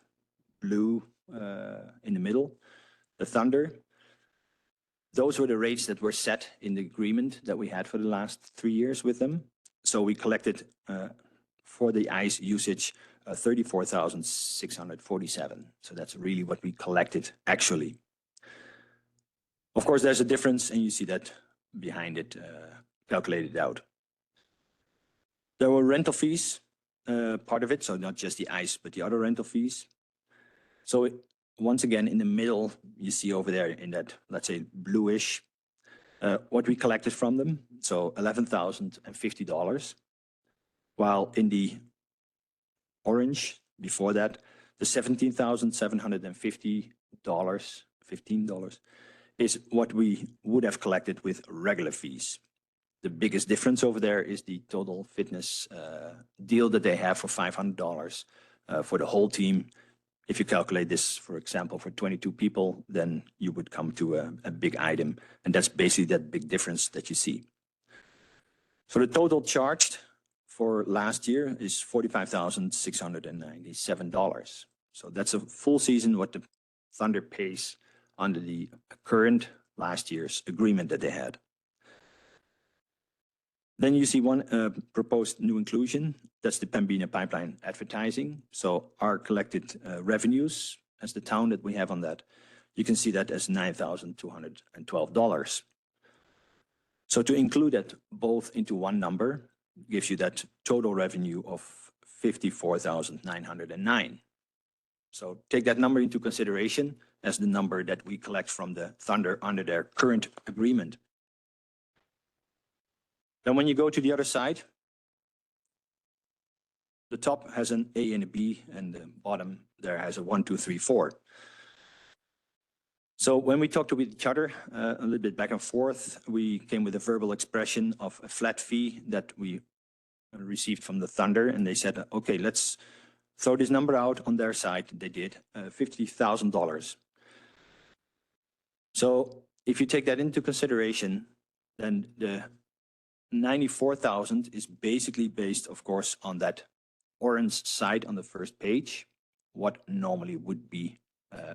blue in the middle, the Thunder. Those were the rates that were set in the agreement that we had for the last 3 years with them. So we collected for the ice usage, 34,647. So that's really what we collected actually. Of course, there's a difference, and you see that behind it, calculated out. There were rental fees, part of it, so not just the ice, but the other rental fees. So once again, in the middle, you see over there in that, let's say, bluish, what we collected from them. So $11,050. While in the orange, before that, the $17,750, $15, is what we would have collected with regular fees. The biggest difference over there is the total fitness deal that they have for $500 for the whole team. If you calculate this, for example, for 22 people, then you would come to a big item. And that's basically that big difference that you see. So the total charged for last year is $45,697. So that's a full season what the Thunder pays under the current last year's agreement that they had. Then you see one proposed new inclusion. That's the Pembina Pipeline advertising. So our collected revenues as the town that we have on that. you can see that as $9,212. So to include that both into one number gives you that total revenue of $54,909. So take that number into consideration as the number that we collect from the Thunder under their current agreement. Then when you go to the other side, the top has an A and a B, and the bottom there has a 1, 2, 3, 4. So when we talked with each other a little bit back and forth, we came with a verbal expression of a flat fee that we received from the Thunder, and they said, okay, let's throw this number out on their side. They did $50,000. So if you take that into consideration, then the 94,000 is basically based, of course, on that orange side on the first page, what normally would be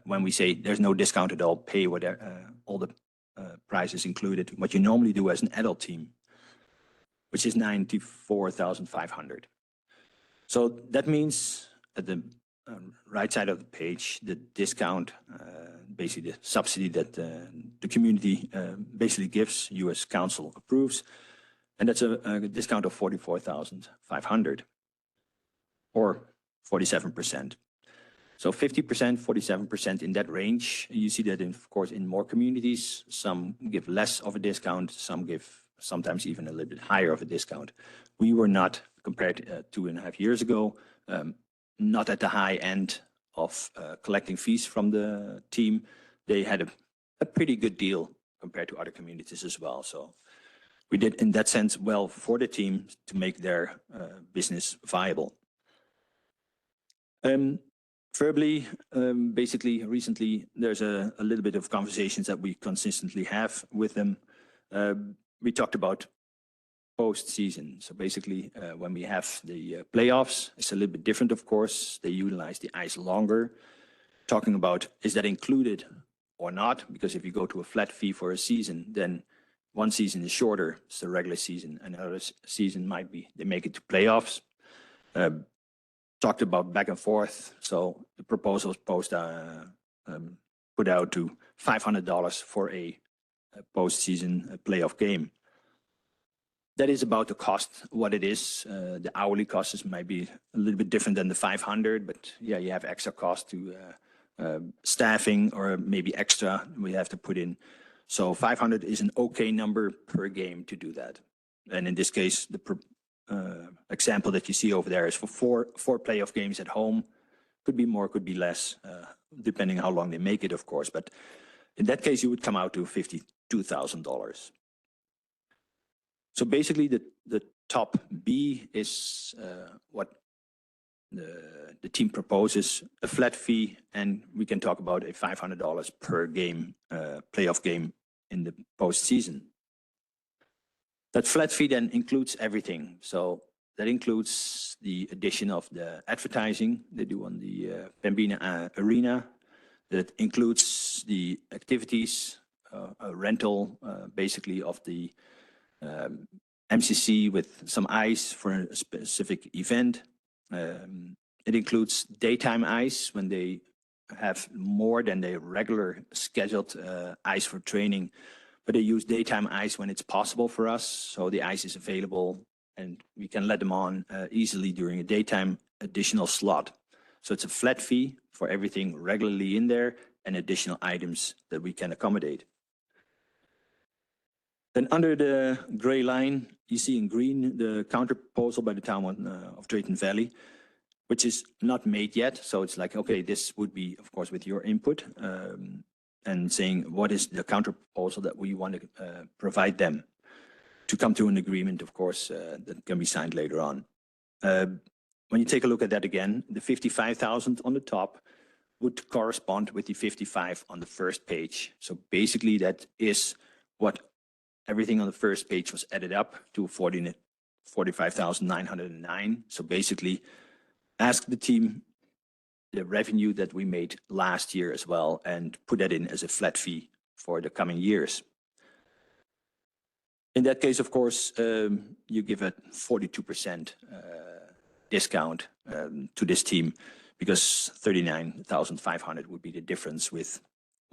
when we say there's no discount at all, pay whatever, all the prices included, what you normally do as an adult team, which is 94,500. So that means at the right side of the page, the discount, basically the subsidy that the community basically gives, U.S. Council approves, and that's a discount of 44,500 or 47%. So 50%, 47% in that range. You see that, of course, in more communities. Some give less of a discount. Some give sometimes even a little bit higher of a discount. We were not, compared to 2.5 years ago, not at the high end of collecting fees from the team. They had a pretty good deal compared to other communities as well. So we did, in that sense, well for the team to make their business viable. Verbally, basically, recently, there's a little bit of conversations that we consistently have with them. We talked about post-season. So basically, when we have the playoffs, it's a little bit different, of course. They utilize the ice longer. Talking about, is that included or not? Because if you go to a flat fee for a season, then one season is shorter. It's the regular season. Another season might be, they make it to playoffs. Talked about back and forth. So the proposal was put out to $500 for a postseason playoff game. That is about the cost, what it is. The hourly cost is maybe a little bit different than the 500, but yeah, you have extra cost to staffing or maybe extra we have to put in. So 500 is an okay number per game to do that. And in this case, the example that you see over there is for four playoff games at home. Could be more, could be less, depending how long they make it, of course. But in that case, you would come out to $52,000. So basically, the top B is what the team proposes, a flat fee, and we can talk about a $500 per game, playoff game in the postseason. That flat fee then includes everything. So that includes the addition of the advertising they do on the Pembina Arena. That includes the activities, a rental, basically, of the MCC with some ice for a specific event. It includes daytime ice when they have more than their regular scheduled ice for training, but they use daytime ice when it's possible for us. So the ice is available and we can let them on easily during a daytime additional slot. So it's a flat fee for everything regularly in there and additional items that we can accommodate. Then under the gray line, you see in green the counter proposal by the town of Drayton Valley, which is not made yet. So it's like, okay, this would be, of course, with your input and saying what is the counter proposal that we want to provide them to come to an agreement, of course, that can be signed later on. When you take a look at that again, the 55,000 on the top would correspond with the 55 on the first page. So basically that is what everything on the first page was added up to 45,909. So basically ask the team the revenue that we made last year as well and put that in as a flat fee for the coming years. In that case, of course, you give a 42% discount to this team because 39,500 would be the difference with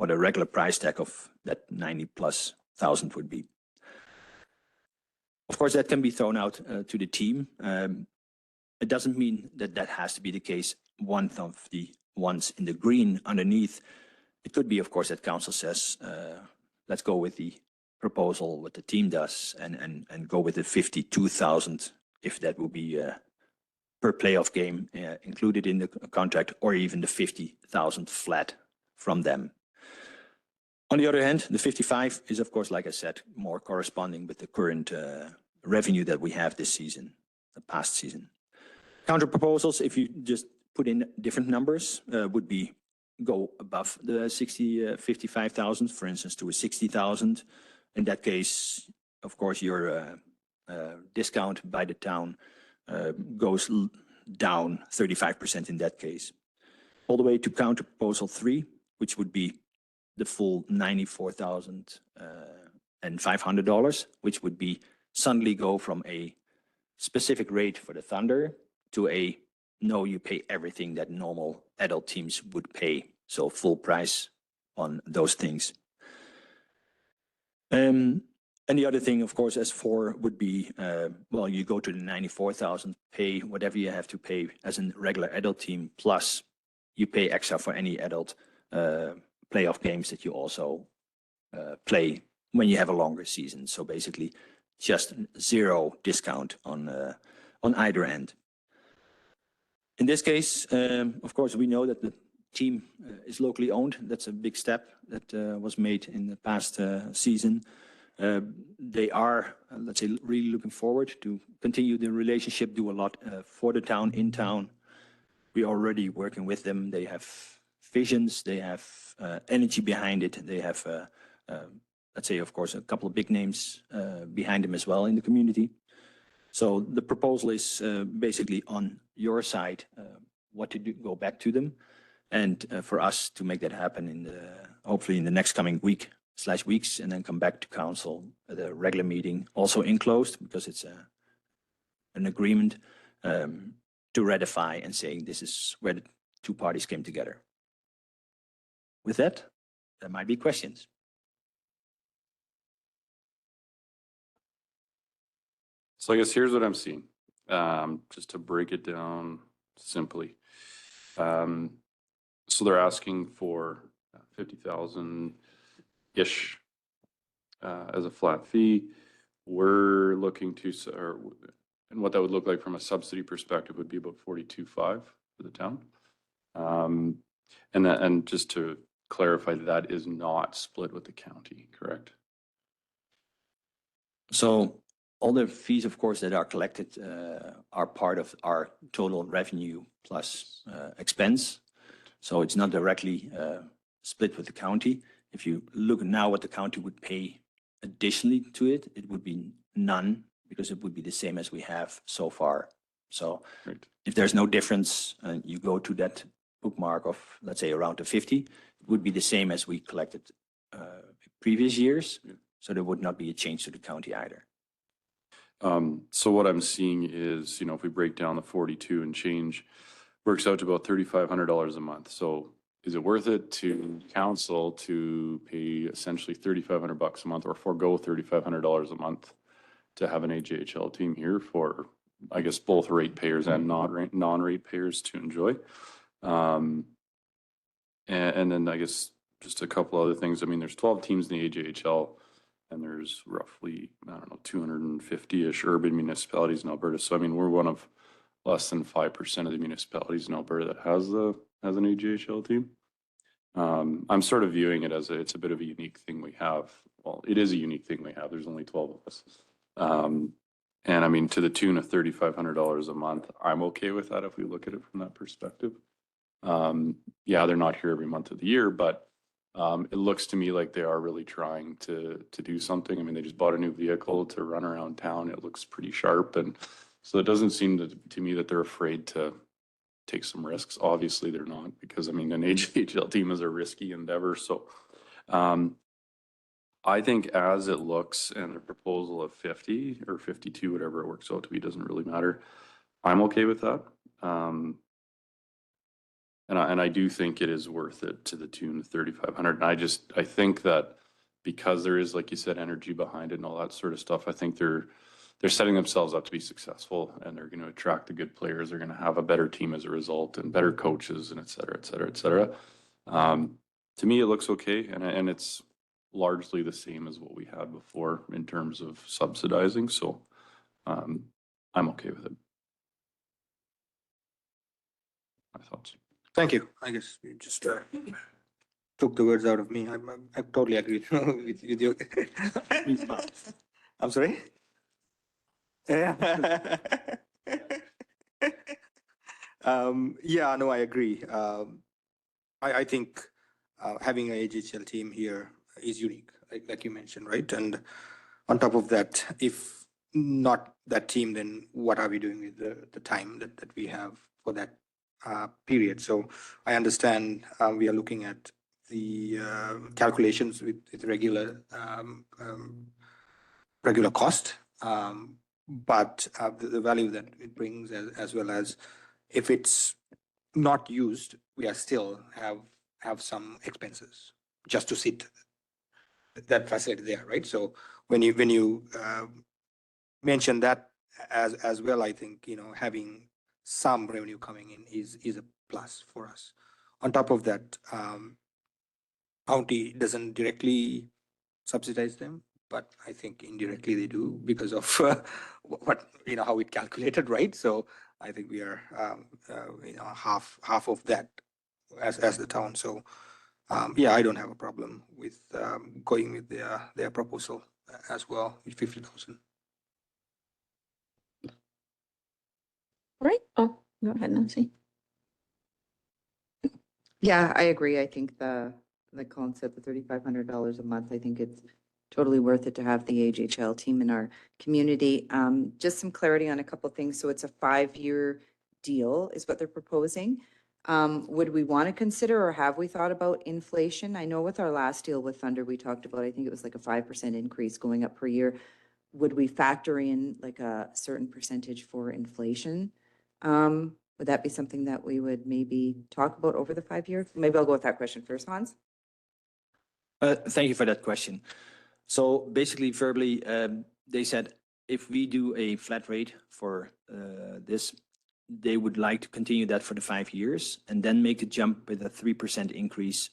what a regular price tag of that 90+ thousand would be. Of course, that can be thrown out to the team. It doesn't mean that that has to be the case. One of the ones in the green underneath, it could be, of course, that council says, let's go with the proposal, what the team does, and go with the 52,000, if that will be per playoff game included in the contract, or even the 50,000 flat from them. On the other hand, the 55 is, of course, like I said, more corresponding with the current revenue that we have this season, the past season. Counter proposals, if you just put in different numbers, would be go above the 55,000, for instance, to a 60,000. In that case, of course, your discount by the town goes down 35% in that case. All the way to counter proposal 3, which would be the full $94,500, which would be suddenly go from a specific rate for the Thunder to a no, you pay everything that normal adult teams would pay. So full price on those things. And the other thing, of course, as 4 would be, well, you go to the 94,000, pay whatever you have to pay as a regular adult team, plus you pay extra for any adult playoff games that you also play when you have a longer season. So basically just 0 discount on either end. In this case, of course, we know that the team is locally owned. That's a big step that was made in the past season. They are, let's say, really looking forward to continue the relationship, do a lot for the town, in town. We're already working with them. They have visions, they have energy behind it. They have, let's say, of course, a couple of big names behind them as well in the community. So the proposal is basically on your side, what to do, go back to them, and for us to make that happen in hopefully in the next coming weeks, and then come back to council at a regular meeting, also enclosed, because it's an agreement to ratify and saying this is where the 2 parties came together. With that, there might be questions. So I guess here's what I'm seeing, just to break it down simply. So they're asking for 50,000-ish as a flat fee. We're looking to, and what that would look like from a subsidy perspective would be about 42.5 for the town. And just to clarify, that is not split with the county, correct? So all the fees, of course, that are collected are part of our total revenue plus expense. So it's not directly split with the county. If you look now what the county would pay additionally to it, it would be none, because it would be the same as we have so far. So Right. if there's no difference, you go to that bookmark of, let's say, around the 50, it would be the same as we collected previous years. Yeah. So there would not be a change to the county either. So what I'm seeing is, if we break down the 42 and change, works out to about $3,500 a month. So is it worth it to council to pay essentially $3,500 a month, or forego $3,500 a month to have an AJHL team here for, I guess, both ratepayers and non-ratepayers to enjoy? And then I guess just a couple other things. I mean, there's 12 teams in the AJHL, and there's roughly, 250-ish urban municipalities in Alberta. So I mean, we're one of less than 5% of the municipalities in Alberta that has an AJHL team. I'm sort of viewing it as it's a bit of a unique thing we have. Well, it is a unique thing we have. There's only 12 of us. And I mean, to the tune of $3,500 a month, I'm okay with that if we look at it from that perspective. Yeah, they're not here every month of the year, but it looks to me like they are really trying to do something. I mean, they just bought a new vehicle to run around town. It looks pretty sharp. And so it doesn't seem to me that they're afraid to take some risks. Obviously, they're not, because I mean, an AJHL team is a risky endeavor. So I think as it looks, and the proposal of 50 or 52, whatever it works out to be, doesn't really matter. I'm okay with that. And And I do think it is worth it to the tune of 3,500. And I think that because there is, like you said, energy behind it and all that sort of stuff, I think they're setting themselves up to be successful, and they're going to attract the good players. They're going to have a better team as a result, and better coaches, and et cetera, et cetera, et cetera. To me, it looks okay, and it's largely the same as what we had before in terms of subsidizing. So I'm okay with it. My thoughts. Thank you. I guess you just took the words out of me. I totally agree with you. I'm sorry? Yeah. Yeah, no, I agree. I think having a AJHL team here is unique, like you mentioned, right? And on top of that, if not that team, then what are we doing with the time that we have for that period? So I understand we are looking at the calculations with regular cost, but the value that it brings, as well as if it's not used, we are still have some expenses just to sit that facility there, right? So when you mention that as well, I think, you know, having some revenue coming in is a plus for us. On top of that, county doesn't directly subsidize them, but I think indirectly they do because of what, you know, how it calculated, right? So I think we are, you know, half of that as the town. So yeah, I don't have a problem with going with their proposal as well with 50,000. Right? Oh, go ahead, Nancy. Yeah, I agree. I think like Colin said, the $3,500 a month, I think it's totally worth it to have the AJHL team in our community. Just some clarity on a couple of things. So it's a 5-year deal is what they're proposing. Would we want to consider, or have we thought about inflation? I know with our last deal with Thunder, we talked about, I think it was like a 5% increase going up per year. Would we factor in like a certain percentage for inflation? Would that be something that we would maybe talk about over the 5 years? Maybe I'll go with that question first, Hans. Thank you for that question. So basically verbally, they said if we do a flat rate for this, they would like to continue that for the 5 years and then make the jump with a 3% increase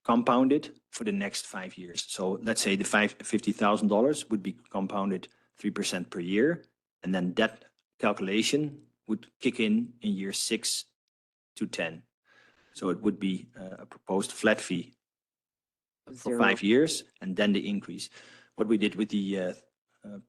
compounded for the next 5 years. So let's say the $50,000 would be compounded 3% per year. And then that calculation would kick in year 6 to 10. So it would be a proposed flat fee for 5 years and then the increase. What we did with the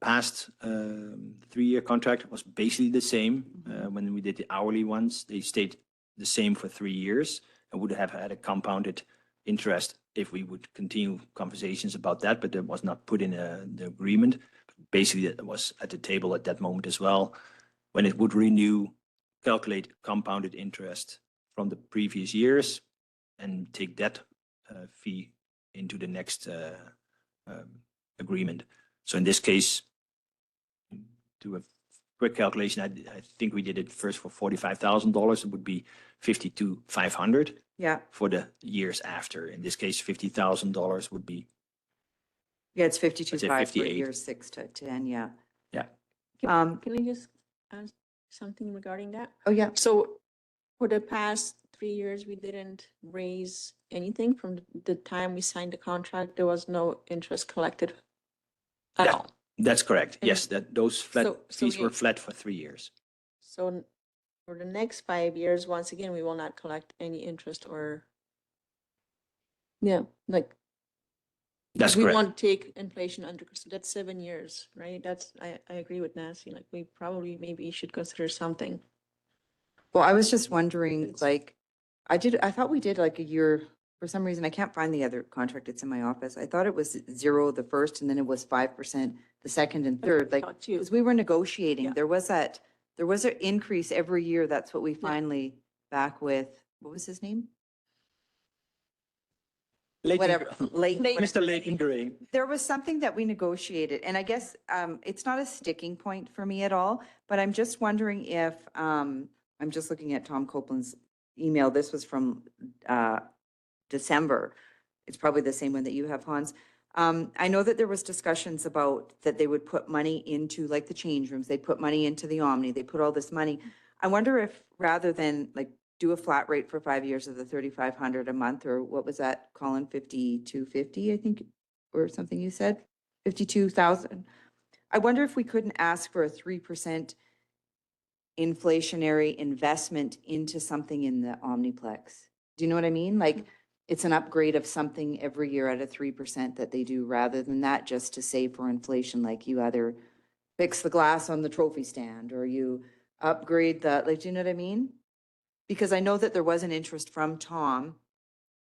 past 3-year contract was basically the same. When we did the hourly ones, they stayed the same for 3 years and would have had a compounded interest if we would continue conversations about that, but that was not put in the agreement. Basically, it was at the table at that moment as well. When it would renew, calculate compounded interest from the previous years and take that fee into the next agreement. So in this case, to a quick calculation, I think we did it first for $45,000. It would be $52,500. Yeah. For the years after. In this case, $50,000 would be. Yeah, it's 52.5 for 58. years 6 to 10. Yeah. Yeah. Can I just ask something regarding that? Oh, yeah. So for the past 3 years, we didn't raise anything from the time we signed the contract. There was no interest collected at all. That's correct. Yes, that those flat So fees were we- flat for 3 years. So for the next 5 years, once again, we will not collect any interest or, yeah, like. That's We correct. want to take inflation under, so that's 7 years, right? I agree with Nancy, like we probably maybe should consider something. Well, I was just wondering, like, I thought we did like a year, for some reason, I can't find the other contract, it's in my office. I thought it was 0 the first, and then it was 5% the second and third, like, Thought too. because we were negotiating, Yeah. there was an increase every year, that's what we finally back with, what was his name? Whatever, Lake. Mr. Leighton Gray. There was something that we negotiated, and I guess it's not a sticking point for me at all, but I'm just wondering if, I'm just looking at Tom Copeland's email, this was from December. It's probably the same one that you have, Hans. I know that there was discussions about that they would put money into like the change rooms, they put money into the Omni, they put all this money. I wonder if rather than like do a flat rate for 5 years of the 3,500 a month, or what was that, Colin, 5,250, I think, or something you said, 52,000. I wonder if we couldn't ask for a 3% inflationary investment into something in the Omniplex. Do you know what I mean? Like, it's an upgrade of something every year at a 3% that they do, rather than that just to save for inflation, like you either fix the glass on the trophy stand or you upgrade the, like, do you know what I mean? Because I know that there was an interest from Tom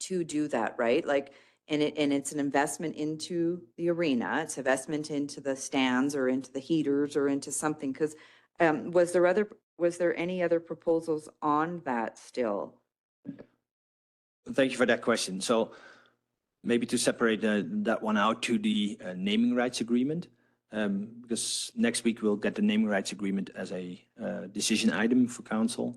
to do that, right? Like, and it's an investment into the arena, it's investment into the stands or into the heaters or into something, because was there any other proposals on that still? Thank you for that question. So maybe to separate that one out to the naming rights agreement, because next week we'll get the naming rights agreement as a decision item for council.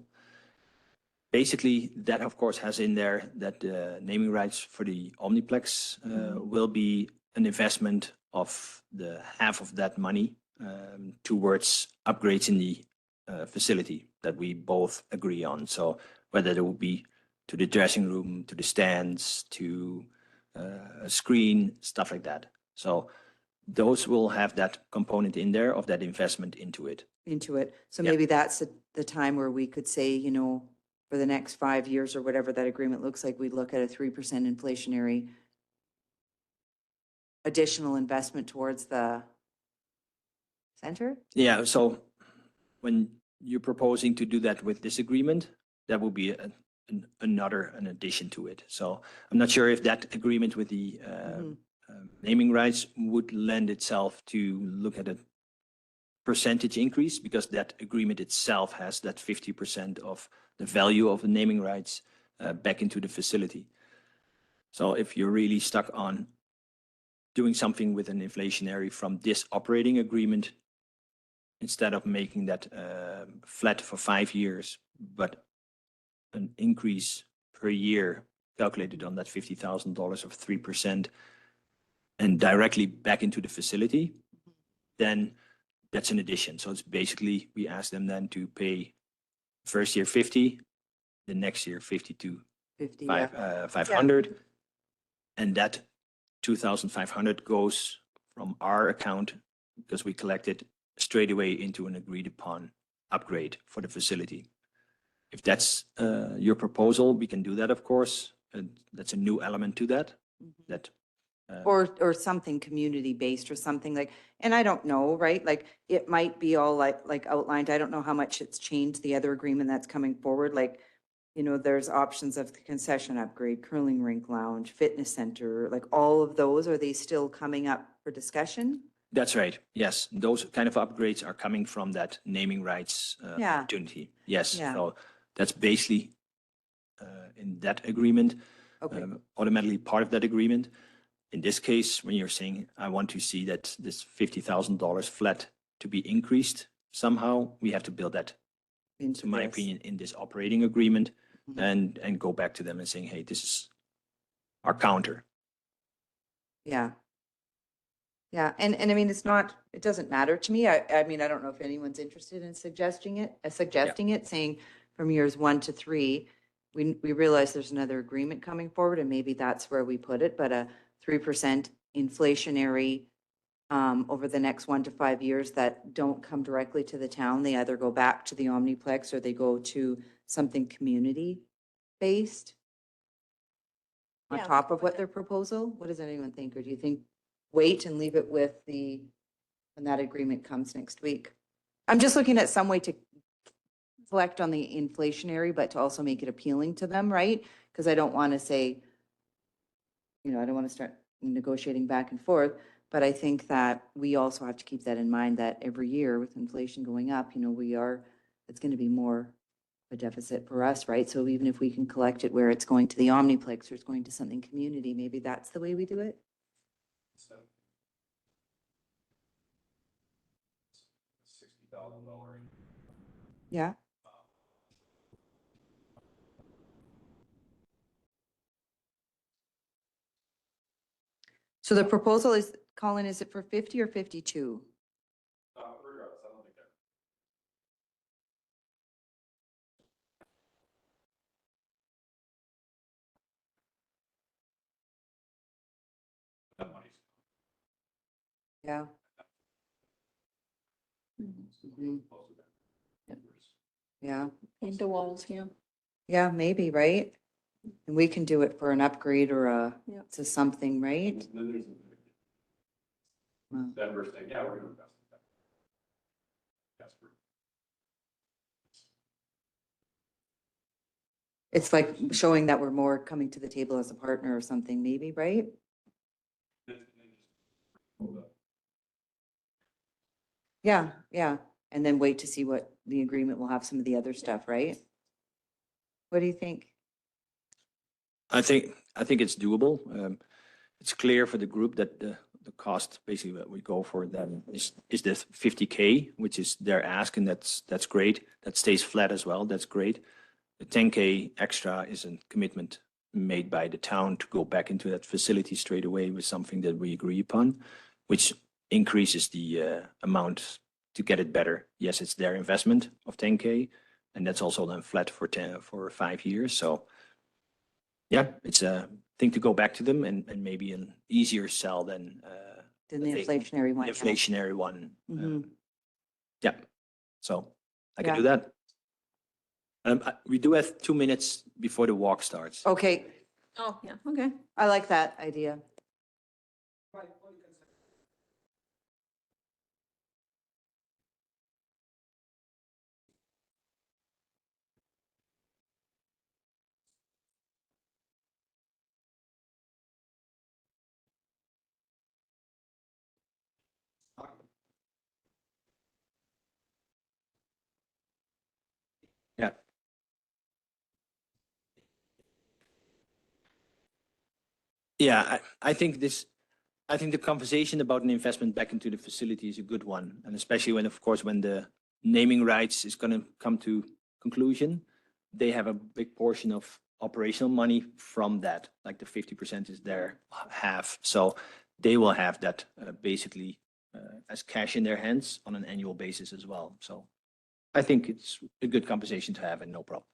Basically, that of course has in there that the naming rights for the Omniplex will be an investment of the half of that money towards upgrades in the facility that we both agree on. So whether it will be to the dressing room, to the stands, to a screen, stuff like that. So those will have that component in there of that investment into it. So Yeah. maybe that's the time where we could say, you know, for the next 5 years or whatever that agreement looks like, we'd look at a 3% inflationary additional investment towards the center? Yeah, so when you're proposing to do that with this agreement, that will be an addition to it. So I'm not sure if that agreement with the naming rights would lend itself to look at a percentage increase, because that agreement itself has that 50% of the value of the naming rights back into the facility. So if you're really stuck on doing something with an inflationary from this operating agreement, instead of making that flat for 5 years, but an increase per year calculated on that $50,000 of 3% and directly back into the facility, then that's an addition. So it's basically, we ask them then to pay first year 50, the next year 52, 50, yeah. 500. And that 2,500 goes from our account, because we collect it straight away into an agreed upon upgrade for the facility. If that's your proposal, we can do that, of course. And that's a new element to that. That Or something community-based or something like, and I don't know, right? Like, it might be all like outlined. I don't know how much it's changed, the other agreement that's coming forward. Like, you know, there's options of the concession upgrade, curling rink lounge, fitness center, like all of those. Are they still coming up for discussion? That's right. Yes, those kind of upgrades are coming from that naming rights Yeah. opportunity. Yes, Yeah. so that's basically in that agreement, Okay. automatically part of that agreement. In this case, when you're saying, I want to see that this $50,000 flat to be increased somehow, we have to build that, Into in my this. opinion, in this operating agreement Mhm. and go back to them and saying, hey, this is our counter. Yeah. Yeah, and I mean, it doesn't matter to me. I mean, I don't know if anyone's interested in suggesting it, saying from years 1 to 3, we realize there's another agreement coming forward, and maybe that's where we put it, but a 3% inflationary over the next 1 to 5 years that don't come directly to the town. They either go back to the Omniplex or they go to something community-based on Yeah, top of what their proposal. What does anyone think? Or do you think wait and leave it with when that agreement comes next week? I'm just looking at some way to collect on the inflationary, but to also make it appealing to them, right? Because I don't want to say, you know, I don't want to start negotiating back and forth, but I think that we also have to keep that in mind, that every year with inflation going up, you know, it's going to be more a deficit for us, right? So even if we can collect it where it's going to the Omniplex or it's going to something community, maybe that's the way we do it. $60,000. Yeah. So the proposal is, Colin, is it for 50 or 52? Regardless, I don't think that money's. Yeah. Yeah. Paint the walls, yeah. Yeah, maybe, right? And we can do it for an upgrade or Yep. to something, right? Denver saying, yeah, we're gonna invest in that. That's true. It's like showing that we're more coming to the table as a partner or something, maybe, right? Yeah, yeah. And then wait to see what the agreement will have some of the other stuff, right? What do you think? I think it's doable. It's clear for the group that the cost basically that we go for them is this 50K, which is their ask, and that's great. That stays flat as well. That's great. The 10K extra is a commitment made by the town to go back into that facility straight away with something that we agree upon, which increases the amount to get it better. Yes, it's their investment of 10K, and that's also then flat for 5 years. So yeah, it's a thing to go back to them and maybe an easier sell than Than the I think inflationary one. the inflationary one. Mhm. Yeah, so I can Yeah. do that. We do have 2 minutes before the walk starts. Okay, Oh, yeah, okay. I like that idea. Yeah. Yeah, I think the conversation about an investment back into the facility is a good one. And especially when, of course, when the naming rights is going to come to conclusion, they have a big portion of operational money from that, like the 50% is their half. So they will have that basically as cash in their hands on an annual basis as well. So I think it's a good conversation to have and no problem.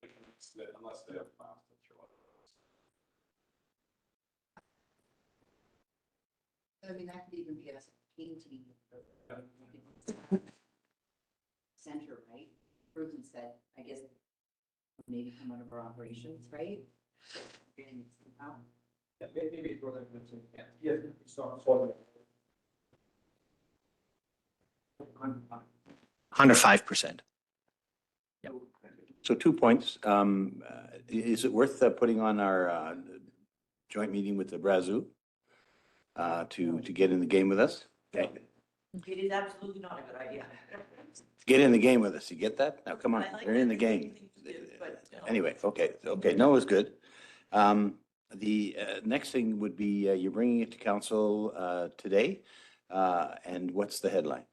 Unless they have plans to throw it. I mean, that could even be a painting. Center, right? Ruben said, I guess, maybe come out of our operations, right? And somehow. Yeah, maybe for them, yeah. 105%. So 2 points. Is it worth putting on our joint meeting with the Brazil to get in the game with us? Okay. It is absolutely not a good idea. Get in the game with us. You get that? Now, come on, they're in the game. Anyway, okay, no, it's good. The next thing would be you're bringing it to council today. And what's the headline?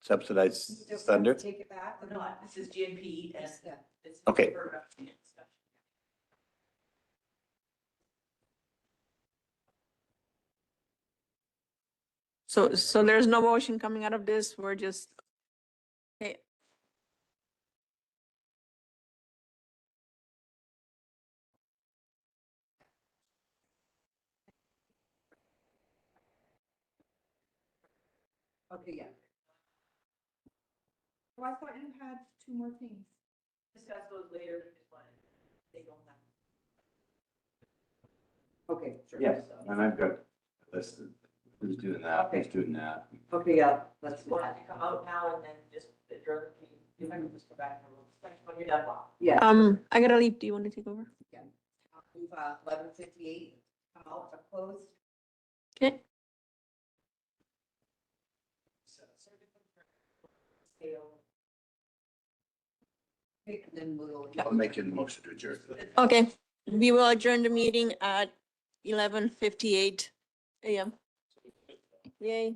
Subsidized thunder? Take it back or Not, this is GNP and it's. Okay. So there's no motion coming out of this, we're just, okay. Okay, yeah. Well, I thought you had 2 more things. Discuss those later, they don't have. Okay, sure. Yes, and I've got listed. Who's doing that? Who's doing that? Okay, yeah, let's do Want that. to come out now and then just adjourn the meeting. If I can just go back when you're done. Yeah. I gotta leave, do you want to take over? Move 11:58, come out, close. Okay. Okay, and then we'll. I'll make a motion to adjourn. Okay, we will adjourn the meeting at 11:58 a.m. Yay.